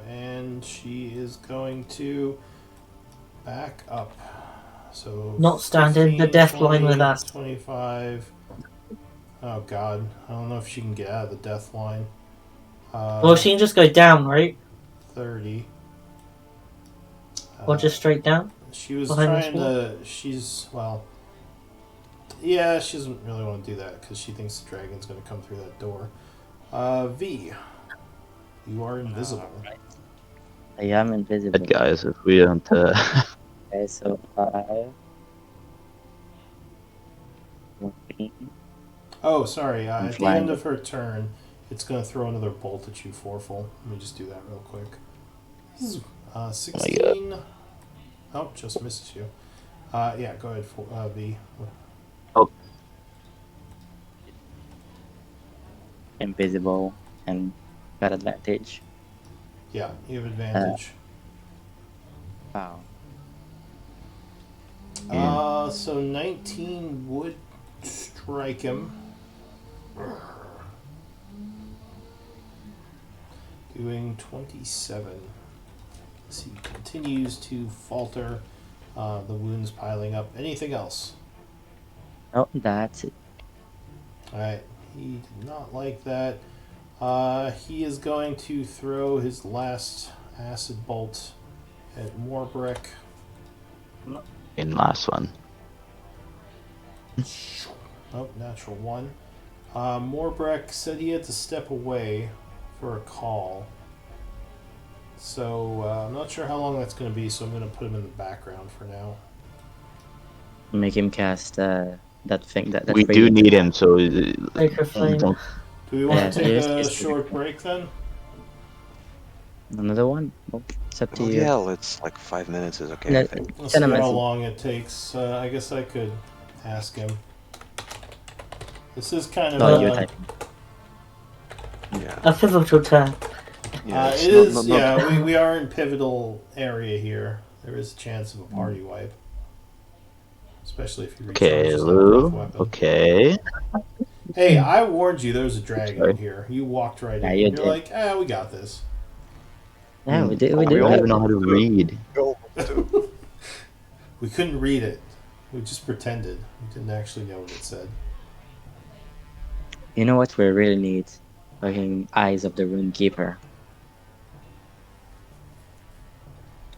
And she is going to back up. So Not standing, the 15, death line with 20, us. 25. Oh god, I don't know if she can get out of the death line. Well, she can just go down, right? 30. Or just straight down. She was behind this trying to. She's well. Yeah, she doesn't really want to do that because she thinks the dragon's going to come through that door. V, you are invisible. I am invisible. Bad guys, if we don't. Okay, so Oh, sorry. I'm At the flying. end of her turn, it's going to throw another bolt at you, Forful. Let me just do that real quick. 16. Oh, just misses you. Yeah, go ahead, V. invisible and got advantage. Yeah, you have advantage. Wow. So 19 would strike him. Doing 27. As he continues to falter, the wounds piling up. Anything else? Oh, that's it. Alright, he did not like that. He is going to throw his last acid bolt at Morbrick. In last one. Oh, natural one. Morbrick said he had to step away for a call. So I'm not sure how long that's going to be, so I'm going to put him in the background for now. Make him cast that thing. That We do radiant need attack. him, so Sacred Flame. don't- Do we want Yeah, to take just- a just- short break then? Another one? Well, it's up to Well, you. yeah, let's like 5 minutes is okay. No, I think. Let's Send see a how message. long it takes. I guess I could ask him. This is kind of Oh, you're typing. Yeah. A pivotal turn. Yeah. it's it not- is. not- Yeah, we are in pivotal area here. There is a chance of a party wipe, especially if you recharge Okay, his Lou. breath weapon. Okay. Hey, I warned you there was a dragon Sorry. in here. You walked right Yeah, in. you You're did. like, we got this. Yeah, we did. We I did. don't that. even know how to read. We couldn't read it. We just pretended. We didn't actually know what it said. You know what we really need? Fucking Eyes of the Runekeeper.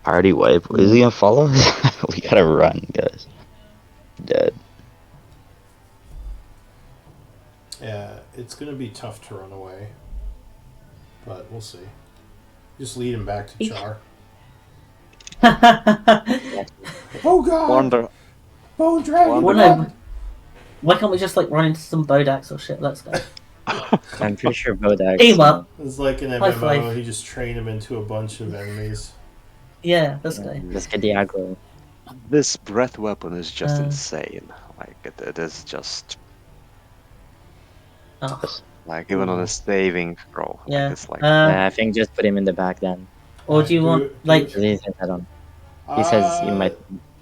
Party wipe. Is he gonna follow us? We gotta run, guys. Dead. Yeah, it's going to be tough to run away. But we'll see. Just lead him back to Chaur. Oh god! Wonder. Bone dragon! Wonder- run! Why can't we just like run into some Bodax or shit? Let's go. I'm pretty sure Bodax. Team up. It's like an High MMO. five. He just trained him into a bunch of enemies. Yeah, let's go. Let's get the aggro. This breath weapon is just Uh. insane. Like it is just Oh, like even on a saving throw. yeah. Like, it's like I think just put him in the back then. Or do you want like? Because he says I don't. He says he might.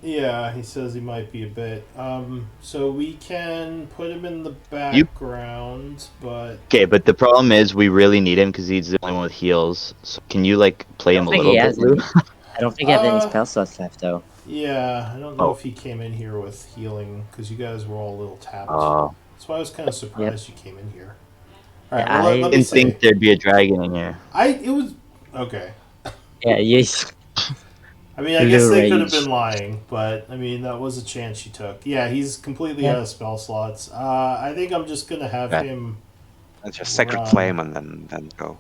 Yeah, he says he might be a bit. So we can put him in the You- background, but Okay, but the problem is we really need him because he's the only one with heals. So can you like play him a think little he bit, has Lou? any. I don't think I have any Uh, spell slots left though. yeah, I don't know Oh. if he came in here with healing because you guys were all a little tapped. Oh, That's why I was kind of surprised you came in here. All right, Yeah, well, I let I me didn't see. think there'd be a dragon in here. It was okay. Yeah, yes. I mean, I guess Blue they could have Rage. been lying, but I mean that was a chance you took. Yeah, he's completely Yeah. out of spell slots. I think I'm just gonna have Yeah. him. it's just sacred Run. flame and then go.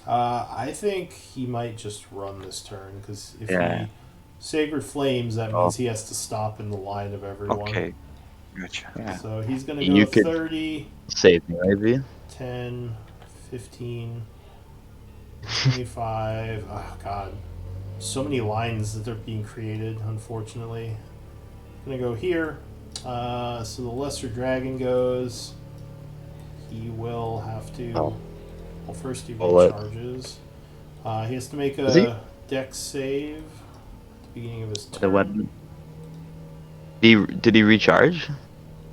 I think he might just run this turn because if Yeah. he sacred flames, that means he has to stop in the line of everyone. Okay, gotcha. Yeah. So he's gonna And go you could- 30, Save me, maybe. 10, 15, 25. Oh god, so many lines that are being created. Unfortunately, gonna go here. So the lesser dragon goes. He will have to. Oh. Well, first he Bullet. recharges. He has to make Does he? a dex save at the beginning of his turn. The weapon. Did he recharge?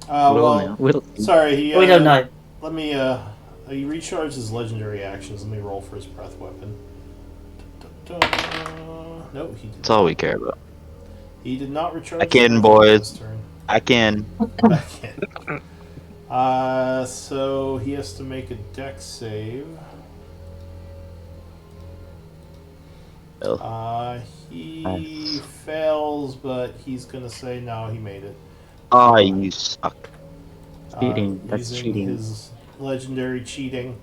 We'll Sorry, he. We don't know. Let me. He recharged his legendary actions. Let me roll for his breath weapon. No, he did. That's all we care about. He did not recharge. Back in, his boys. this turn. I can. Back in. So he has to make a dex save. He Nice. fails, but he's gonna say no. He made it. Oh, you suck. Cheating, that's using cheating. His legendary cheating.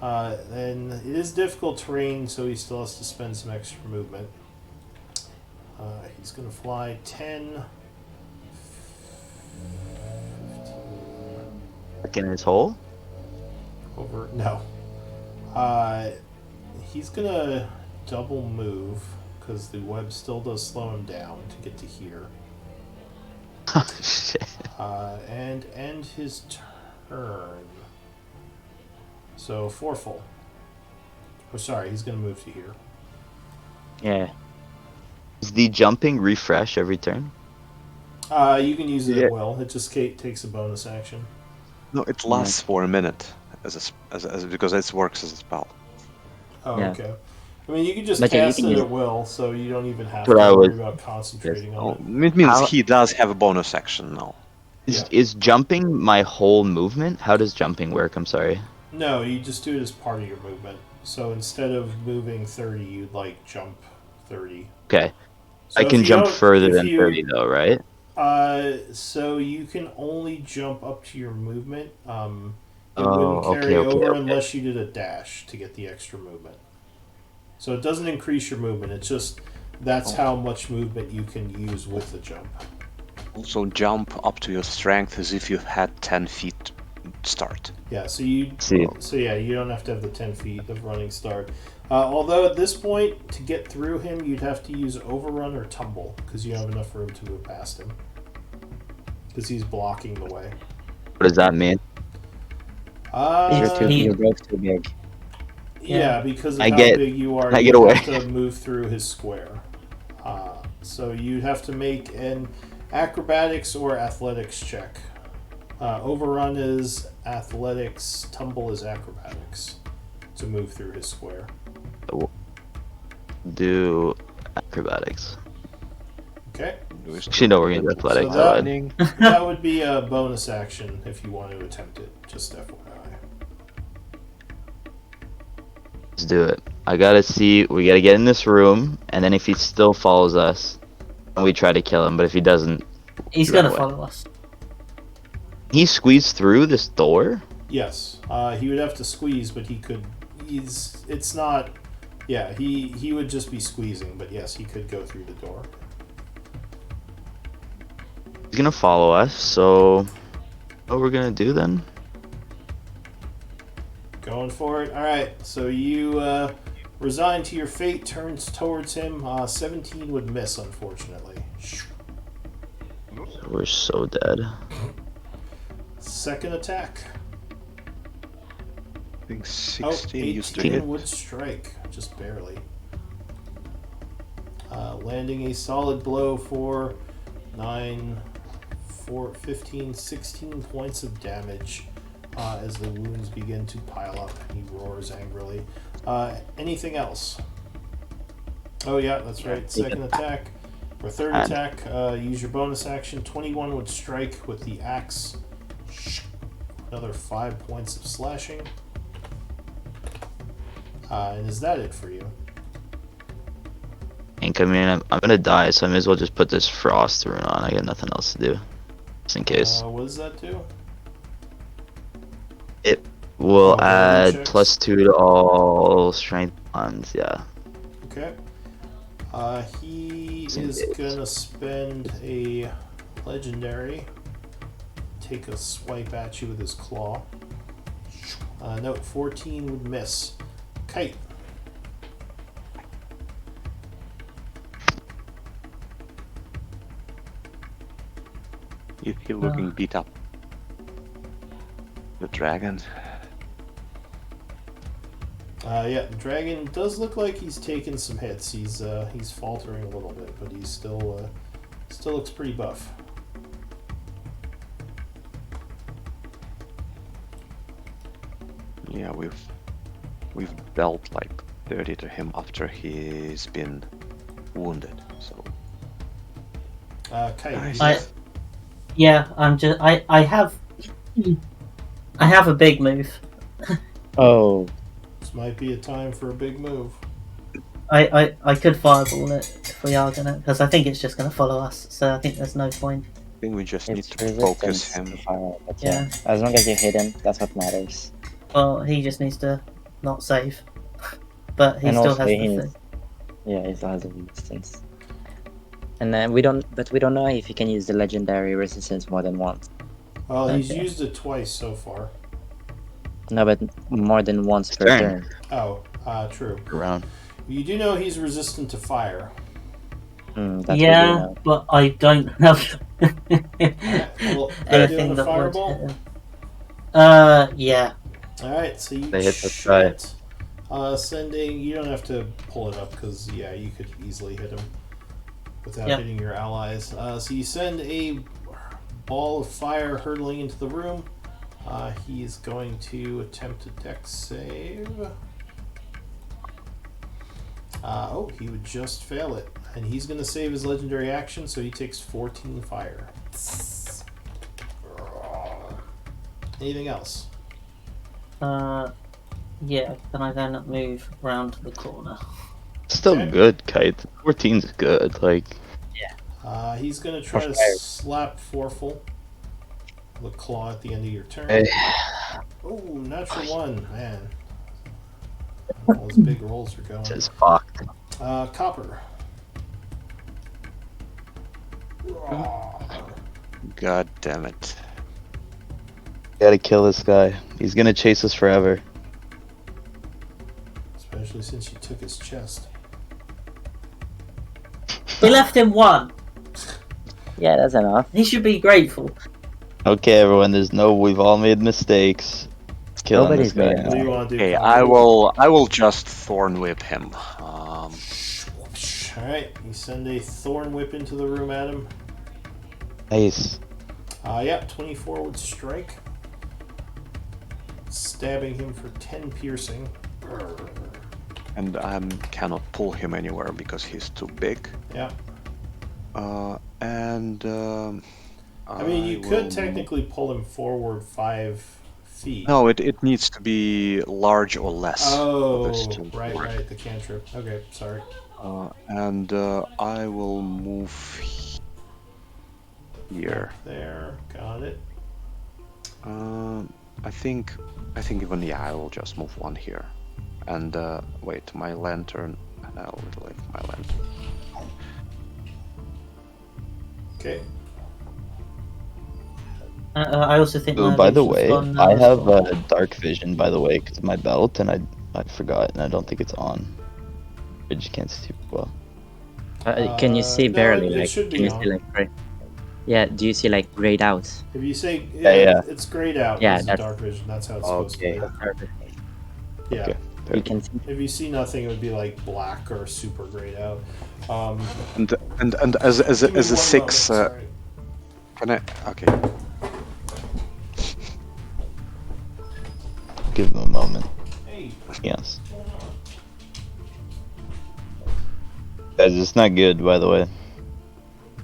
And it is difficult terrain, so he still has to spend some extra movement. He's going to fly 10, 15, Back in his hole? over. No. He's going to double move because the web still does slow him down to get to here. Oh, shit. And end his turn. So 4 full. Oh, sorry, he's going to move to here. yeah. Is the jumping refresh every turn? You can use it Yeah. at will. It just takes a bonus action. No, it lasts for a minute because it works as a spell. Oh, Yeah. okay. I mean, you can just But yeah, you cast can it use at will, so you don't even have But to I worry was- about concentrating Oh, on it. it means How- he does have a bonus action now. Yeah. Is jumping my whole movement? How does jumping work? I'm sorry. No, you just do it as part of your movement. So instead of moving 30, you'd like jump 30. Okay. So I if can you jump don't- further if than you- 30 though, right? So you can only jump up to your movement. It Oh, wouldn't carry okay, over okay. unless you did a dash to get the extra movement. So it doesn't increase your movement. It's just that's how much movement you can use with the jump. Also, jump up to your strength as if you had 10 feet start. Yeah. So See. yeah, you don't have to have the 10 feet of running start. Although at this point, to get through him, you'd have to use overrun or tumble because you have enough room to move past him. Because he's blocking the way. What does that mean? You're both too big. Yeah, because of I how get- big you are, I you get away. have to move through his square. So you'd have to make an acrobatics or athletics check. Overrun is athletics, tumble is acrobatics to move through his square. Do acrobatics. Okay, Actually, no, we're gonna do athletics. So that- I lied. that would be a bonus action if you want to attempt it. Just FYI. Let's do it. I gotta see. We gotta get in this room, and then if he still follows us, we try to kill him. But if he doesn't, He's Right gonna away. follow us. he squeezed through this door. Yes, he would have to squeeze, but he could. It's not. Yeah, he would just be squeezing, but yes, he could go through the door. He's gonna follow us. So, what we're gonna do then? Going for it. All right. So you resign to your fate. Turns towards him. 17 would miss, unfortunately. We're so dead. Second attack. I think Oh, 16 used to 18 hit. would strike, just barely. Landing a solid blow for 9, 4, 15, 16 points of damage as the wounds begin to pile up. He roars angrily. Anything else? Oh, yeah, that's right. Second attack. For third And- attack, use your bonus action. 21 would strike with the axe. Another 5 points of slashing. And is that it for you? I mean, I'm gonna die, so I may as well just put this frost rune on. I got nothing else to do, just in case. What does that do? We'll ability add checks. +2 to all strength bonds. Yeah. Okay. He Some is days. gonna spend a legendary. Take a swipe at you with his claw. Note 14 would miss. Kite. You feel looking beat up. The dragon. Yeah, the dragon does look like he's taken some hits. He's faltering a little bit, but he's still looks pretty buff. Yeah, we've dealt like 30 to him after he's been wounded. So Kite. Nice. I- Yeah, I have a big move. Oh, This might be a time for a big move. I could fireball it if we are gonna, because I think it's just gonna follow us. So I think there's no point. I think we just need it's to focus resistance him. to fire, but Yeah. yeah. As long as you hit him, that's what matters. Well, he just needs to not save, but he And still also has he the needs- Yeah, he still has a resistance. And then we don't know if he can use the legendary resistance more than once. Well, he's Okay. used it twice so far. No, but more than once per Turn. turn. Oh, true. Around. You do know he's resistant to fire. That's what we yeah, know. but I don't have Well, doing anything a that fireball. would. Yeah. Alright, so you They hit the sky. shoot, sending. You don't have to pull it up because yeah, you could easily hit him. without Yep. hitting your allies. So you send a ball of fire hurtling into the room. He is going to attempt a dex save. He would just fail it. And he's going to save his legendary action, so he takes 14 fire. Anything else? Yeah, can I then move round to the corner? Still Okay. good, Kite. 14's good. Like, He's going to try to Fire. slap Forful. The claw at the end of your turn. Hey. Oh, natural one, man. All those big rolls are going. just fucked. Copper. God damn it. Gotta kill this guy. He's gonna chase us forever. Especially since you took his chest. We left him one. Yeah, that's enough. He should be grateful. Okay, everyone. We've all made mistakes. Killing Nobody's this guy. made What do you want to do? Okay, Copper? I will just thorn whip him. Alright, you send a thorn whip into the room at him. Nice. Yeah, 24 would strike. Stabbing him for 10 piercing. And I cannot pull him anywhere because he's too big. Yeah. I mean, you could technically pull him forward 5 feet. No, it needs to be large or less. Oh, for this to right, work. right, the cantrip. Okay, sorry. And I will move here. There, got it. I think even I will just move one here. And wait, my lantern. And I will leave my lantern. Okay. I also think. Oh, my by the illusion's way, gone now I as have well. dark vision, by the way, because of my belt, and I forgot, and I don't think it's on. I just can't see well. Can you see No, barely? it Like, should be can you on. see like gray? Yeah. Do you see like grayed out? If you say Yeah. it's grayed out. Yeah, It's that's- dark vision. That's how it's supposed to Okay. be. Yeah. Okay. You can see. If you see nothing, it would be like black or super grayed out. And as Give me a one 6, moment, sorry. can I? Okay. Give him a moment. Hey, Yes. Guys, it's not good, by the way.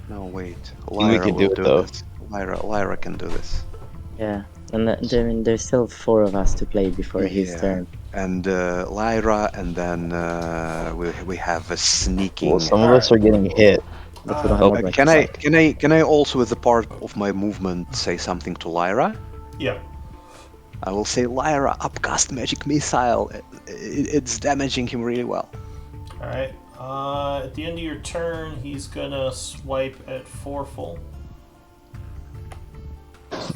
No, wait. we Lyra can will do it, do though. this. Lyra can do this. Yeah. And I mean, there's still 4 of us to play before his Yeah. turn. And Lyra, and then we have a sneaking. Well, some of us are getting hit. But we don't Oh, have much. Can I also, with the part of my movement, say something to Lyra? yeah. I will say, Lyra, upcast magic missile. It's damaging him really well. All right. At the end of your turn, he's gonna swipe at Forful.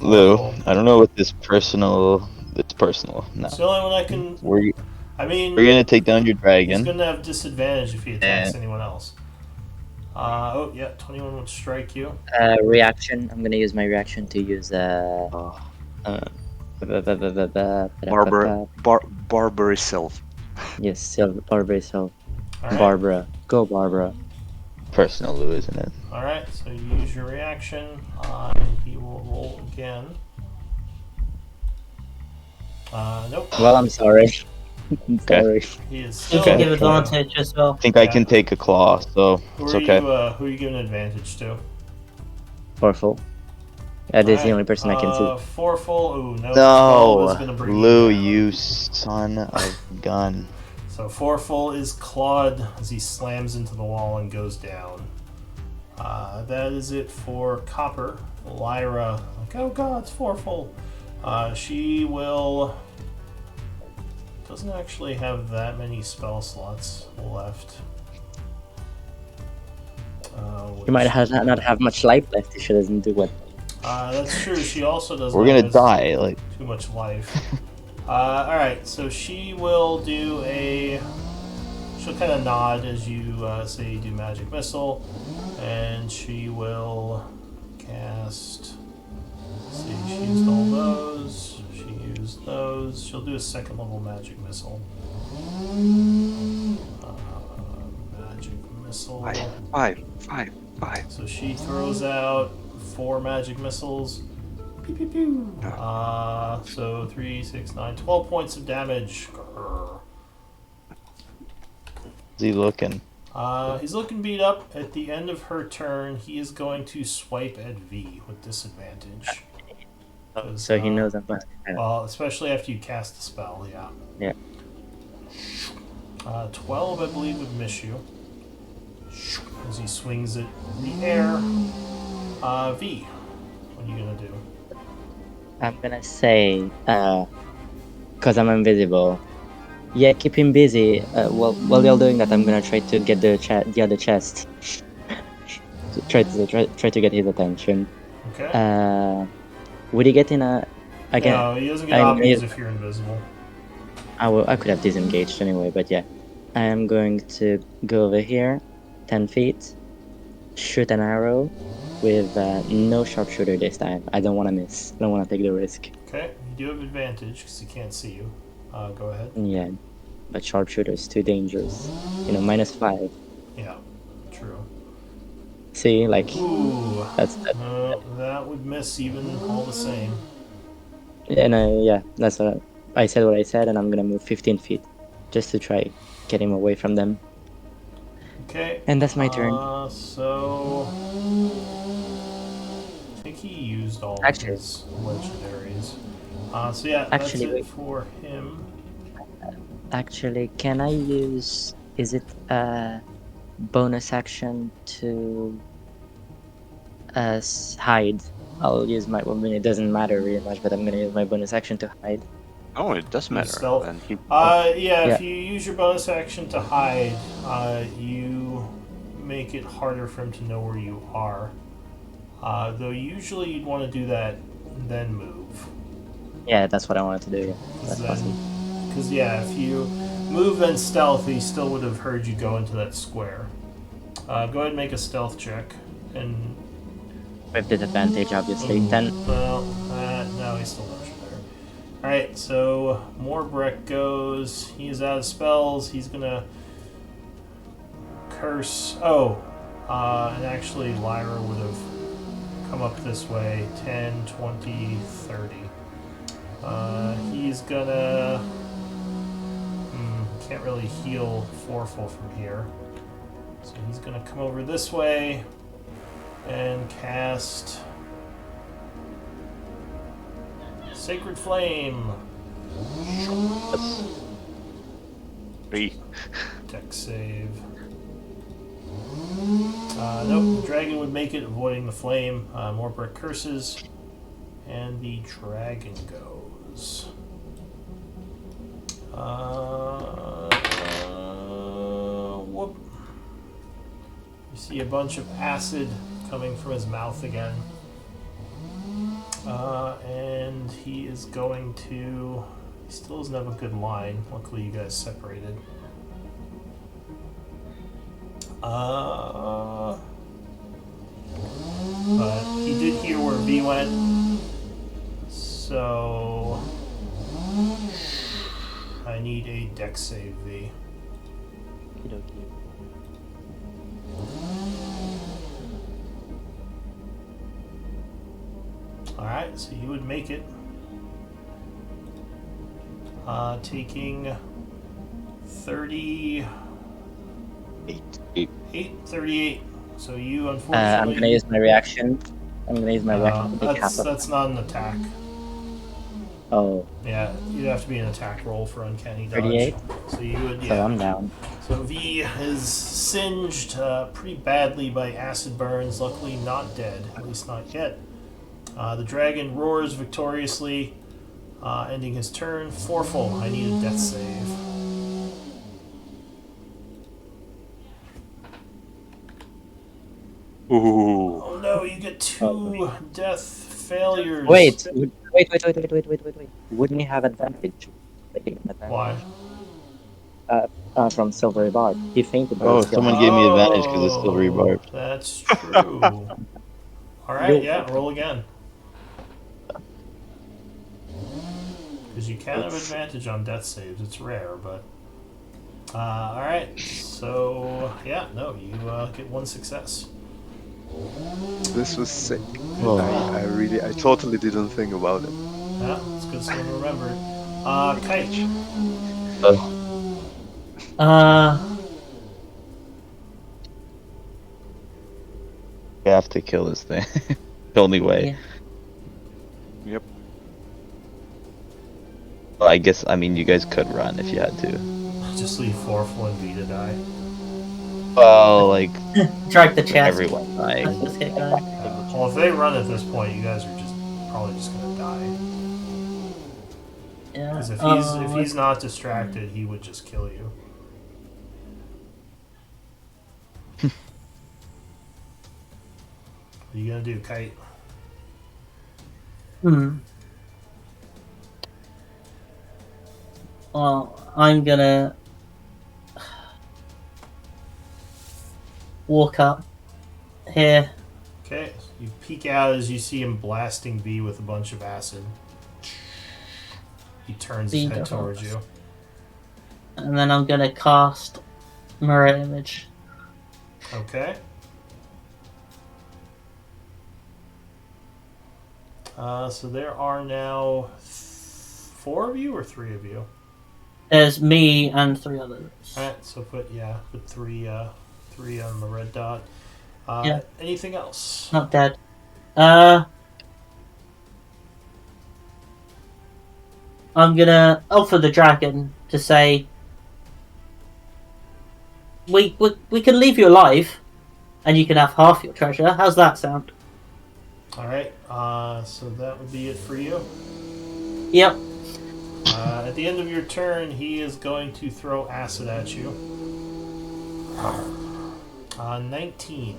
Lou, I don't know what this personal. It's personal. No. It's the only one I can. We're I mean, gonna take down your he's dragon. gonna have disadvantage if he attacks anyone else. 21 would strike you. Reaction. I'm gonna use my reaction to use Barbary Sylph. Yes, Barbara itself. All right. Barbara. Go Barbara. Personal, Lou, isn't it? All right. So you use your reaction. And he will roll again. Nope. Well, I'm sorry. I'm Okay. sorry. He is You still. can give uh, advantage as well. I think I Yeah. can take a claw, so Who it's are okay. who are you giving advantage to? Forful. That is the Alright, only person I can see. Forful. Ooh, no. 12 is No, gonna bring Lou, you down. you son of a gun. So Forful is clawed as he slams into the wall and goes down. That is it for Copper. Lyra, like, oh god, it's Forful. She will. Doesn't actually have that many spell slots left. You might not have much life left if she doesn't do what. That's true. She also doesn't. We're gonna have die. Like, too much life. Alright, so she will do a. She'll kind of nod as you say you do magic missile, and she will cast. Let's see, she used all those. She used those. She'll do a second level magic missile. Magic missile. Five Five. So she throws out 4 magic missiles. Pew, pew, pew. So 3, 6, 9, 12 points of damage. Grr. Is he looking? He's looking beat up. At the end of her turn, he is going to swipe at V with disadvantage. So he knows I'm not. Well, especially after you cast a spell, yeah. Yeah. 12, I believe, would miss you. As he swings it in the air. V, what are you gonna do? I'm gonna say, because I'm invisible. Yeah, keep him busy. While you're doing that, I'm gonna try to get the other chest. try to get his attention. Okay. Would he get in a again? No, he doesn't get I'm obvious gonna- if you're invisible. I could have disengaged anyway, but yeah. I am going to go over here, 10 feet, shoot an arrow with no sharpshooter this time. I don't want to miss. I don't want to take the risk. Okay, you do have advantage because he can't see you. Go ahead. Yeah, but sharpshooter is too dangerous. -5. Yeah, true. See, like, Ooh, that's that would miss even all the same. that's what I said. What I said, and I'm gonna move 15 feet just to try get him away from them. Okay. And that's my turn. So I think he used all of his legendaries. So yeah, that's it for him. Actually, can I use? Is it a bonus action to hide? I'll use my. Well, I mean, it doesn't matter really much, but I'm gonna use my bonus action to hide. Oh, it does matter. Stealth. And If you use your bonus action to hide, you make it harder for him to know where you are. Though usually you'd want to do that, then move. Yeah, that's what I wanted to do. Yeah. That's possible. Because if you move then stealth, he still would have heard you go into that square. Go ahead and make a stealth check, and With disadvantage, obviously. 10. well, no, he still knows you're there. All right, so Morbreck goes. He is out of spells. He's gonna curse. And actually, Lyra would have come up this way. 10, 20, 30. He's gonna. Can't really heal Foreful from here. So he's gonna come over this way and cast Sacred Flame. 3. Dex save. Nope, the dragon would make it, avoiding the flame. Morbreck curses, and the dragon goes. Whoop. You see a bunch of acid coming from his mouth again. And he is going to... He still doesn't have a good line. Luckily you guys separated. But he did hear where V went. So... I need a dex save, V. Alright, so you would make it. Taking 38. 38. So you unfortunately... I'm gonna use my reaction. I'm gonna use my reaction to take half of. That's not an attack. Oh. Yeah, you'd have to be an attack roll for Uncanny Dodge. 38? So you would, yeah. So I'm down. So V is singed pretty badly by acid burns, luckily not dead, at least not yet. The dragon roars victoriously, ending his turn. Foreful, I need a death save. Ooh. Oh no, you get 2 death failures. Wait. Wouldn't he have advantage? Why? From Silvery Barb. He fainted. Oh, someone gave me advantage because it's still rebarbed. That's true. Alright, yeah, roll again. Because you can have advantage on death saves. It's rare, but... Alright, so... Yeah, no, you get 1 success. This was sick. Oh. I totally didn't think about it. Yeah, it's good someone remembered. Kite. We have to kill this thing. The only way. Yeah. Yep. Well, I guess, I mean, you guys could run if you had to. Just leave Forful and V to die. Well, like, Drag the chest. everyone Let's dying. just get going. Well, if they run at this point, you guys are probably just gonna die. Yeah. Because if he's not distracted, he would just kill you. What are you gonna do, Kite? Well, I'm gonna walk up here. Okay, you peek out as you see him blasting V with a bunch of acid. He turns his head towards you. And then I'm gonna cast Mirror Image. Okay. So there are now 4 of you or 3 of you? There's me and 3 others. Alright, so put 3 on the red dot. Yeah. Anything else? Not dead. I'm gonna offer the dragon to say we can leave you alive and you can have half your treasure. How's that sound? Alright, so that would be it for you. Yep. At the end of your turn, he is going to throw acid at you. 19.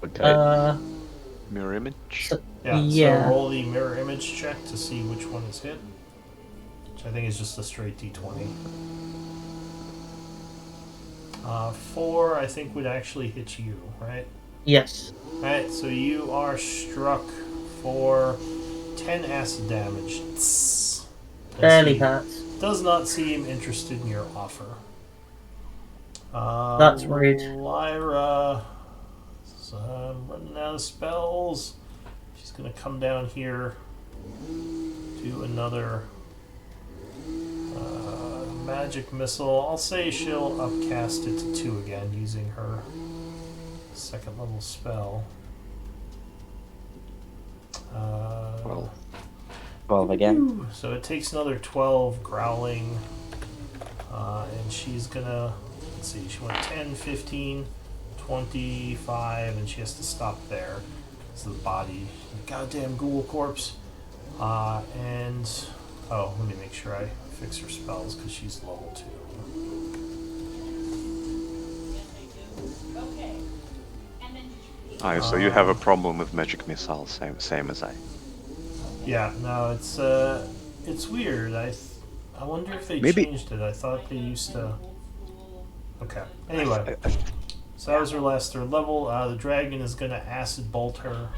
Okay. Mirror image. So roll the mirror image check to see which one is hit. Which I think is just a straight d20. 4, I think, would actually hit you, right? Yes. Alright, so you are struck for 10 acid damage. Barely hurts. Does not seem interested in your offer. That's rude. Lyra. So I'm running out of spells. She's going to come down here, do another magic missile. I'll say she'll upcast it to 2 again using her 2nd level spell. 12 again. So it takes another 12 growling. And she's gonna, let's see, she went 10, 15, 25, and she has to stop there. It's the body. Goddamn ghoul corpse. And, oh, let me make sure I fix her spells because she's level 2. So you have a problem with magic missiles, same as I. Yeah, no, it's weird. I wonder if they Maybe. changed it. I thought they used to. Okay. Anyway, so that was her last 3rd level. The dragon is gonna acid bolt her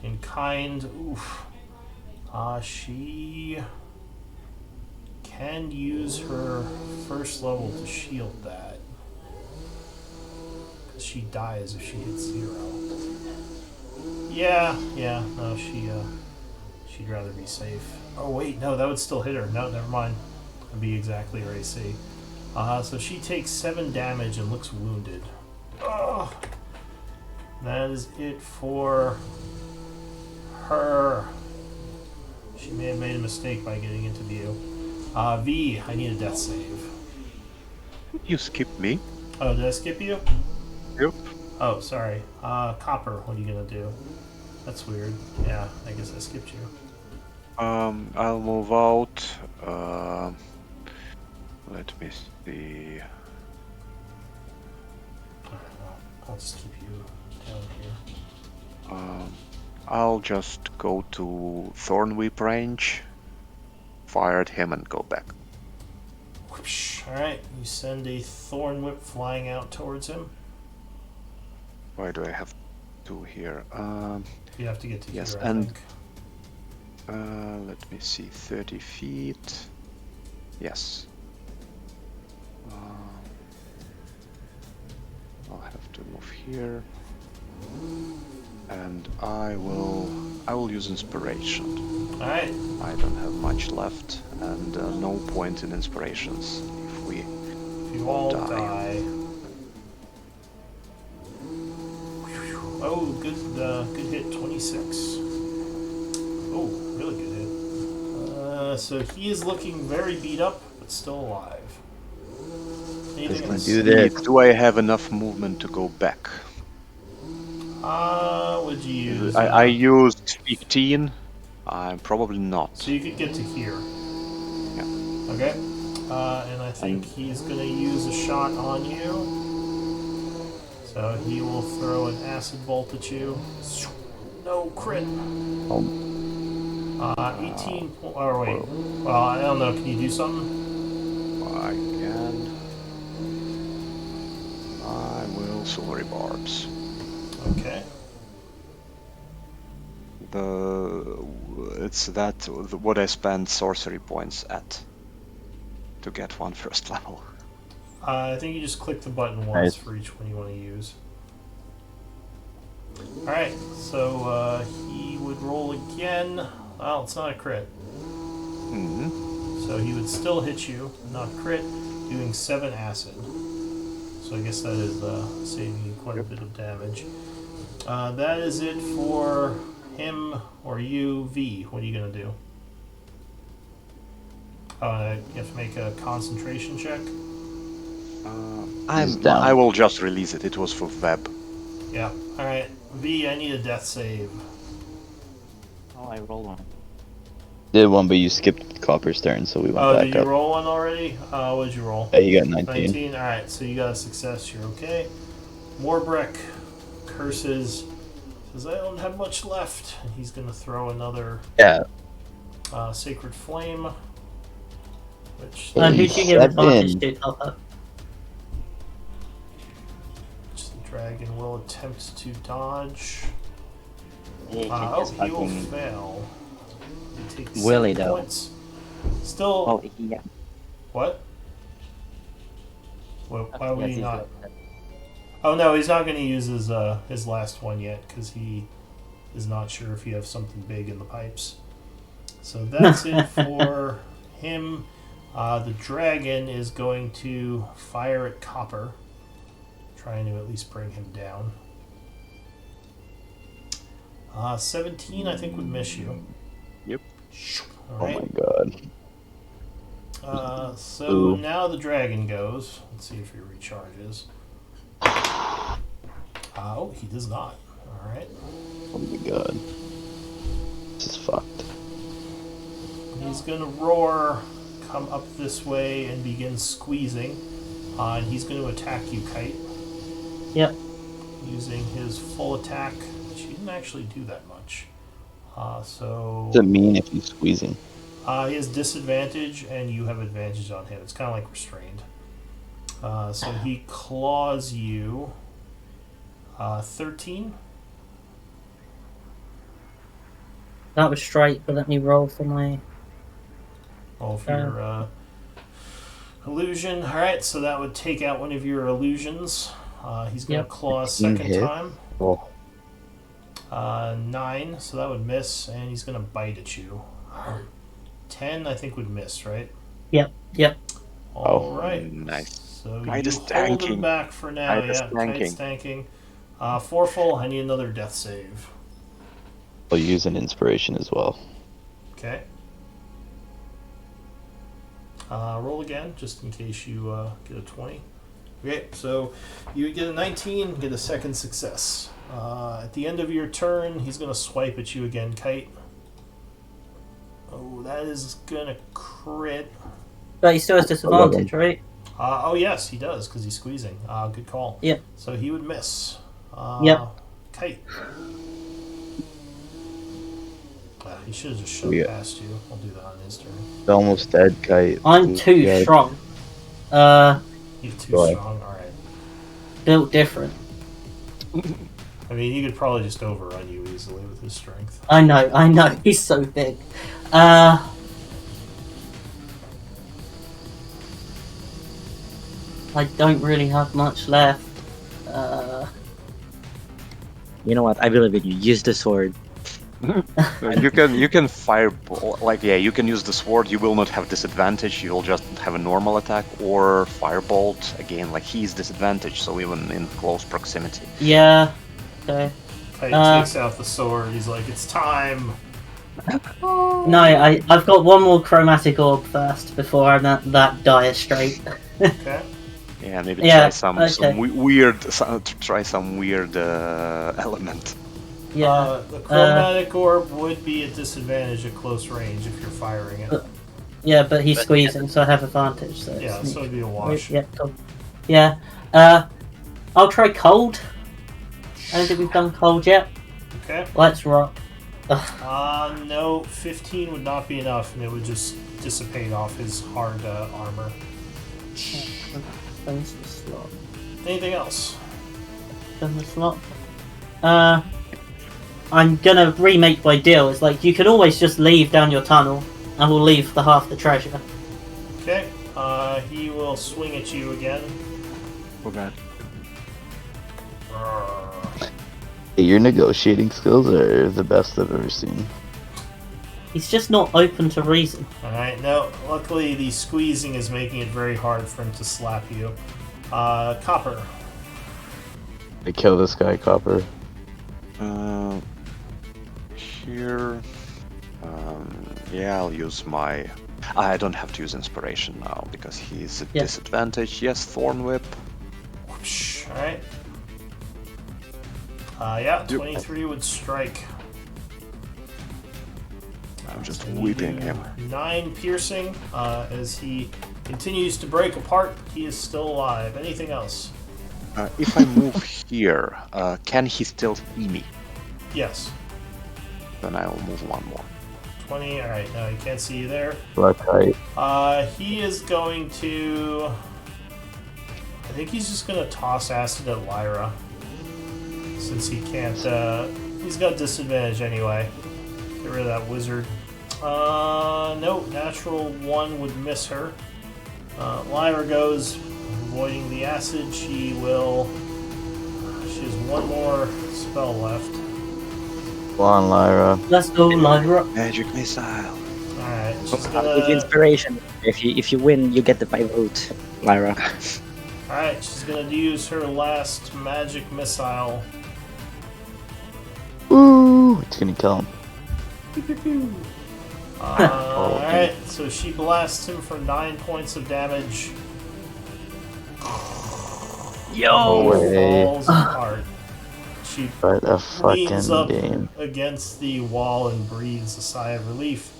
in kind. Oof. She can use her 1st level to shield that. Because she dies if she hits 0. Yeah, no, she'd rather be safe. Oh wait, no, that would still hit her. No, never mind. That'd be exactly her AC. So she takes 7 damage and looks wounded. Ugh. That is it for her. She may have made a mistake by getting into view. V, I need a death save. You skipped me. Oh, did I skip you? Yep. Oh, sorry. Copper, what are you gonna do? That's weird. Yeah, I guess I skipped you. I'll move out. Let me see. I'll just keep you down here. I'll just go to Thorn Whip range, fire at him, and go back. Alright, you send a Thorn Whip flying out towards him. Why do I have 2 here? You have to get to Yes, here, and- I think. Let me see, 30 feet. Yes. I'll have to move here. And I will use inspiration. Alright. I don't have much left, and no point in inspirations if we You all die. Oh, good hit, 26. Oh, really good hit. So he is looking very beat up, but still alive. Anything gonna else? do this. Do I have enough movement to go back? Would you use? I used 15. Probably not. So you could get to here. Yeah. Okay. And I think he's gonna use a shot on you. So he will throw an acid bolt at you. No crit. 18. Or wait. Well, I don't know. Can you do something? I can. I will silvery barbs. Okay. It's what I spend sorcery points at to get one first level. I think you just click the button once Nice. for each one you want to use. Alright, so he would roll again. Well, it's not a crit. Mm-hmm. So he would still hit you, not crit, doing 7 acid. So I guess that is saving you quite a bit of damage. That is it for him or you, V. What are you going to do? You have to make a concentration check. He's down. I will just release it. It was for web. Yeah. Alright, V, I need a death save. Oh, I rolled one. Did one, but you skipped Copper's turn, so we went Oh, back did you up. roll one already? What did you roll? Yeah, you got 19. 19? Alright, so you got a success. You're okay. Morbrek curses. Says, I don't have much left. And he's going to throw another Yeah. Sacred Flame. Which, Who should you give 7. advantage to, Copper? which the dragon will attempt to dodge. He Oh, just he will fucking- fail. He takes Will he 7 though? points. Still, Oh, yeah. what? Well, why would Yes, he he's not? good. Oh no, he's not going to use his last one yet because he is not sure if you have something big in the pipes. So that's it for him. The dragon is going to fire at Copper, trying to at least bring him down. 17, I think, would miss you. Yep. All Oh right. my god. So Ooh. now the dragon goes. Let's see if he recharges. Oh, he does not. All right. Oh my god. This is fucked. He's gonna roar, come up this way, and begin squeezing. And he's going to attack you, Kite. Yep. Using his full attack, which he didn't actually do that much. So What does it mean if he's squeezing? he has disadvantage, and you have advantage on him. It's kind of like restrained. So he claws you. 13. That was straight, but let me roll for my... Roll for your illusion. Alright, so that would take out one of your illusions. He's going to Yep. claw a second hit. time. Oh. 9, so that would miss, and he's going to bite at you. 10, I think, would miss, right? Yep. Alright. Nice. So Kite you is hold him tanking. back for now. Kite is Yeah, tanking. Kite's tanking. Foreful, I need another death save. I'll use an inspiration as well. Okay. Roll again, just in case you get a 20. Okay, so you would get a 19, get a second success. At the end of your turn, he's going to swipe at you again, Kite. Oh, that is going to crit. But he still has disadvantage, right? Oh, yes, he does, because he's squeezing. Good call. Yep. So he would miss. Yep. Kite. He should have just shoved Yeah. past you. I'll do that on his turn. It's almost dead, Kite. I'm too Yeah. strong. You're too Go ahead. strong. Alright. Built different. I mean, he could probably just overrun you easily with his strength. I know. He's so big. I don't really have much left. You know what? I believe in you. Use the sword. You can fireball, like, yeah, you can use the sword. You will not have disadvantage. You'll just have a normal attack, or firebolt. Again, like, he's disadvantaged, so even in close proximity. Yeah. Okay. He takes out the sword. He's like, "It's time." No, I've got one more chromatic orb first before I that dire straight. Okay. Yeah, maybe Yeah, try some weird element. Yeah. The chromatic orb would be at disadvantage at close range if you're firing it. Yeah, but he's squeezing, so I have advantage. So Yeah, it's so it'd be a wash. Yeah, cool. Yeah. I'll try cold. I don't think we've done cold yet. Okay. Let's rock. No, 15 would not be enough, and it would just dissipate off his hard armor. Close the slot. Anything else? Close the slot. I'm gonna remake my deal. It's like you can always just leave down your tunnel, and we'll leave the half the treasure. Okay. He will swing at you again. Okay. Hey, your negotiating skills are the best I've ever seen. He's just not open to reason. Alright, no, luckily the squeezing is making it very hard for him to slap you. Copper. I kill this guy, Copper. Here. Yeah, I'll use my. I don't have to use inspiration now because he's at disadvantage. Yes, Thorn Whip. Whoosh. Alright. Yeah, 23 would strike. I'm just So you whipping do him. 9 piercing as he continues to break apart. He is still alive. Anything else? If I move here, can he still see me? Yes. Then I will move one more. 20. Alright, no, he can't see you there. Black height. He is going to... I think he's just going to toss acid at Lyra. Since he can't... he's got disadvantage anyway. Get rid of that wizard. No, natural 1 would miss her. Lyra goes, avoiding the acid. She will... She has one more spell left. Come on, Lyra. Let's go, Lyra. Magic missile. Alright, she's With gonna... inspiration. If you win, you get the 5 vote, Lyra. Alright, she's gonna use her last magic missile. Ooh, it's gonna kill him. Alright, so she blasts him for 9 points of damage. No way. Falls apart. She Right, a leans up fucking game. against the wall and breathes a sigh of relief.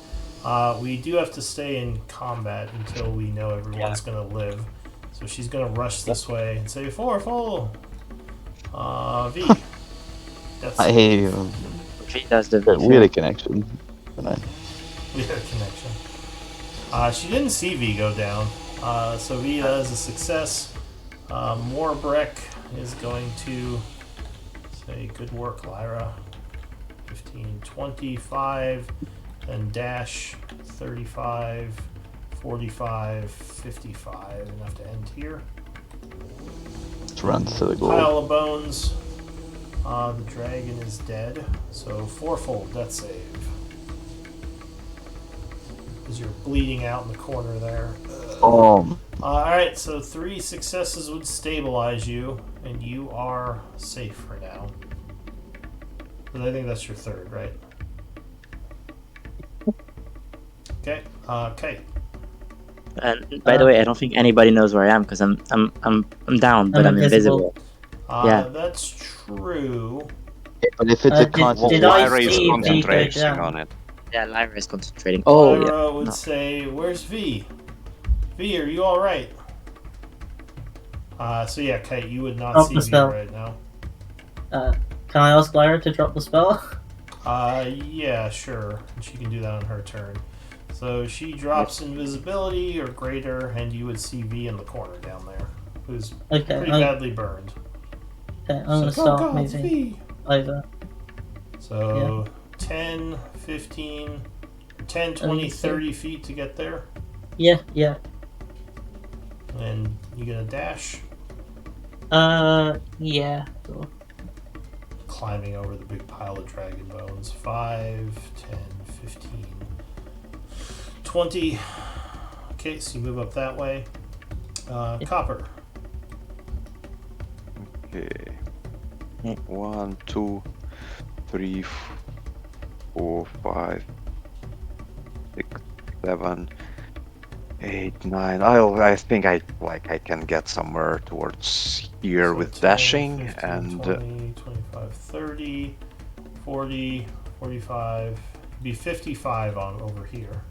We do have to stay in combat until we know everyone's gonna live. So she's gonna rush this way and say, "Full." V. That's I hate you. She does the We had a connection. We had a connection. She didn't see V go down. So V is a success. Morbreck is going to say, "Good work, Lyra." 15, 25, then dash 35, 45, 55. Enough to end here. Let's run to the goal. Pile of bones. The dragon is dead. So 4-fold death save. Because you're bleeding out in the corner there. Alright, so 3 successes would stabilize you, and you are safe for now. Because I think that's your 3rd, right? Okay, Kate. And by the way, I don't think anybody knows where I am because I'm down, but I'm invisible. Yeah. That's true. But if it's a did I Lyra is see V go concentrating down? on it. Yeah, Lyra is concentrating. Oh, Lyra yeah. would No. say, "Where's V? V, are you alright?" So yeah, Kate, you would not Drop see the V spell. right now. Can I ask Lyra to drop the spell? Yeah, sure. She can do that on her turn. So she drops invisibility or greater, and you would see V in the corner down there, who's Okay, pretty badly burned. Okay, I'm gonna So, start go, moving V. over. So 10, 15, 10, 20, Okay. 30 feet to get there. Yeah. And you gonna dash. Yeah. Cool. climbing over the big pile of dragon bones. 5, 10, 15, 20. Okay, so you move up that way. Copper. Okay. 1, 2, 3, 4, 5, 6, 7, 8, 9. I think I can get somewhere towards here So with 10, dashing 15, and 20, 25, 30, 40, 45. Be 55 on over here.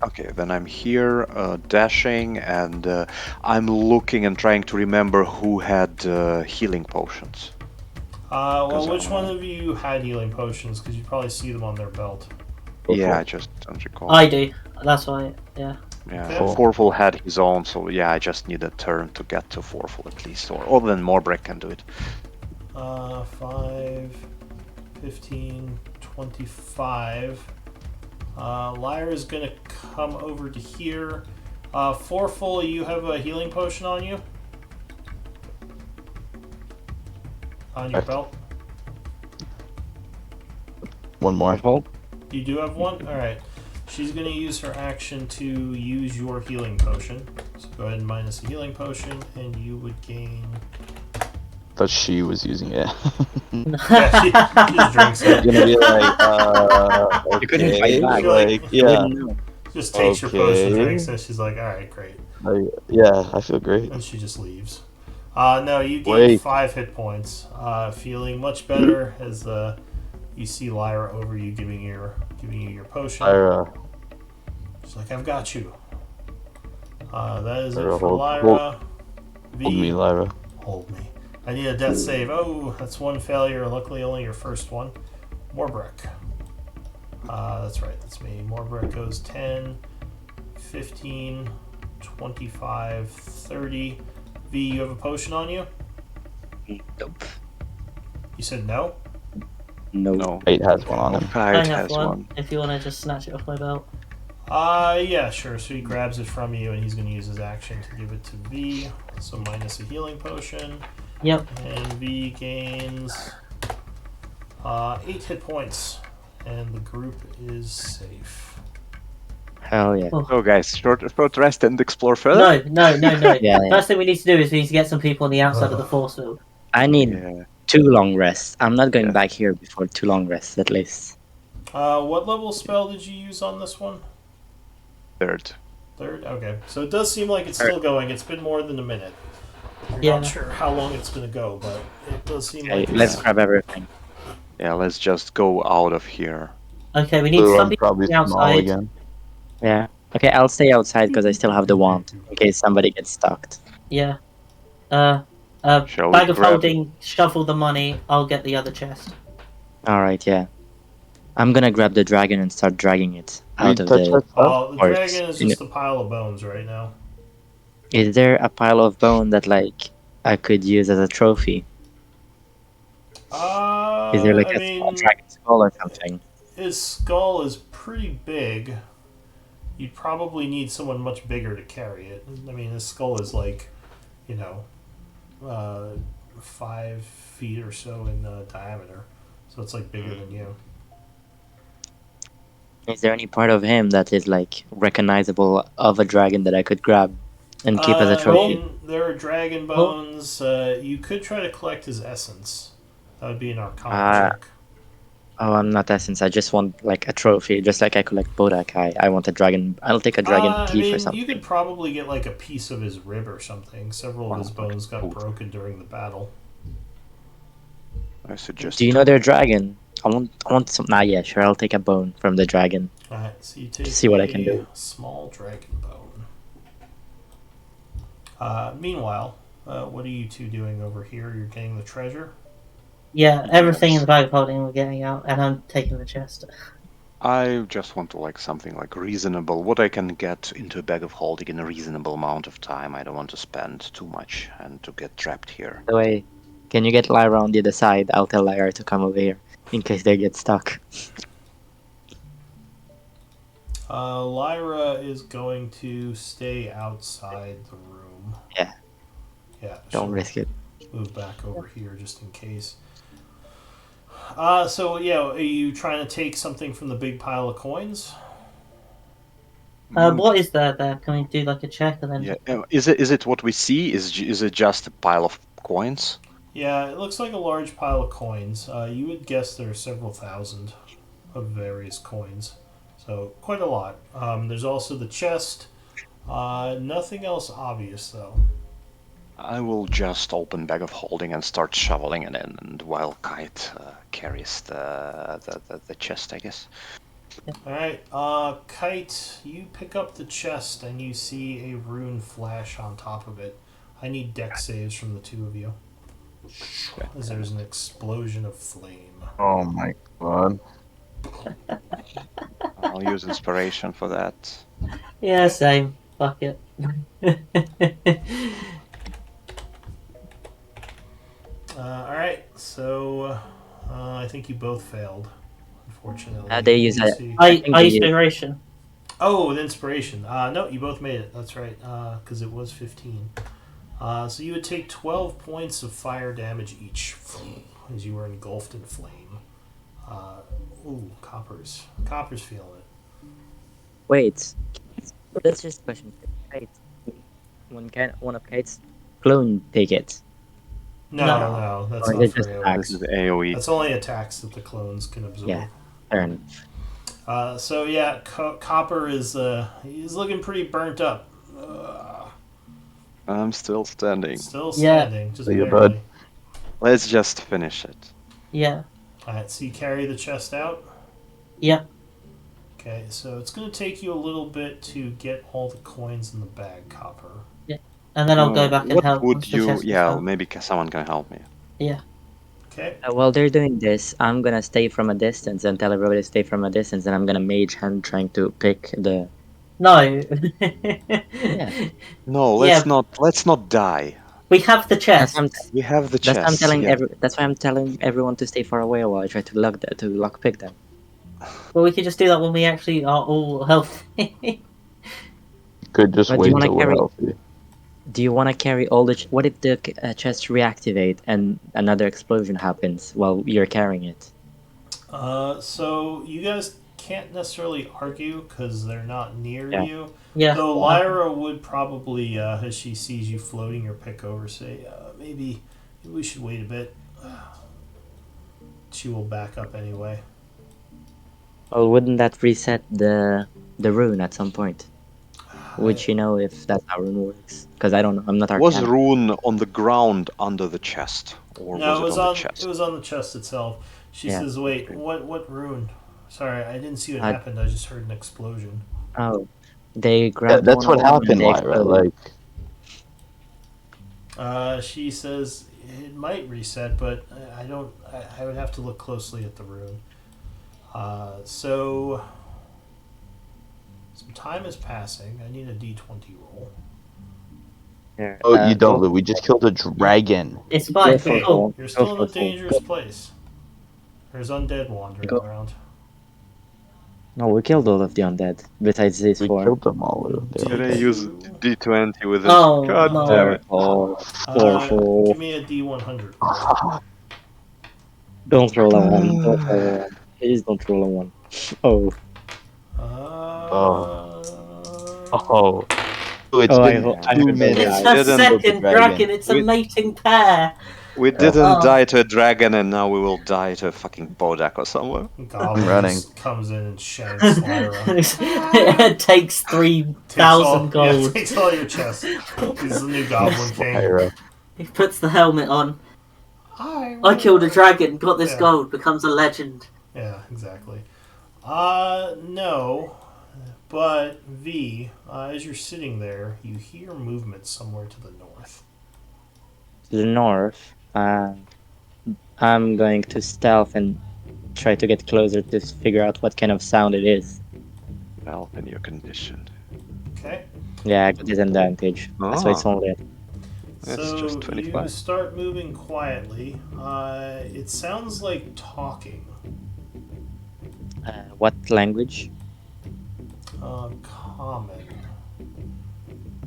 okay, then I'm here dashing and I'm looking and trying to remember who had healing potions. Well, 'Cause which one of you had healing potions? Because you probably see them on their belt. Yeah, I just don't recall. I do. That's why. Yeah. Yeah, Okay. Forful had his own, so yeah, I just need a turn to get to Forful at least, or then Morbrek can do it. 5, 15, 25. Lyra's gonna come over to here. Forful, you have a healing potion on you? On your belt? One more. You do have one? Alright. She's going to use her action to use your healing potion. So go ahead and minus a healing potion, and you would gain. Thought she was using it. Yeah, she just drinks it. Gonna be like, You couldn't okay, fight back. like, You yeah, wouldn't know. Just takes your potion, Okay. drinks it. She's like, alright, great. yeah, I feel great. And she just leaves. No, you gain Wait. 5 hit points. Feeling much better as you see Lyra over you giving you your potion. Lyra, She's like, I've got you. That is Lyra, it for hold- Lyra. hold me, Lyra. Hold me. I need a death save. Oh, that's one failure. Luckily, only your first one. Morbrek. That's right. That's me. Morbrek goes 10, 15, 25, 30. V, you have a potion on you? Nope. You said no? No. No, Kite has one on him. I Kite have has one. one. If you want to just snatch it off my belt. Yeah, sure. So he grabs it from you, and he's going to use his action to give it to V. So minus a healing potion. Yep. And V gains 8 hit points, and the group is safe. Hell yeah. So guys, short rest and explore further. No. Yeah, yeah. First thing we need to do is we need to get some people on the outside of the force field. I need Yeah. 2 long rests. I'm not going Yeah. back here before 2 long rests at least. What level spell did you use on this one? Third. Third? Okay. So it does seem like it's still going. It's been more than a minute. I'm Yeah. not sure how long it's going to go, but it does seem Okay, like let's it's... grab everything. Yeah, let's just go out of here. Okay, we need Blue, some I'm people probably on the small outside. again. Yeah. Okay, I'll stay outside because I still have the wand in case somebody gets stuck. Yeah. Shall Bag we of grab- holding, shuffle the money, I'll get the other chest. Alright, yeah. I'm gonna grab the dragon and start dragging it We out of touch the... that stuff? Oh, the Or dragon is it's- just a pile of bones right now. Is there a pile of bone that, like, I could use as a trophy? Is there, like, I a small mean, dragon skull or something? his skull is pretty big. You'd probably need someone much bigger to carry it. I mean, his skull is like, 5 feet or so in diameter. So it's like bigger than you. Is there any part of him that is, like, recognizable of a dragon that I could grab and keep as a I trophy? mean, there are dragon bones. You could try to collect his essence. That would be an Arcana check. Oh, I'm not essence. I just want, like, a trophy. Just like I collect Bodak, I want a dragon. I'll take a dragon I teeth or mean, something. you could probably get like a piece of his rib or something. Several of his bones got Ooh. broken during the battle. I suggest. Do you know their dragon? I want some. Nah, yeah, sure. I'll take a bone from the dragon. Alright, so you take See what I can a do. small dragon bone. Meanwhile, what are you two doing over here? You're getting the treasure? Yeah, everything in the bag of holding we're getting out, and I'm taking the chest. I just want to like something like reasonable. What I can get into a bag of holding in a reasonable amount of time. I don't want to spend too much and to get trapped here. By the way, can you get Lyra on the other side? I'll tell Lyra to come over here in case they get stuck. Lyra is going to stay outside the room. Yeah. Yeah. Don't she'll risk it. move back over here just in case. So yeah, are you trying to take something from the big pile of coins? What is there? Can we do like a check and then? Yeah. Is it what we see? Is it just a pile of coins? Yeah, it looks like a large pile of coins. You would guess there are several thousand of various coins, so quite a lot. There's also the chest. Nothing else obvious though. I will just open bag of holding and start shoveling it in, and while Kite carries the chest, I guess. All right, Kite, you pick up the chest and you see a rune flash on top of it. I need dex saves from the two of you. As there's an explosion of flame. Oh my god. I'll use inspiration for that. Yeah, same. Fuck it. All right, so I think you both failed. Unfortunately, They use Let me a- see. I think they use- inspiration. Oh, the inspiration. No, you both made it. That's right, because it was 15. So you would take 12 points of fire damage each as you were engulfed in flame. Ooh, Copper's feeling it. Wait, that's just a question. Kate, one of Kate's clone take it? No, that's Or not is it for just AoE. This is AoE. That's only attacks that the clones can absorb. Yeah. Fair enough. So yeah, Copper is he's looking pretty burnt up. I'm still standing. Still Yeah. standing, just See ya, barely. bud. Let's just finish it. Yeah. Alright, so you carry the chest out. Yeah. Okay, so it's going to take you a little bit to get all the coins in the bag, Copper. And then I'll go back and what help. would once the you? chest is Yeah, done. maybe someone can help me. Yeah. Okay. While they're doing this, I'm gonna stay from a distance and tell everybody to stay from a distance, and I'm gonna mage hand trying to pick the. No. No, Yeah. let's not die. We have the chest. We have the That's why I'm chest. telling yeah. That's why I'm telling everyone to stay far away while I try to lock pick them. Well, we could just do that when we actually are all healthy. Could just But do wait you wanna till we're carry- healthy. Do you want to carry all the? What if the chests reactivate and another explosion happens while you're carrying it? So you guys can't necessarily argue because they're not near Yeah. you. Yeah. Though Lyra would probably, as she sees you floating your pick over, say, maybe we should wait a bit. She will back up anyway. Well, wouldn't that reset the rune at some point? Would you know if that's how rune works? Because I don't know. I'm not Was arcane. rune on the ground under the chest, or No, was it on the chest? it was on the chest itself. She Yeah. says, "Wait, what rune? Sorry, I didn't see what happened. I just heard an explosion." Oh, they Yeah, grabbed. that's one what of them and happened, they Lyra. exploded. Like, She says it might reset, but I don't. I would have to look closely at the rune. So some time is passing. I need a D20 roll. Here, oh, you don't, go- Lou. We just killed a dragon. It's fine. go for We're cool. You're Go still in for a dangerous place. There's undead wandering Go. around. No, we killed all of the undead. Besides these We four. killed them all, Lou. They Did were I use D20 with it? Oh, God no. damn it. Oh, Give me a D100. roll. don't roll a one. Don't roll a one. Please don't roll a one. Oh. Oh. Lou, it's Oh, I been hope- I 2 hope they minutes. It's die. her didn't with the second dragon. It's a We- mating pair. We didn't Oh. die to a dragon, and now we will die to a fucking bodak or somewhere. Goblin running. just comes in and shanks Lyra. It takes 3,000 gold. Yeah, takes all your chest. He's the new Goblin King. Lyra. He puts the helmet on. I I killed a dragon, got this Yeah. gold, becomes a legend. Yeah, exactly. No. But, V, as you're sitting there, you hear movement somewhere to the north. To the north. I'm going to stealth and try to get closer to figure out what kind of sound it is. Help in your condition. Okay? Yeah, I got disadvantage. That's why it's Ah. only. That's So just you 25. start moving quietly. It sounds like talking. What language? Common.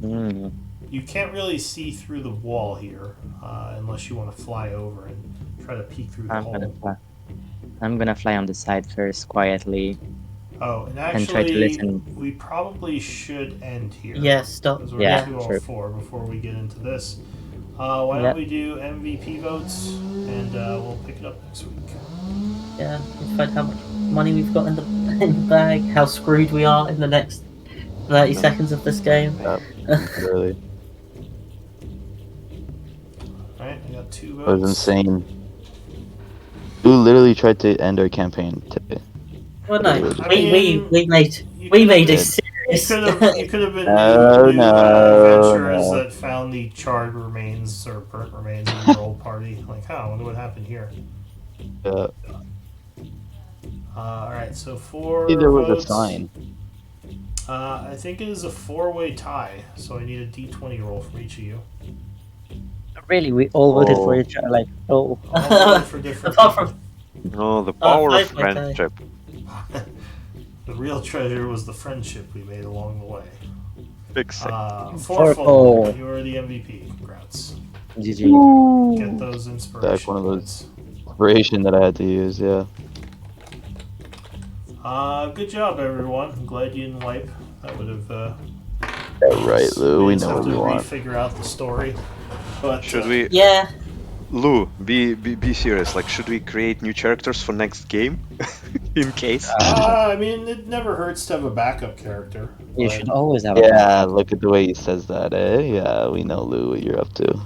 Hmm. You can't really see through the wall here, unless you want to fly over and try to peek through the I'm hole. gonna fly. I'm gonna fly on the side first, quietly. Oh, and And try to actually, listen. we probably should end here. Yeah, stop. Because we're Yeah, at true. 2:04 before we get into this. Why Yeah. don't we do MVP votes, and we'll pick it up next week. Yeah, we'll find how much money we've got in the bag, how screwed we are in the next 30 seconds of this game. Really, Alright, I got 2 it votes. was insane. You literally tried to end our campaign today. Well, no, I mean, we made you we could've made a been- serious. You could have been No, new adventurers no. that found the charred remains or burnt remains of your old party. Like, I wonder what happened here. Yeah. Alright, so 4 See, there was votes. a sign. I think it is a 4-way tie, so I need a d20 roll from each of you. Really, we all voted for Oh. each other. Like, oh. All voted for different Apart people. from No, the power of 5 by 10. friendship. The real treasure was the friendship we made along the way. Exactly. Foreful, you are the MVP. Congrats. GG. Get those inspiration Back one of those. points. Operation that I had to use, yeah. Good job, everyone. I'm glad you didn't wipe. That would have. Yeah, right, Lou. We just know have what to we want. refigure out the story. But Should we, Yeah, Lou? Be serious. Like, should we create new characters for next game, in case? I mean, it never hurts to have a backup character. You but- should always have a Yeah, look at the way he says that, eh? Yeah, we know, Lou, what you're up to.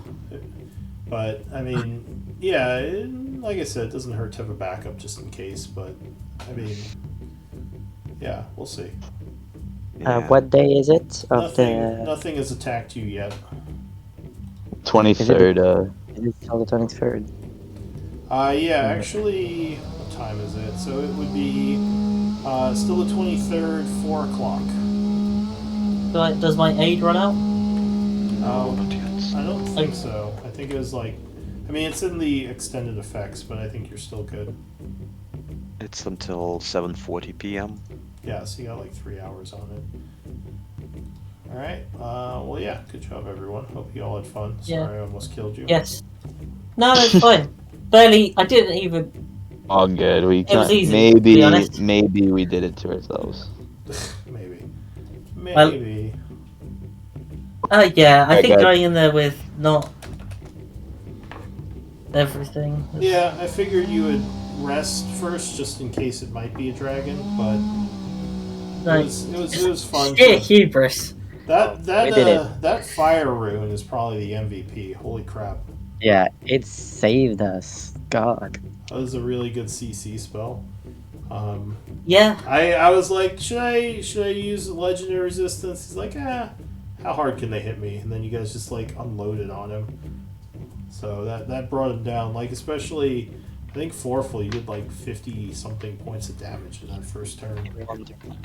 But I mean, yeah, like I said, it doesn't hurt to have a backup just in case. But I mean, yeah, we'll see. Yeah. What day is it? Of Nothing has attacked you yet. 23rd, Is it till the 23rd? Yeah, actually, what time is it? So it would be still the 23rd, 4 o'clock. does my aid run out? Not yet. I don't think so. I think it was like, I mean, it's in the extended effects, but I think you're still good. It's until 7:40 p.m. Yeah, so you got like 3 hours on it. Alright, well, yeah, good job, everyone. Hope you all had fun. Sorry, Yeah. I almost killed you. Yes. No, it's fine. Barely. I didn't even. all good. We It was can't. easy, to be honest. Maybe we did it to ourselves. Maybe. Well- Maybe. Yeah, I Right, think guys. going in there with not everything. was- Yeah, I figured you would rest first, just in case it might be a dragon, but Like, it was fun. sheer hubris. That We did it. that fire rune is probably the MVP. Holy crap! Yeah, it saved us. God. That was a really good CC spell. Yeah, I was like, should I use legendary resistance? He's like, how hard can they hit me? And then you guys just like unloaded on him. So that brought him down. Like especially, I think Foreful, you did like 50 something points of damage in that first turn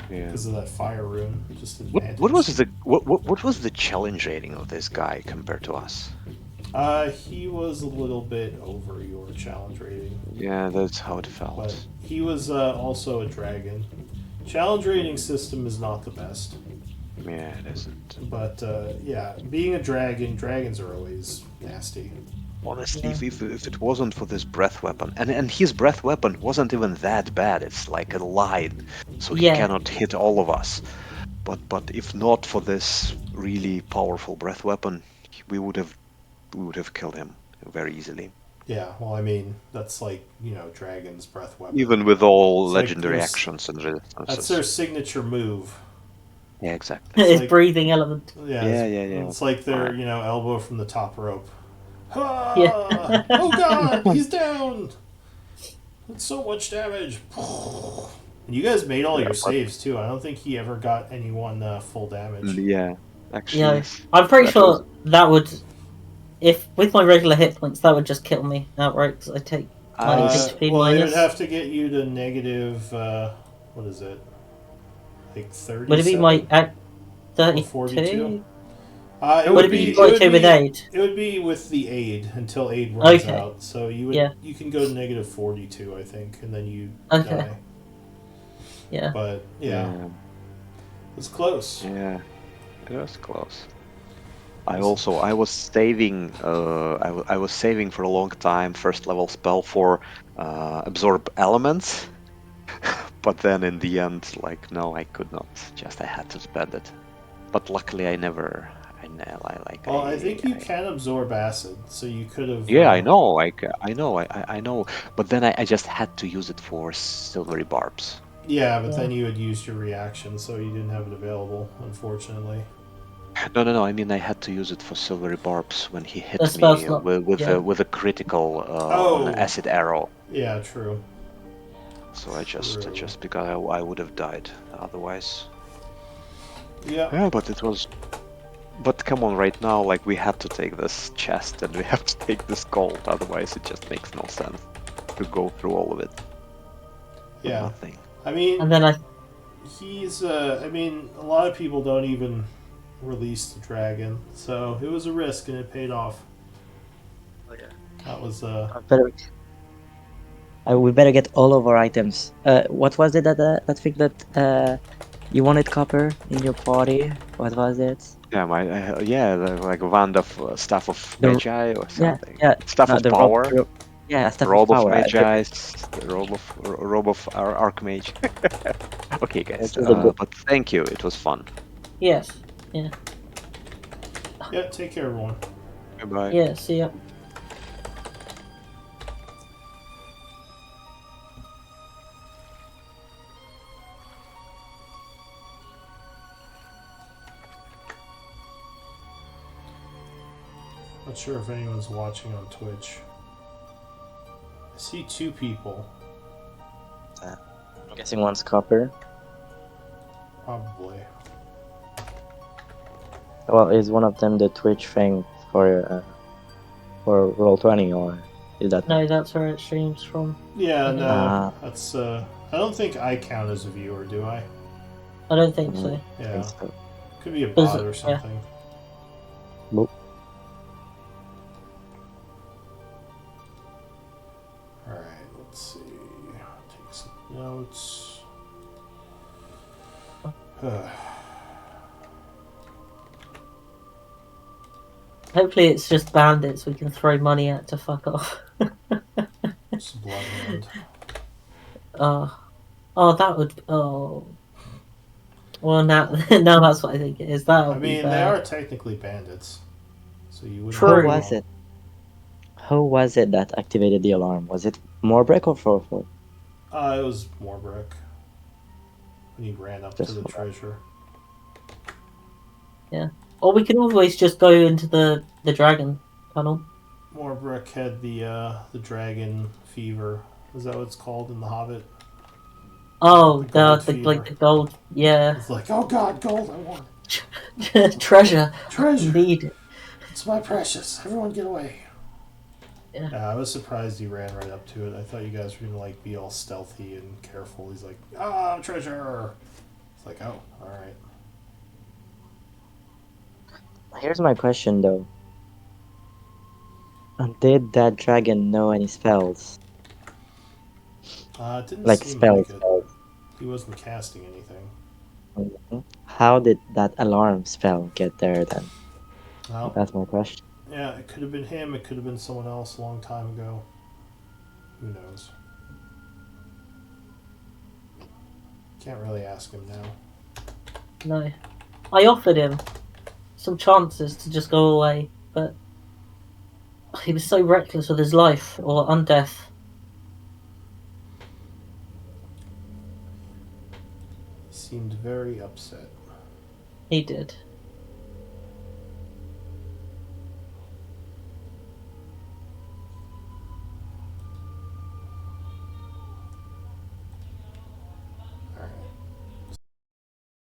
Yeah. because of that fire rune. Just What was the challenge rating of this guy compared to us? He was a little bit over your challenge rating, Yeah, that's how it felt. but he was also a dragon. Challenge rating system is not the best, Yeah, it isn't. but yeah, being a dragon, dragons are always nasty. Honestly, Yeah. if it wasn't for this breath weapon, and his breath weapon wasn't even that bad. It's like a line, so he Yeah. cannot hit all of us. But if not for this really powerful breath weapon, we would have killed him very easily. Yeah, well, I mean, that's like, dragon's breath weapon. Even with all It's like legendary there's- actions and That's resistances. their signature move. Yeah, exactly. his like- breathing element. Yeah, Yeah. It's like their, Alright. elbow from the top rope. Ah! Yeah. Oh god, he's down! That's so much damage. And you guys made all your saves too. I don't think he ever got anyone full damage. Yeah, actually. Yeah, yes. I'm pretty That sure that would, if with my regular hit points, that would just kill me outright because I take my Uh, HP Well, it would minus. have to get you to negative, what is it? Like 30? Would it be my at 32? 42? Would it be 42 with aid? It would be with the aid until aid runs Okay. out. So you would Yeah. you can go to negative 42, I think, and then you Okay. die. Yeah. But yeah, it's close. Yeah, it was close. I was saving I was saving for a long time first level spell for absorb elements, but then in the end, like no, I could not. Just I had to spend it. But luckily, I never. Well, I think you can absorb acid, so you could have. Yeah, I know. Like I know. But then I just had to use it for silvery barbs. Yeah, but Yeah. then you had used your reaction, so you didn't have it available, unfortunately. No. I mean, I had to use it for silvery barbs when he hit The me spell slot, yeah. with a critical on an acid arrow. Yeah, true. So I True. just because I would have died otherwise. Yeah. Yeah, but it was. But come on, right now, like we have to take this chest and we have to take this gold. Otherwise, it just makes no sense to go through all of it. For Yeah. nothing. I mean, And then he's. I mean, a lot of people don't even release the dragon, so it was a risk and it paid off. Oh, yeah. That was. We better get all of our items. What was it that thing that you wanted copper in your party? What was it? Yeah, like a wand of staff of The- magi or Yeah, something. yeah. Staff no, of the power. yeah, stuff Robe of of power. magi. The robe of our archmage. Okay, guys. It was a good- But thank you. It was fun. yes, yeah, Yeah, take care, everyone. Goodbye. yeah. See ya. Not sure if anyone's watching on Twitch. I see two people, I'm guessing one's copper. probably. Well, is one of them the Twitch thing for Roll20, or is that? No, that's where it streams from. Yeah, no, Ah. that's. I don't think I count as a viewer, do I? I don't think Mm. so. I Yeah, think so. could be a Does bot it- or yeah. something. Nope. All right, let's see. Take some notes. Hopefully, it's just bandits we can throw money at to fuck off. It's Bloodhound. Oh, that would. Oh. Well, now, now that's what I think it is. That would I be mean, they bad. are technically bandits, so you wouldn't. True. be Who was wrong. it? Who was it that activated the alarm? Was it Morbrick or Forful? It was Morbrick. When he ran up to Just the what? treasure. Or we can always just go into the dragon tunnel. Morbrick had the dragon fever. Is that what it's called in The Hobbit? Oh, The gold the like fever. the gold. Yeah, It's like, oh god, gold, I want it. treasure. Treasure! Indeed. It's my precious. Everyone get away. Yeah. I was surprised he ran right up to it. I thought you guys were gonna like be all stealthy and careful. He's like, treasure! It's like, oh, alright. Here's my question though. Did that dragon know any spells? It didn't Like seem spells? like it. He wasn't casting anything. Mhm. How did that alarm spell get there then? Well, That's my question. yeah, it could have been him. It could have been someone else a long time ago. Who knows? Can't really ask him now. No, I offered him some chances to just go away, but he was so reckless with his life or undeath. He seemed very upset. He did.